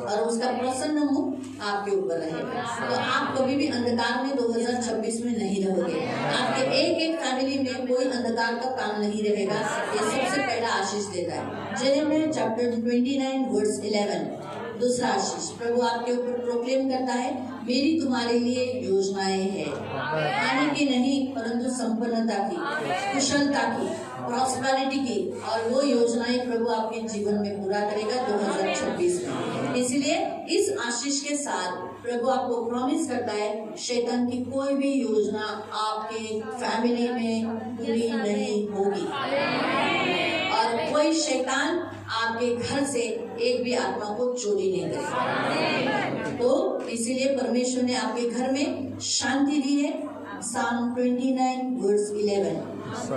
Speaker 1: और उसका प्रसन्न मुख आपके ऊपर रहेगा। तो आप कभी भी अंधकार में 2026 में नहीं रहोगे, आपके एक एक फैमिली में कोई अंधकार का काम नहीं रहेगा। ये सबसे पहला आशीष देता है। जेरेमिया चैप्टर 29 वर्स 11 दूसरा आशीष प्रभु आपके ऊपर प्रोक्लेम करता है मेरी तुम्हारे लिए योजनाएं हैं, हानि की नहीं परंतु संपन्नता की, कुशलता की, प्रॉस्पेरिटी की, और वो योजनाएं प्रभु आपके जीवन में पूरा करेगा 2026 में। इसलिए इस आशीष के साथ प्रभु आपको प्रॉमिस करता है शैतान की कोई भी योजना आपके फैमिली में पूरी नहीं होगी और कोई शैतान आपके घर से एक भी आत्मा को चोरी नहीं करेगा। तो इसीलिए परमेश्वर ने आपके घर में शांति दी है। Psalm 29 वर्स 11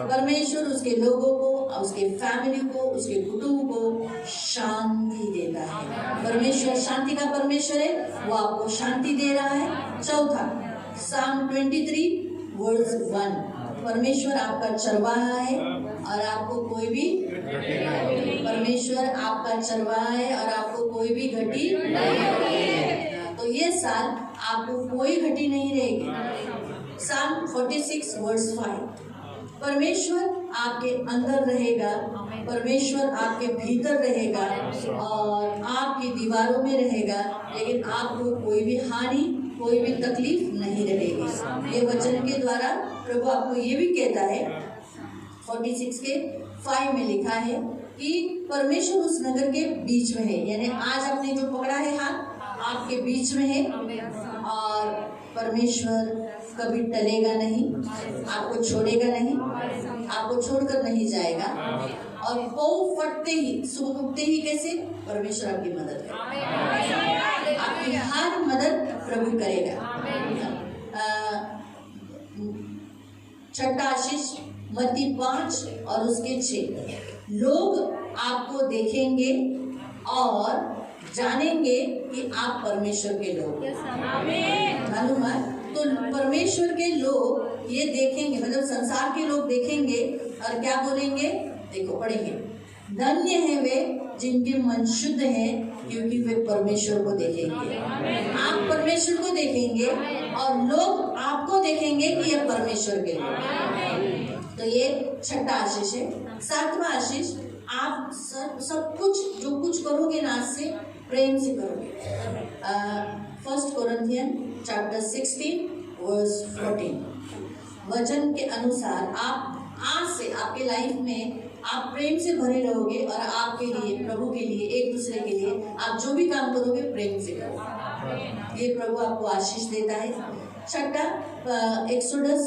Speaker 1: परमेश्वर उसके लोगों को, उसके फैमिली को, उसके कुटुंब को शांति देता है। परमेश्वर शांति का परमेश्वर है, वो आपको शांति दे रहा है। चौथा Psalm 23 वर्स 1 परमेश्वर आपका चरवाहा है और आपको कोई भी परमेश्वर आपका चरवाहा है और आपको कोई भी घटी नहीं। तो ये साल आपको कोई घटी नहीं रहेगी। Psalm 46 वर्स 5 परमेश्वर आपके अंदर रहेगा, परमेश्वर आपके भीतर रहेगा और आपकी दीवारों में रहेगा, लेकिन आपको कोई भी हानि, कोई भी तकलीफ नहीं रहेगी। ये वचन के द्वारा प्रभु आपको ये भी कहता है 46 के 5 में लिखा है कि परमेश्वर उस नगर के बीच में है, यानी आज आपने जो पकड़ा है हाथ आपके बीच में है और परमेश्वर कभी टलेगा नहीं, आपको छोड़ेगा नहीं, आपको छोड़कर नहीं जाएगा। और पाँव फटते ही, सुबह उठते ही कैसे परमेश्वर आपकी मदद करेगा, आपकी हर मदद प्रभु करेगा। छठा आशीष मत्ती 5 और उसके 6 लोग आपको देखेंगे और जानेंगे कि आप परमेश्वर के लोग। मालूम है तो परमेश्वर के लोग ये देखेंगे, मतलब संसार के लोग देखेंगे और क्या बोलेंगे? देखो पढ़ेंगे, धन्य है वे जिनके मन शुद्ध है क्योंकि वे परमेश्वर को देखेंगे। आप परमेश्वर को देखेंगे और लोग आपको देखेंगे कि ये परमेश्वर के लोग। तो ये छठा आशीष है। सातवां आशीष, आप सब कुछ जो कुछ करोगे ना आज से प्रेम से करोगे। 1 कोरिन्थियन चैप्टर 16 वर्स 14 वचन के अनुसार आप आज से आपके लाइफ में आप प्रेम से भरे रहोगे और आपके लिए, प्रभु के लिए, एक दूसरे के लिए आप जो भी काम करोगे प्रेम से करोगे। ये प्रभु आपको आशीष देता है। छठा एक्सोडस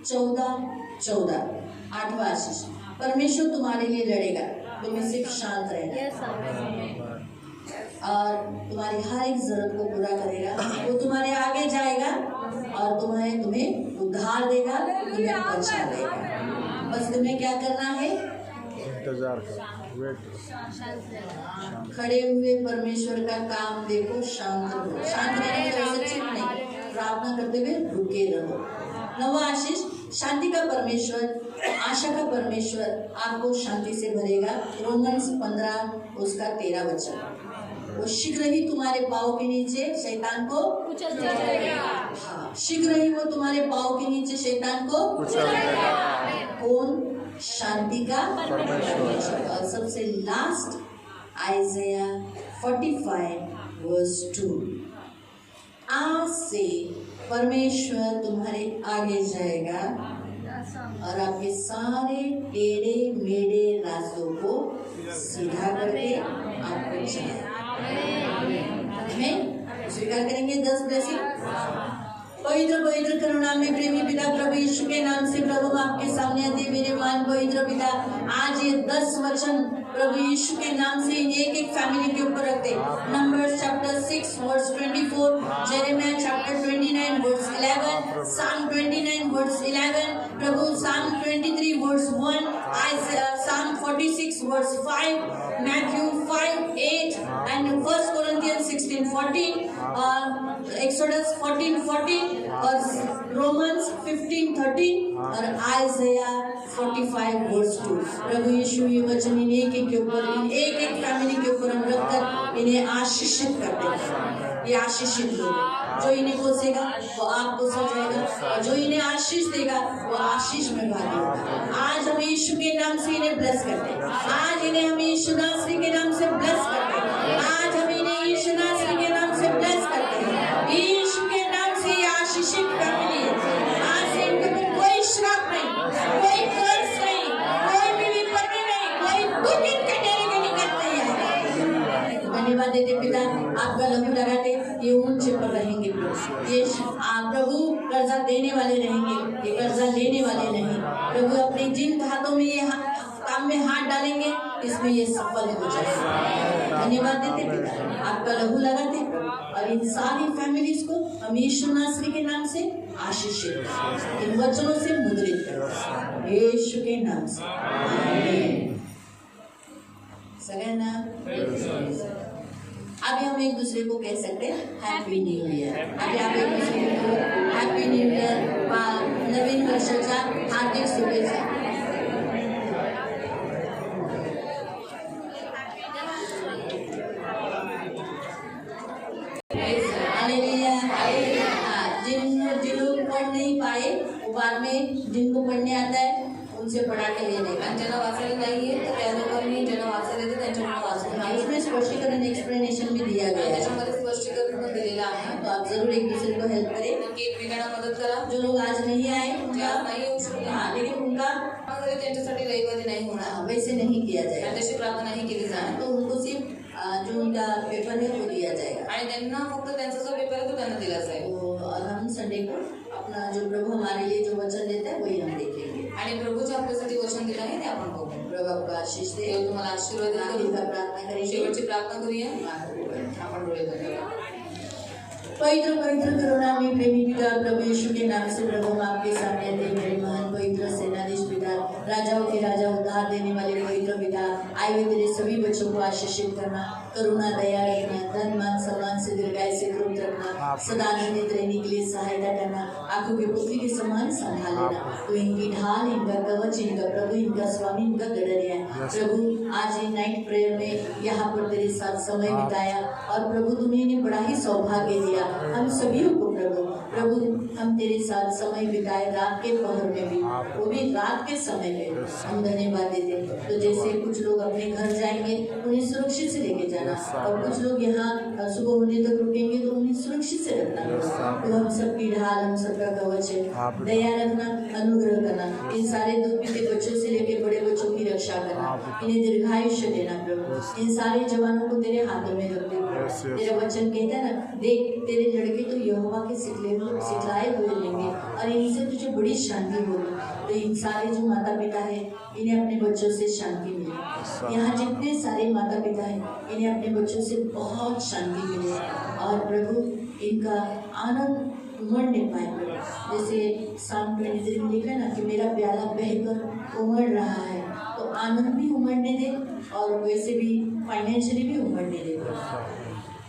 Speaker 1: 14:14 आठवां आशीष, परमेश्वर तुम्हारे लिए लड़ेगा, तुम्हें सिर्फ शांत रहना और तुम्हारी हर एक जरूरत को पूरा करेगा। वो तुम्हारे आगे जाएगा और तुम्हें उद्धार देगा, तुम्हें बचा देगा। बस तुम्हें क्या करना है?
Speaker 4: इंतजार करो,
Speaker 1: खड़े हुए परमेश्वर का काम देखो, शांत रहो। शांत रहने का ऐसा चुप नहीं, प्रार्थना करते हुए रुके रहो। नवा आशीष, शांति का परमेश्वर, आशा का परमेश्वर आपको शांति से भरेगा। रोमन्स 15 उसका 13 वचन, वो शीघ्र ही तुम्हारे पाँव के नीचे शैतान को कुचल देगा। हाँ, शीघ्र ही वो तुम्हारे पाँव के नीचे शैतान को कुचल देगा। कौन? शांति का परमेश्वर। और सबसे लास्ट आइज़ाया 45 वर्स 2, आज से परमेश्वर तुम्हारे आगे जाएगा और आपके सारे टेढ़े मेढ़े रास्तों को सीधा करके आपको चलाएगा। आमीन। स्वीकार करेंगे 10 ब्लेसिंग। पवित्र पवित्र करुणा में प्रेमी पिता, प्रभु यीशु के नाम से प्रभु आपके सामने आते मेरे मान पवित्र पिता, आज ये 10 वचन प्रभु यीशु के नाम से एक एक फैमिली के ऊपर रखते। नंबर्स चैप्टर 6 वर्स 24, जेरेमिया चैप्टर 29 वर्स 11, साम 29 वर्स 11, प्रभु साम 23 वर्स 1, साम 46 वर्स 5, मैथ्यू 5:8 एंड 1 कोरिन्थियन 16:14 और एक्सोडस 14:14 और रोमन्स 15:13 और आइज़ाया 45 वर्स 2। प्रभु यीशु ये वचन इन एक एक के ऊपर, इन एक एक फैमिली के ऊपर हम रखकर इन्हें आशीषित करते हैं। ये आशीषित लोग, जो इन्हें कोसेगा वो आपको सजाएगा और जो इन्हें आशीष देगा वो आशीष में भागी होगा। आज हम यीशु के नाम से इन्हें ब्लेस करते हैं। आज इन्हें हम यीशु नासरी के नाम से ब्लेस करते हैं। आज हम इन्हें यीशु नासरी के नाम से ब्लेस करते हैं। यीशु के नाम से ये आशीषित फैमिली है। आज से इनके ऊपर कोई श्राप नहीं, कोई कर्ज नहीं, कोई भी विपत्ति नहीं, कोई दुख इनके डेरे के निकट नहीं है। धन्यवाद देते पिता, आपका लहू लगाते ये ऊंचे पर रहेंगे। ये प्रभु कर्जा देने वाले रहेंगे, ये कर्जा लेने वाले नहीं। प्रभु अपने जिन हाथों में ये काम में हाथ डालेंगे इसमें ये सफल हो जाएगा। धन्यवाद देते पिता, आपका लहू लगाते और इन सारी फैमिलीज को हम यीशु नासरी के नाम से आशीषित इन वचनों से मुद्रित करते हैं यीशु के नाम से। आमीन। सगळ्यांना अभी हम एक दूसरे को कह सकते हैं हैप्पी न्यू ईयर। अभी आप एक दूसरे को हैप्पी न्यू ईयर व नवीन वर्षाच्या हार्दिक शुभेच्छा। जिन लोग पढ़ नहीं पाए वो बाद में जिनको पढ़ने आता है उनसे पढ़ा के लेने का। ज्यांना वाचायला नाहीये तर त्या लोकांनी ज्यांना वाचायला येते त्यांच्याकडून वाचून। इसमें स्पष्टीकरण एक्सप्लेनेशन भी दिया गया है, त्याच्यामध्ये स्पष्टीकरण पण दिलेलं आहे। तो आप जरूर एक दूसरे को हेल्प करें, नक्की एकमेकांना मदत करा। जो लोग आज नहीं आए उनका नहीं येऊ शकले, हाँ, लेकिन उनका त्यांच्यासाठी रविवारी नहीं होणार, वैसे नहीं किया जाएगा, त्यांच्याशी प्रार्थना नहीं केली जाणार। तो उनको सिर्फ जो उनका पेपर है वो दिया जाएगा आणि त्यांना फक्त त्यांचा जो पेपर है तो त्यांना दिला जाएगा। और हम संडे को अपना जो प्रभु हमारे लिए जो वचन देता है वही हम देखेंगे आणि प्रभु जो आपल्यासाठी वचन दिलं आहे ते आपण बघू। प्रभु आपको आशीष दे, तुम्हाला आशीर्वाद दे। प्रार्थना करेंगे, शेवटची प्रार्थना करूया। आपण डोळे बंद करा। पवित्र पवित्र करुणा में प्रेमी पिता, प्रभु यीशु के नाम से प्रभु हम आपके सामने आते हैं। मेरे महान पवित्र सेनाधीश पिता, राजाओं के राजा, उद्धार देने वाले पवित्र पिता, आए हुए तेरे सभी बच्चों को आशीषित करना, करुणा दया रखना, धन मान सम्मान से दीर्घायु से क्रोध रखना, सदा आनंदित रहने के लिए सहायता करना, आंखों के पुतली के समान संभाल लेना। तो इनकी ढाल, इनका कवच, इनका प्रभु, इनका स्वामी, इनका गडरिया है। प्रभु आज ये नाइट प्रेयर में यहाँ पर तेरे साथ समय बिताया और प्रभु तुम्हें इन्हें बड़ा ही सौभाग्य दिया हम सभी को। प्रभु हम तेरे साथ समय बिताए रात के पहर में भी, वो भी रात के समय में हम धन्यवाद देते। तो जैसे कुछ लोग अपने घर जाएंगे उन्हें सुरक्षित से लेके जाना, और कुछ लोग यहाँ सुबह होने तक रुकेंगे तो उन्हें सुरक्षित से रखना। तो हम सबकी ढाल, हम सबका कवच है, दया रखना, अनुग्रह करना, इन सारे दूध पीते बच्चों से लेके बड़े बच्चों की रक्षा करना, इन्हें दीर्घायुष्य देना। प्रभु इन सारे जवानों को तेरे हाथों में रख दे। तेरा वचन कहता है ना, देख तेरे लड़के तो यहोवा के सिखलाए हुए लेंगे और इनसे तुझे बड़ी शांति होगी। तो इन सारे जो माता पिता है इन्हें अपने बच्चों से शांति मिले। यहाँ जितने सारे माता पिता हैं इन्हें अपने बच्चों से बहुत शांति मिले और प्रभु इनका आनंद उमड़ने पाए। जैसे साम 23 में लिखा है ना कि मेरा प्याला बहकर उमड़ रहा है, तो आनंद भी उमड़ने दे और वैसे भी फाइनेंशियली भी उमड़ने दे।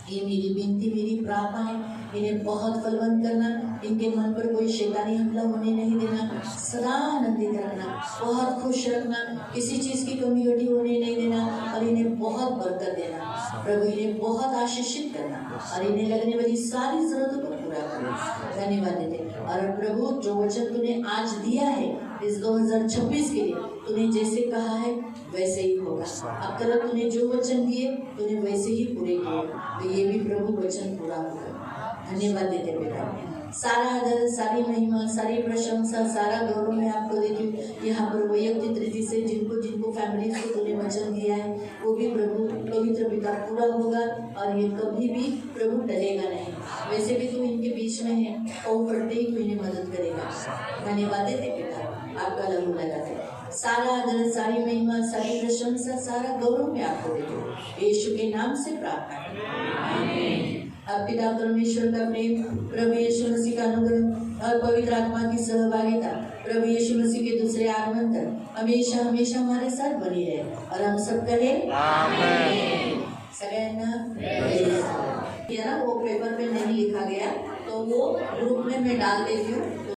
Speaker 1: ये मेरी विनती, मेरी प्रार्थना है, इन्हें बहुत फलवंत करना, इनके मन पर कोई शैतानी हमला होने नहीं देना, सदा आनंदित रखना, बहुत खुश रखना, किसी चीज़ की कमी घटी होने नहीं देना और इन्हें बहुत बरकत देना। प्रभु इन्हें बहुत आशीषित करना और इन्हें लगने वाली सारी जरूरतों को पूरा करना। धन्यवाद देते। और प्रभु जो वचन तूने आज दिया है इस 2026 के लिए, तूने जैसे कहा है वैसे ही होगा। अब तक तूने जो वचन दिए तूने वैसे ही पूरे किए, तो ये भी प्रभु वचन पूरा होगा। धन्यवाद देते बेटा। सारा आदर, सारी महिमा, सारी प्रशंसा, सारा गौरव मैं आपको देती हूँ। यहाँ पर वैयक्तिक रीति से जिनको फैमिली को तूने वचन दिया है वो भी प्रभु पवित्र पिता पूरा होगा और ये कभी भी प्रभु टलेगा नहीं। वैसे भी तू इनके बीच में है और पढ़ते ही तू इन्हें मदद करेगा। धन्यवाद देते पिता, आपका लहू लगाते। सारा आदर, सारी महिमा, सारी प्रशंसा, सारा गौरव मैं आपको देती हूँ। यीशु के नाम से प्रार्थना है। अब पिता परमेश्वर का प्रेम, प्रभु यीशु मसीह का अनुग्रह और पवित्र आत्मा की सहभागिता प्रभु यीशु मसीह के दूसरे आगमन तक हमेशा हमेशा हमारे साथ बनी रहे और हम सब कहें आमीन। सगळ्यांना वो पेपर पे नहीं लिखा गया तो वो ग्रुप में मैं डाल देती हूँ।